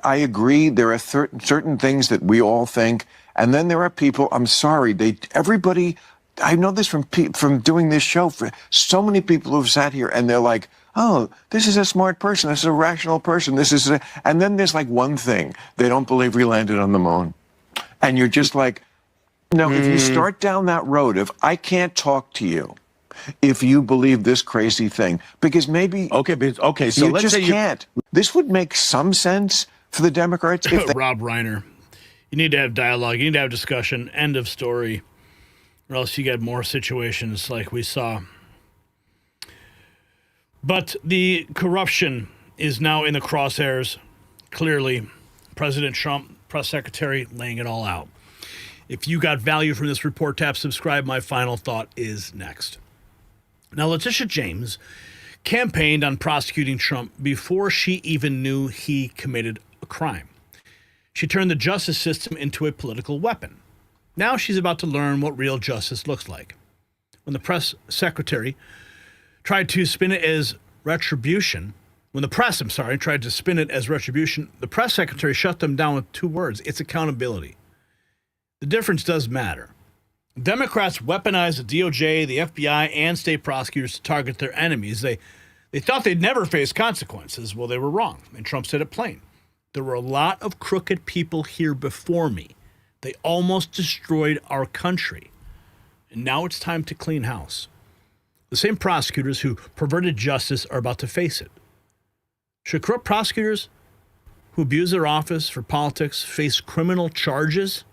I agree. There are certain things that we all think. And then there are people, I'm sorry, everybody, I know this from doing this show, for so many people who've sat here and they're like, oh, this is a smart person, this is a rational person, and then there's like one thing, they don't believe we landed on the moon. And you're just like, no, if you start down that road of, I can't talk to you if you believe this crazy thing, because maybe so you let's just say can't. This would make some sense for the Democrats if they... Rob Reiner, you need to have dialogue, you need to have discussion, end of story. Or else you get more situations like we saw. But the corruption is now in the crosshairs. Clearly, President Trump, press secretary, laying it all out. If you got value from this report, tap subscribe. My final thought is next. Now, Letitia James campaigned on prosecuting Trump before she even knew he committed a crime. She turned the justice system into a political weapon. Now she's about to learn what real justice looks like. When the press secretary tried to spin it as retribution, the press secretary shut them down with 2 words. It's accountability. The difference does matter. Democrats weaponize the DOJ, the FBI, and state prosecutors to target their enemies. They thought they'd never face consequences. Well, they were wrong, and Trump said it plain. There were a lot of crooked people here before me. They almost destroyed our country. And now it's time to clean house. The same prosecutors who perverted justice are about to face it. Should corrupt prosecutors who abuse their office for politics face criminal charges?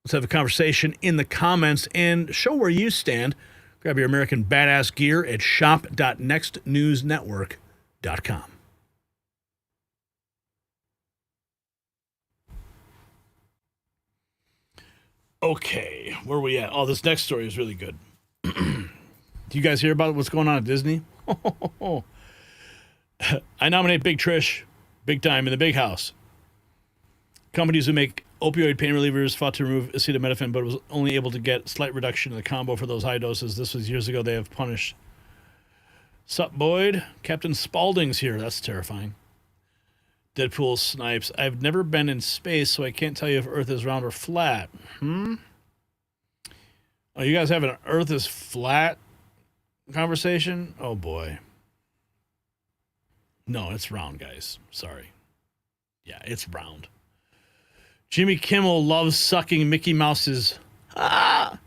Let's have a conversation in the comments and show where you stand. Grab your American Badass gear at shop.nextnewsnetwork.com. Okay, where are we at? Oh, this next story is really good. Do you guys hear about what's going on at Disney? I nominate Big Trish, big time, in the big house. Companies who make opioid pain relievers fought to remove acetaminophen, but was only able to get slight reduction in the combo for those high doses. This was years ago. They have punished. Sup, Boyd? Captain Spaulding's here. That's terrifying. Deadpool snipes. I've never been in space, so I can't tell you if Earth is round or flat. Oh, you guys have an Earth is flat conversation? Oh, boy. No, it's round, guys. Sorry. Yeah, it's round. Jimmy Kimmel loves sucking Mickey Mouse's... Ah!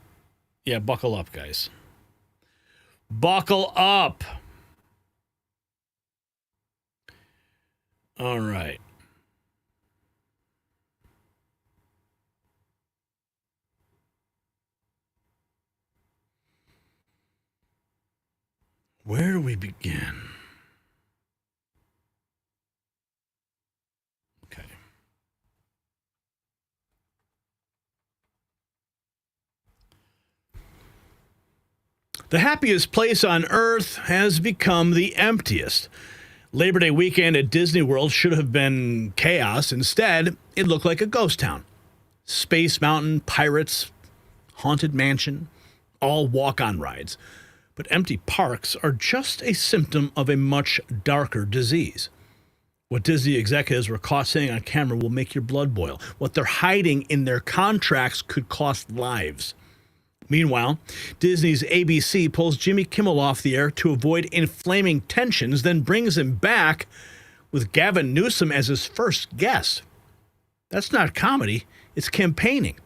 Yeah, buckle up, guys. Buckle up. All right. Where do we begin? Okay. The happiest place on earth has become the emptiest. Labor Day weekend at Disney World should have been chaos. Instead, it looked like a ghost town. Space Mountain, pirates, haunted mansion, all walk-on rides. But empty parks are just a symptom of a much darker disease. What Disney executives were caught saying on camera will make your blood boil. What they're hiding in their contracts could cost lives. Meanwhile, Disney's ABC pulls Jimmy Kimmel off the air to avoid inflaming tensions, then brings him back with Gavin Newsom as his first guest. That's not comedy, it's campaigning.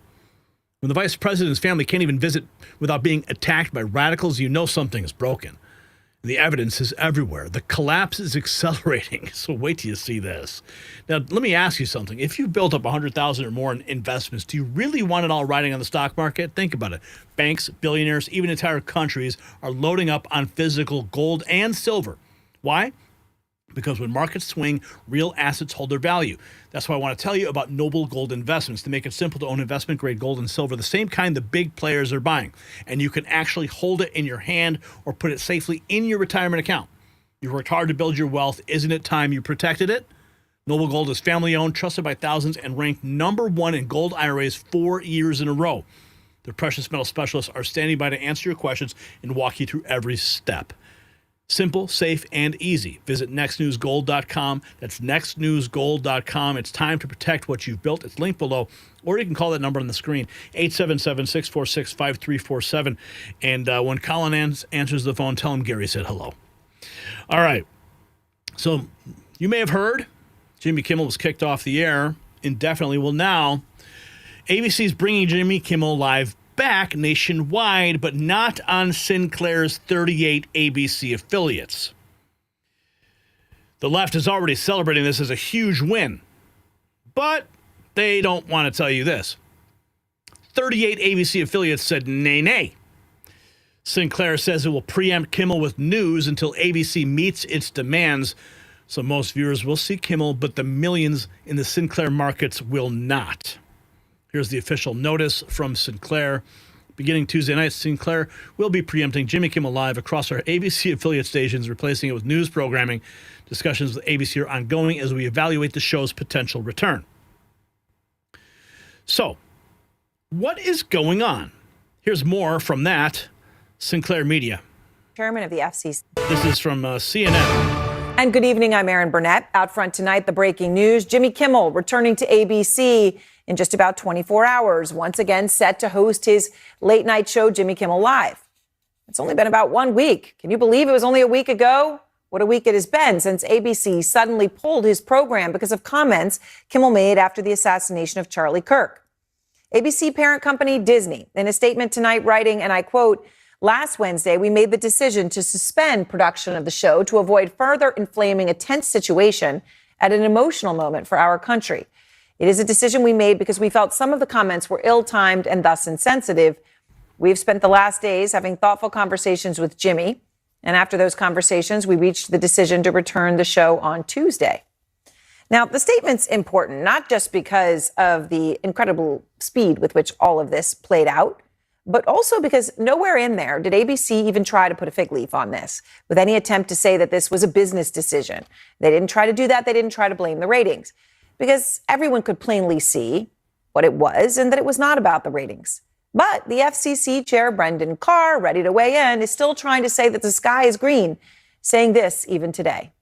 When the vice president's family can't even visit without being attacked by radicals, you know something is broken. The evidence is everywhere. The collapse is accelerating, so wait till you see this. Now, let me ask you something. If you built up $100,000 or more in investments, do you really want it all riding on the stock market? Think about it. Banks, billionaires, even entire countries are loading up on physical gold and silver. Why? Because when markets swing, real assets hold their value. That's why I want to tell you about Noble Gold Investments to make it simple to own investment-grade gold and silver, the same kind the big players are buying. And you can actually hold it in your hand or put it safely in your retirement account. You worked hard to build your wealth. Isn't it time you protected it? Noble Gold is family-owned, trusted by thousands, and ranked #1 in gold IRAs 4 years in a row. Their precious metal specialists are standing by to answer your questions and walk you through every step. Simple, safe, and easy. Visit nextnewsgold.com. That's nextnewsgold.com. It's time to protect what you've built. It's linked below, or you can call that number on the screen, 877-646-5347. And when Colin answers the phone, tell him Gary said hello. All right. So you may have heard Jimmy Kimmel was kicked off the air indefinitely. Well, now ABC's bringing Jimmy Kimmel live back nationwide, but not on Sinclair's 38 ABC affiliates. The left is already celebrating this as a huge win, but they don't want to tell you this. 38 ABC affiliates said nay. Sinclair says it will preempt Kimmel with news until ABC meets its demands, so most viewers will see Kimmel, but the millions in the Sinclair markets will not. Here's the official notice from Sinclair. Beginning Tuesday night, Sinclair will be preempting Jimmy Kimmel Live across our ABC affiliate stations, replacing it with news programming. Discussions with ABC are ongoing as we evaluate the show's potential return. So, what is going on? Here's more from that Sinclair Media. Chairman of the FCC. This is from CNN. And good evening, I'm Erin Burnett. Out front tonight, the breaking news. Jimmy Kimmel returning to ABC in just about 24 hours, once again set to host his late night show, Jimmy Kimmel Live. It's only been about 1 week. Can you believe it was only a week ago? What a week it has been since ABC suddenly pulled his program because of comments Kimmel made after the assassination of Charlie Kirk. ABC parent company Disney, in a statement tonight, writing, and I quote, "Last Wednesday, we made the decision to suspend production of the show to avoid further inflaming a tense situation at an emotional moment for our country. It is a decision we made because we felt some of the comments were ill-timed and thus insensitive. We've spent the last days having thoughtful conversations with Jimmy, and after those conversations, we reached the decision to return the show on Tuesday." Now, the statement's important, not just because of the incredible speed with which all of this played out, but also because nowhere in there did ABC even try to put a fig leaf on this, with any attempt to say that this was a business decision. They didn't try to do that. They didn't try to blame the ratings, because everyone could plainly see what it was and that it was not about the ratings. But the FCC chair, Brendan Carr, ready to weigh in, is still trying to say that the sky is green, saying this even today.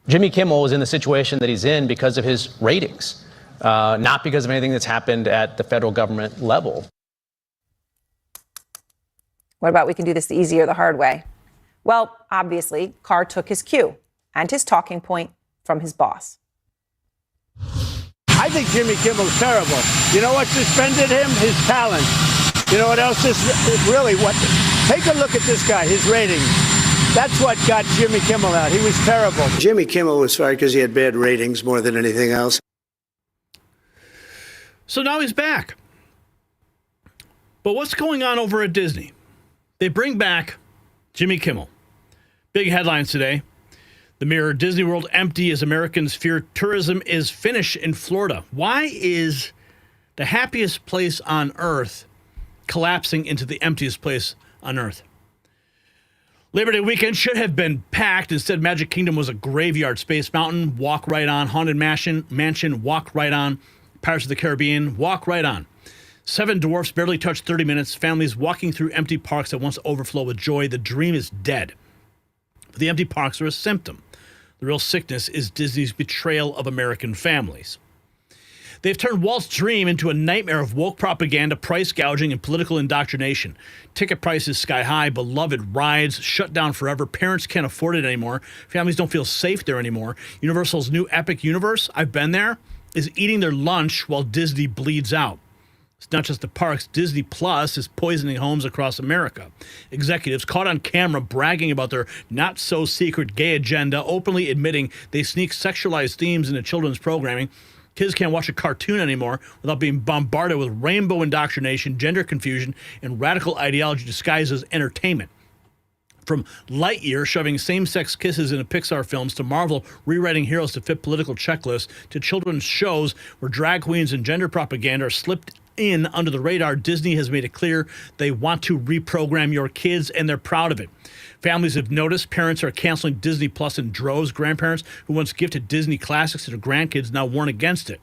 Jimmy Kimmel is in the situation that he's in because of his ratings, not because of anything that's happened at the federal government level. What about we can do this the easy or the hard way? Well, obviously, Carr took his cue and his talking point from his boss. I think Jimmy Kimmel's terrible. You know what suspended him? His talent. You know what else is really what? Take a look at this guy, his ratings. That's what got Jimmy Kimmel out. He was terrible. Jimmy Kimmel was fired because he had bad ratings more than anything else. So now he's back. But what's going on over at Disney? They bring back Jimmy Kimmel. Big headlines today. The Mirror, Disney World empty as Americans fear tourism is finished in Florida. Why is the happiest place on earth collapsing into the emptiest place on earth? Labor Day weekend should have been packed. Instead, Magic Kingdom was a graveyard. Space Mountain, walk right on. Haunted Mansion, walk right on. Pirates of the Caribbean, walk right on. Seven dwarfs barely touch 30 minutes. Families walking through empty parks that once overflow with joy. The dream is dead. But the empty parks are a symptom. The real sickness is Disney's betrayal of American families. They've turned Walt's dream into a nightmare of woke propaganda, price gouging, and political indoctrination. Ticket prices sky high, beloved rides shut down forever. Parents can't afford it anymore. Families don't feel safe there anymore. Universal's new epic universe, I've been there, is eating their lunch while Disney bleeds out. It's not just the parks. Disney Plus is poisoning homes across America. Executives caught on camera bragging about their not-so-secret gay agenda, openly admitting they sneak sexualized themes into children's programming. Kids can't watch a cartoon anymore without being bombarded with rainbow indoctrination, gender confusion, and radical ideology disguised as entertainment. From Lightyear shoving same-sex kisses into Pixar films to Marvel rewriting heroes to fit political checklists to children's shows where drag queens and gender propaganda are slipped in under the radar, Disney has made it clear they want to reprogram your kids, and they're proud of it. Families have noticed parents are canceling Disney Plus in droves. Grandparents who once gifted Disney classics to their grandkids now warn against it.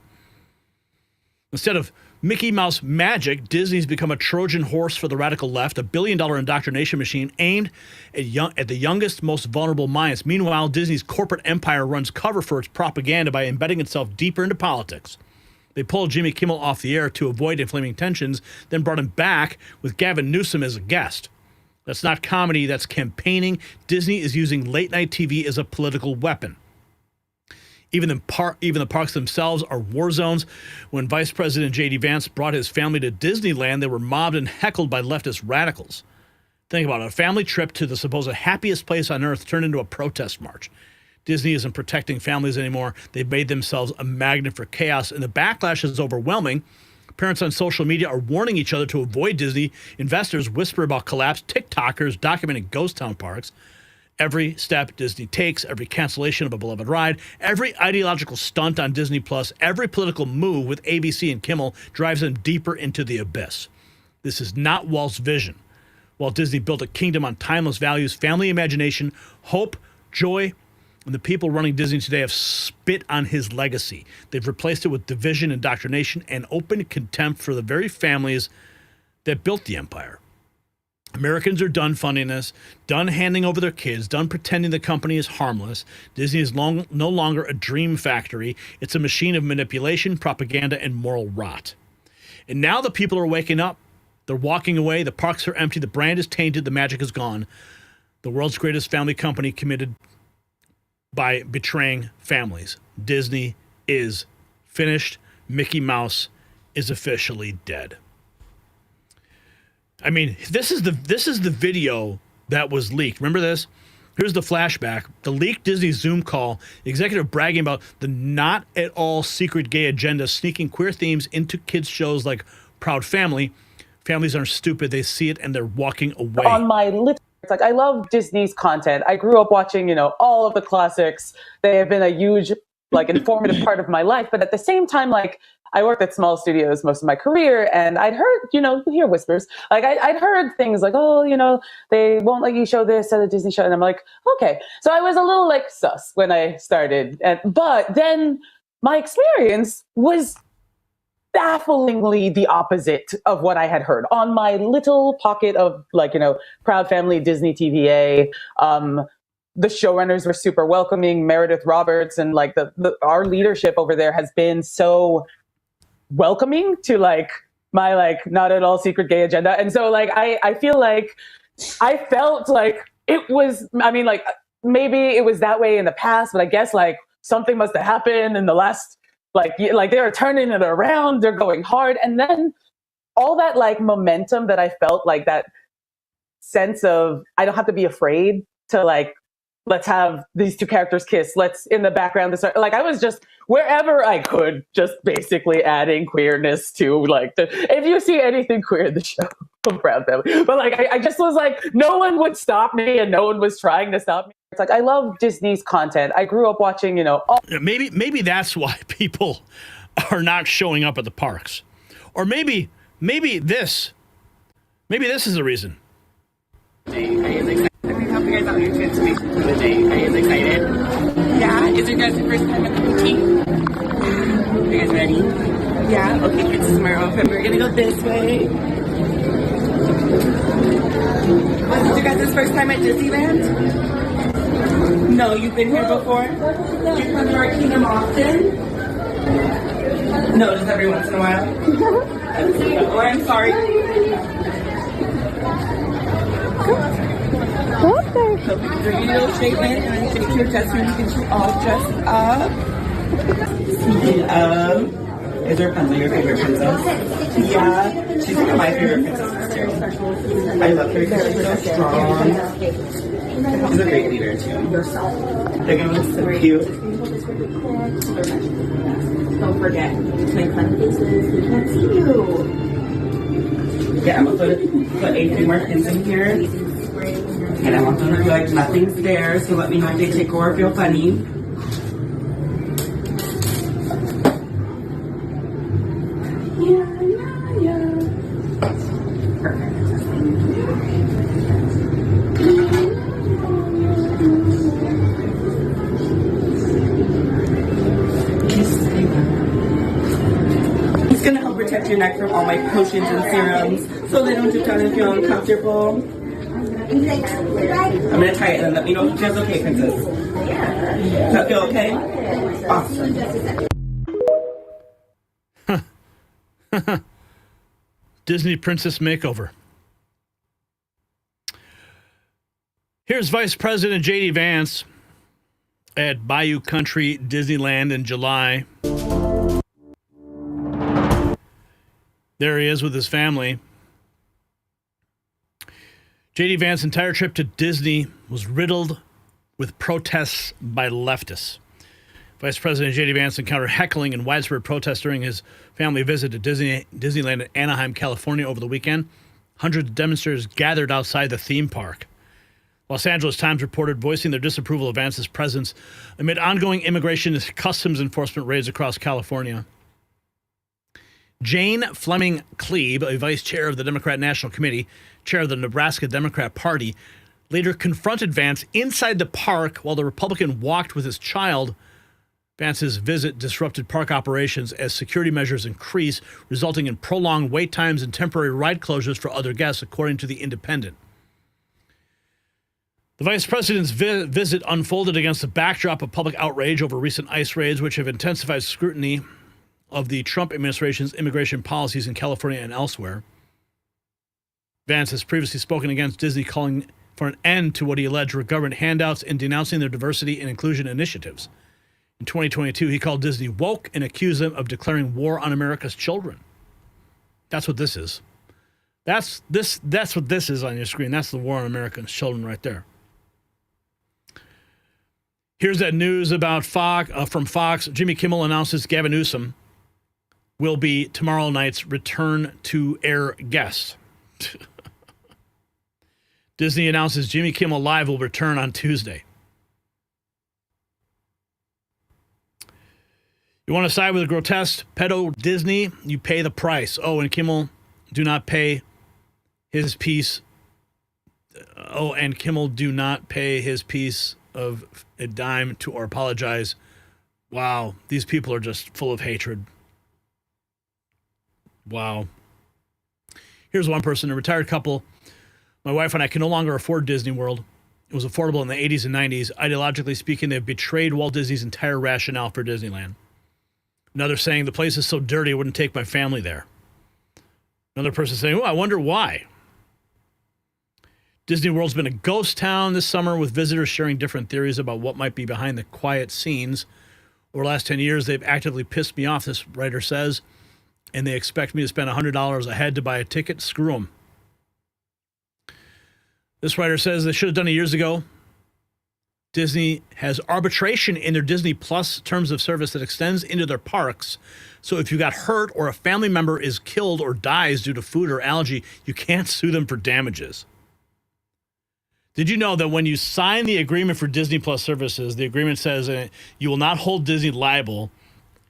Instead of Mickey Mouse magic, Disney's become a Trojan horse for the radical left, a billion-dollar indoctrination machine aimed at the youngest, most vulnerable minds. Meanwhile, Disney's corporate empire runs cover for its propaganda by embedding itself deeper into politics. They pulled Jimmy Kimmel off the air to avoid inflaming tensions, then brought him back with Gavin Newsom as a guest. That's not comedy, that's campaigning. Disney is using late-night TV as a political weapon. Even the parks themselves are war zones. When Vice President J.D. Vance brought his family to Disneyland, they were mobbed and heckled by leftist radicals. Think about it. A family trip to the supposed happiest place on earth turned into a protest march. Disney isn't protecting families anymore. They've made themselves a magnet for chaos, and the backlash is overwhelming. Parents on social media are warning each other to avoid Disney. Investors whisper about collapse. TikTokers documenting ghost town parks. Every step Disney takes, every cancellation of a beloved ride, every ideological stunt on Disney Plus, every political move with ABC and Kimmel drives them deeper into the abyss. This is not Walt's vision. Walt Disney built a kingdom on timeless values, family imagination, hope, joy, and the people running Disney today have spit on his legacy. They've replaced it with division, indoctrination, and open contempt for the very families that built the empire. Americans are done funding this, done handing over their kids, done pretending the company is harmless. Disney is no longer a dream factory. It's a machine of manipulation, propaganda, and moral rot. And now the people are waking up. They're walking away. The parks are empty. The brand is tainted. The magic is gone. The world's greatest family company committed by betraying families. Disney is finished. Mickey Mouse is officially dead. I mean, this is the video that was leaked. Remember this? Here's the flashback. The leaked Disney Zoom call, the executive bragging about the not at all secret gay agenda, sneaking queer themes into kids' shows like Proud Family. Families aren't stupid. They see it and they're walking away. On my list, it's like, I love Disney's content. I grew up watching, all of the classics. They have been a huge, informative part of my life. But at the same time, I worked at small studios most of my career, and I'd heard, you hear whispers. I'd heard things like, they won't let you show this at a Disney show. And I'm like, okay. So I was a little sus when I started. But then my experience was bafflingly the opposite of what I had heard. On my little pocket of Proud Family, Disney TVA, the showrunners were super welcoming. Meredith Roberts and our leadership over there has been so welcoming to my not at all secret gay agenda. And so I feel like I felt like it was, maybe it was that way in the past, but I guess something must have happened in the last, they are turning it around, they're going hard. And then all that momentum that I felt, that sense of, I don't have to be afraid to let's have these two characters kiss. Let's in the background. I was just wherever I could, just basically adding queerness to if you see anything queer in the show, I'm Proud Family. But I just was no one would stop me, and no one was trying to stop me. It's I love Disney's content. I grew up watching, Maybe that's why people are not showing up at the parks, or maybe this is the reason. I hope you guys have your transformation for the day. Are you guys excited? Yeah? Is it guys the first time at the boutique? Are you guys ready? Yeah, okay, Princess Marrow. We're gonna go this way. Was this you guys' first time at Disneyland? No, you've been here before? Do you come to our kingdom often? No, just every once in a while. Oh, I'm sorry. Do your little statement and then take your dressing room to get you all dressed up. Speaking of, is Rapunzel your favorite princess? Yeah, she's one of my favorite princesses too. I love her because she's so strong. She's a great leader too. They're gonna look so cute. Don't forget to make fun faces. We can't see you. Yeah, I'm gonna put 8 more pins in here. And I want them to be like, nothing's there, so let me know if they tickle or feel funny. It's gonna help protect your neck from all my potions and serums, so they don't just kind of feel uncomfortable. I'm gonna try it and then let me know if it feels okay, Princess. Does that feel okay? Awesome. Disney Princess Makeover. Here's Vice President J.D. Vance at Bayou Country Disneyland in July. There he is with his family. J.D. Vance's entire trip to Disney was riddled with protests by leftists. Vice President J.D. Vance encountered heckling and widespread protests during his family visit to Disneyland in Anaheim, California over the weekend. Hundreds of demonstrators gathered outside the theme park. Los Angeles Times reported voicing their disapproval of Vance's presence amid ongoing immigration and customs enforcement raids across California. Jane Fleming Klebe, a vice chair of the Democrat National Committee, chair of the Nebraska Democrat Party, later confronted Vance inside the park while the Republican walked with his child. Vance's visit disrupted park operations as security measures increased, resulting in prolonged wait times and temporary ride closures for other guests, according to The Independent. The vice president's visit unfolded against the backdrop of public outrage over recent ICE raids, which have intensified scrutiny of the Trump administration's immigration policies in California and elsewhere. Vance has previously spoken against Disney, calling for an end to what he alleged were government handouts and denouncing their diversity and inclusion initiatives. In 2022, he called Disney woke and accused them of declaring war on America's children. That's what this is. That's what this is on your screen. That's the war on America's children right there. Here's that news about from Fox. Jimmy Kimmel announces Gavin Newsom will be tomorrow night's return to air guest. Disney announces Jimmy Kimmel Live will return on Tuesday. You want to side with a grotesque pedo Disney? You pay the price. Oh, and Kimmel do not pay his piece. Oh, and Kimmel do not pay his piece of a dime to or apologize. Wow, these people are just full of hatred. Wow. Here's one person, a retired couple. My wife and I can no longer afford Disney World. It was affordable in the 80s and 90s. Ideologically speaking, they've betrayed Walt Disney's entire rationale for Disneyland. Another saying, the place is so dirty, I wouldn't take my family there. Another person saying, oh, I wonder why. Disney World's been a ghost town this summer, with visitors sharing different theories about what might be behind the quiet scenes. Over the last 10 years, they've actively pissed me off, this writer says, and they expect me to spend $100 a head to buy a ticket. Screw them. This writer says they should have done it years ago. Disney has arbitration in their Disney Plus terms of service that extends into their parks. So if you got hurt or a family member is killed or dies due to food or allergy, you can't sue them for damages. Did you know that when you sign the agreement for Disney Plus services, the agreement says you will not hold Disney liable,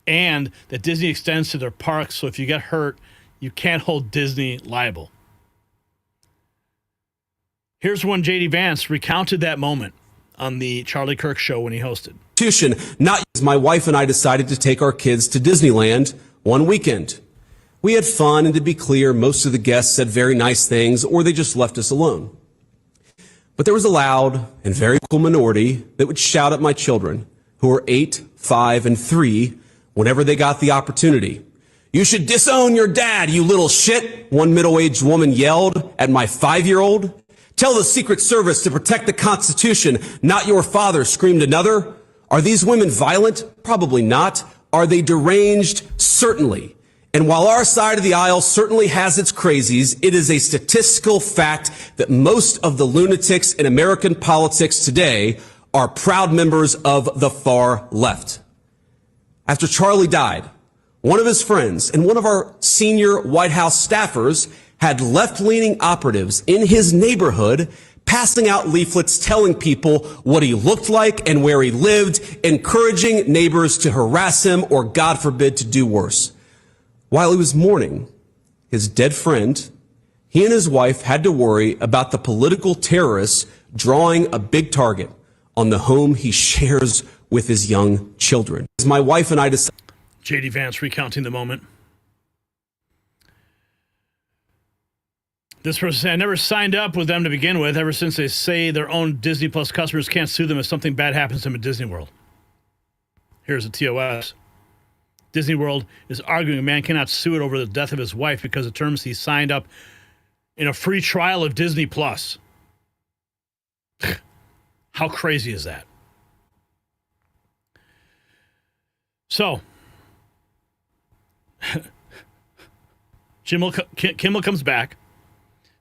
and that Disney extends to their parks, so if you get hurt, you can't hold Disney liable. Here's when J.D. Vance recounted that moment on the Charlie Kirk show when he hosted. Not my wife and I decided to take our kids to Disneyland one weekend. We had fun, and to be clear, most of the guests said very nice things, or they just left us alone. But there was a loud and very vocal minority that would shout at my children, who were 8, 5, and 3, whenever they got the opportunity. "You should disown your dad, you little shit," one middle-aged woman yelled at my 5-year-old. "Tell the Secret Service to protect the Constitution, not your father," screamed another. Are these women violent? Probably not. Are they deranged? Certainly. And while our side of the aisle certainly has its crazies, it is a statistical fact that most of the lunatics in American politics today are proud members of the far left. After Charlie died, one of his friends and one of our senior White House staffers had left-leaning operatives in his neighborhood passing out leaflets telling people what he looked like and where he lived, encouraging neighbors to harass him or, God forbid, to do worse. While he was mourning his dead friend, he and his wife had to worry about the political terrorists drawing a big target on the home he shares with his young children. As my wife and I decided... J.D. Vance recounting the moment. This person said, "I never signed up with them to begin with, ever since they say their own Disney Plus customers can't sue them if something bad happens to them at Disney World." Here's a TOS. Disney World is arguing a man cannot sue it over the death of his wife because of terms he signed up in a free trial of Disney Plus. How crazy is that? So, Kimmel comes back.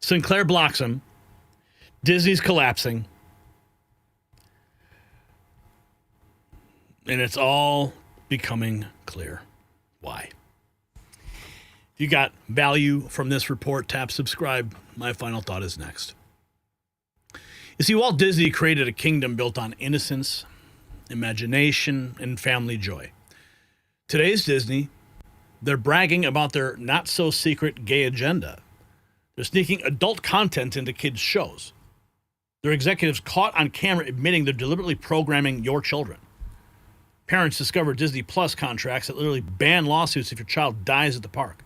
Sinclair blocks him. Disney's collapsing. And it's all becoming clear why. If you got value from this report, tap subscribe. My final thought is next. You see, Walt Disney created a kingdom built on innocence, imagination, and family joy. Today's Disney, they're bragging about their not-so-secret gay agenda. They're sneaking adult content into kids' shows. Their executives caught on camera admitting they're deliberately programming your children. Parents discover Disney Plus contracts that literally ban lawsuits if your child dies at the park.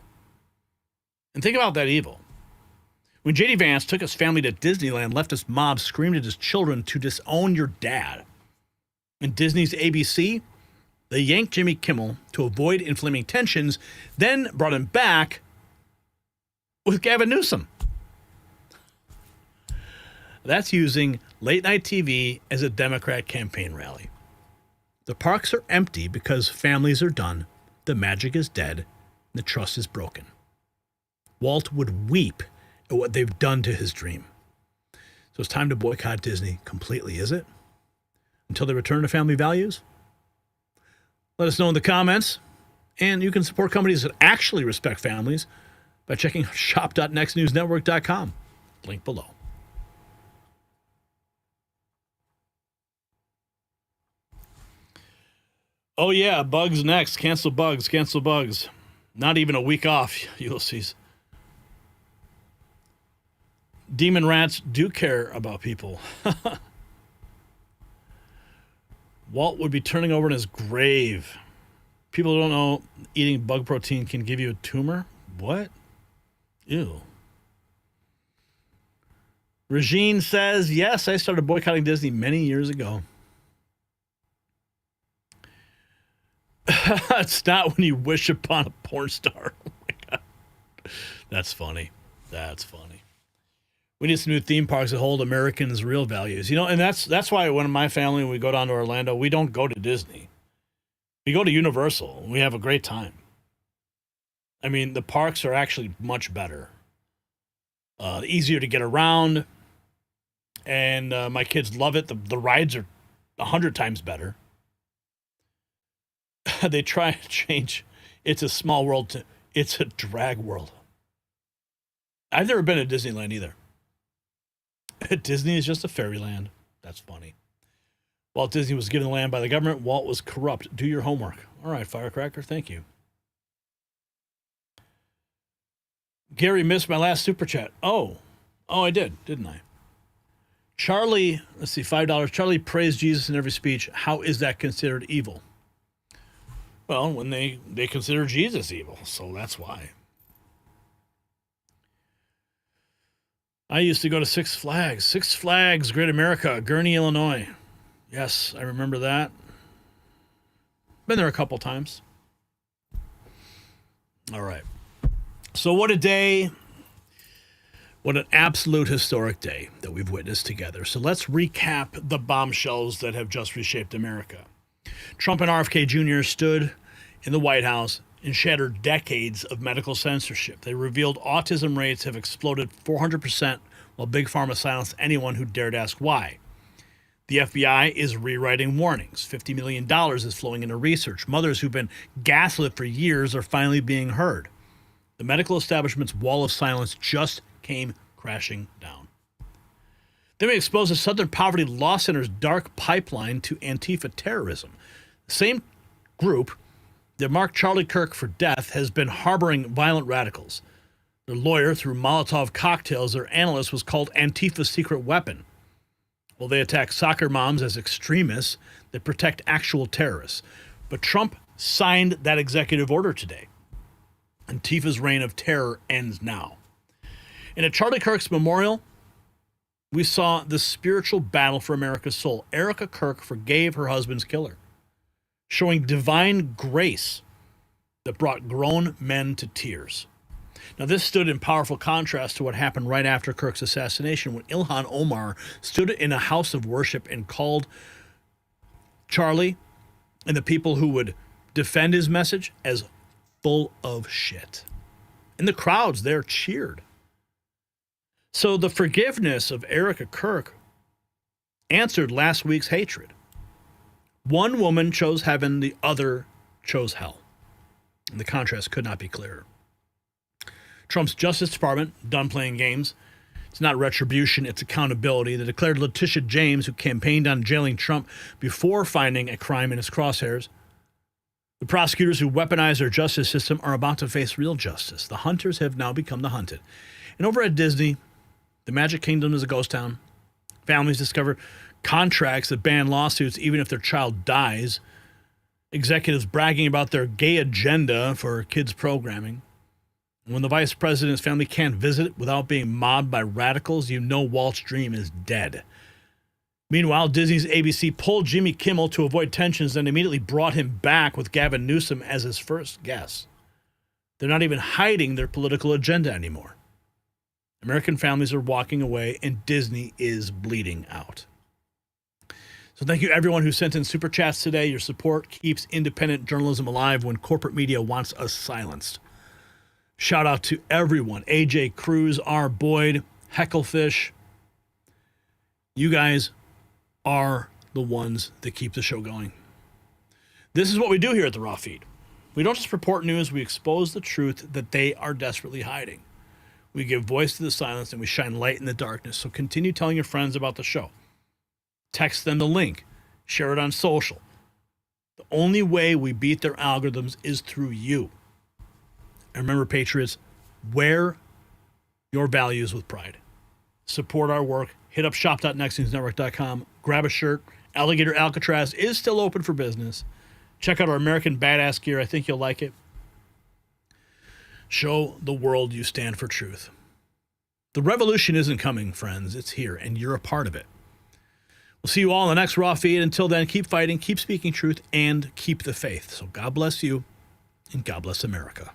And think about that evil. When J.D. Vance took his family to Disneyland, leftist mobs screamed at his children to disown your dad. In Disney's ABC, they yanked Jimmy Kimmel to avoid inflaming tensions, then brought him back with Gavin Newsom. That's using late-night TV as a Democrat campaign rally. The parks are empty because families are done, the magic is dead, and the trust is broken. Walt would weep at what they've done to his dream. So it's time to boycott Disney completely, is it? Until they return to family values? Let us know in the comments. And you can support companies that actually respect families by checking shop.nextnewsnetwork.com. Link below. Oh yeah, bugs next. Cancel bugs, cancel bugs. Not even a week off, Ulysses. Demon rats do care about people. Walt would be turning over in his grave. People don't know eating bug protein can give you a tumor? What? Ew. Regine says, yes, I started boycotting Disney many years ago. It's not when you wish upon a porn star. Oh my God. That's funny. That's funny. We need some new theme parks that hold Americans' real values. You know, and that's why when my family, we go down to Orlando, we don't go to Disney. We go to Universal. And we have a great time. I mean, the parks are actually much better. Easier to get around. And my kids love it. The rides are 100 times better. They try to change It's a Small World to It's a Drag World. I've never been to Disneyland either. Disney is just a fairyland. That's funny. Walt Disney was given the land by the government. Walt was corrupt. Do your homework. All right, Firecracker, thank you. Gary missed my last super chat. Oh, I did, didn't I? Charlie, let's see, $5. Charlie praised Jesus in every speech. How is that considered evil? Well, when they consider Jesus evil, so that's why. I used to go to Six Flags, Great America, Gurnee, Illinois. Yes, I remember that. Been there a couple times. All right. So what a day. What an absolute historic day that we've witnessed together. So let's recap the bombshells that have just reshaped America. Trump and RFK Jr. stood in the White House and shattered decades of medical censorship. They revealed autism rates have exploded 400%, while Big Pharma silenced anyone who dared ask why. The FBI is rewriting warnings. $50 million is flowing into research. Mothers who've been gaslit for years are finally being heard. The medical establishment's wall of silence just came crashing down. Then we exposed the Southern Poverty Law Center's dark pipeline to Antifa terrorism. The same group that marked Charlie Kirk for death has been harboring violent radicals. Their lawyer, through Molotov cocktails, their analyst was called Antifa's secret weapon. Well, they attack soccer moms as extremists that protect actual terrorists. But Trump signed that executive order today. Antifa's reign of terror ends now. And at Charlie Kirk's memorial, we saw the spiritual battle for America's soul. Erica Kirk forgave her husband's killer, showing divine grace that brought grown men to tears. Now, this stood in powerful contrast to what happened right after Kirk's assassination, when Ilhan Omar stood in a house of worship and called Charlie and the people who would defend his message as full of shit. And the crowds there cheered. So the forgiveness of Erica Kirk answered last week's hatred. One woman chose heaven, the other chose hell. And the contrast could not be clearer. Trump's Justice Department, done playing games. It's not retribution, it's accountability. They declared Letitia James, who campaigned on jailing Trump before finding a crime in his crosshairs. The prosecutors who weaponized our justice system are about to face real justice. The hunters have now become the hunted. And over at Disney, the Magic Kingdom is a ghost town. Families discover contracts that ban lawsuits even if their child dies. Executives bragging about their gay agenda for kids' programming. When the vice president's family can't visit without being mobbed by radicals, you know Walt's dream is dead. Meanwhile, Disney's ABC pulled Jimmy Kimmel to avoid tensions and immediately brought him back with Gavin Newsom as his first guest. They're not even hiding their political agenda anymore. American families are walking away and Disney is bleeding out. So thank you everyone who sent in super chats today. Your support keeps independent journalism alive when corporate media wants us silenced. Shout out to everyone. AJ Cruz, R. Boyd, Hecklefish. You guys are the ones that keep the show going. This is what we do here at the Raw Feed. We don't just report news, we expose the truth that they are desperately hiding. We give voice to the silence and we shine light in the darkness. So continue telling your friends about the show. Text them the link. Share it on social. The only way we beat their algorithms is through you. And remember, Patriots, wear your values with pride. Support our work. Hit up shop.nextnewsnetwork.com. Grab a shirt. Alligator Alcatraz is still open for business. Check out our American Badass gear. I think you'll like it. Show the world you stand for truth. The revolution isn't coming, friends. It's here, and you're a part of it. We'll see you all in the next Raw Feed. Until then, keep fighting, keep speaking truth, and keep the faith. So God bless you, and God bless America.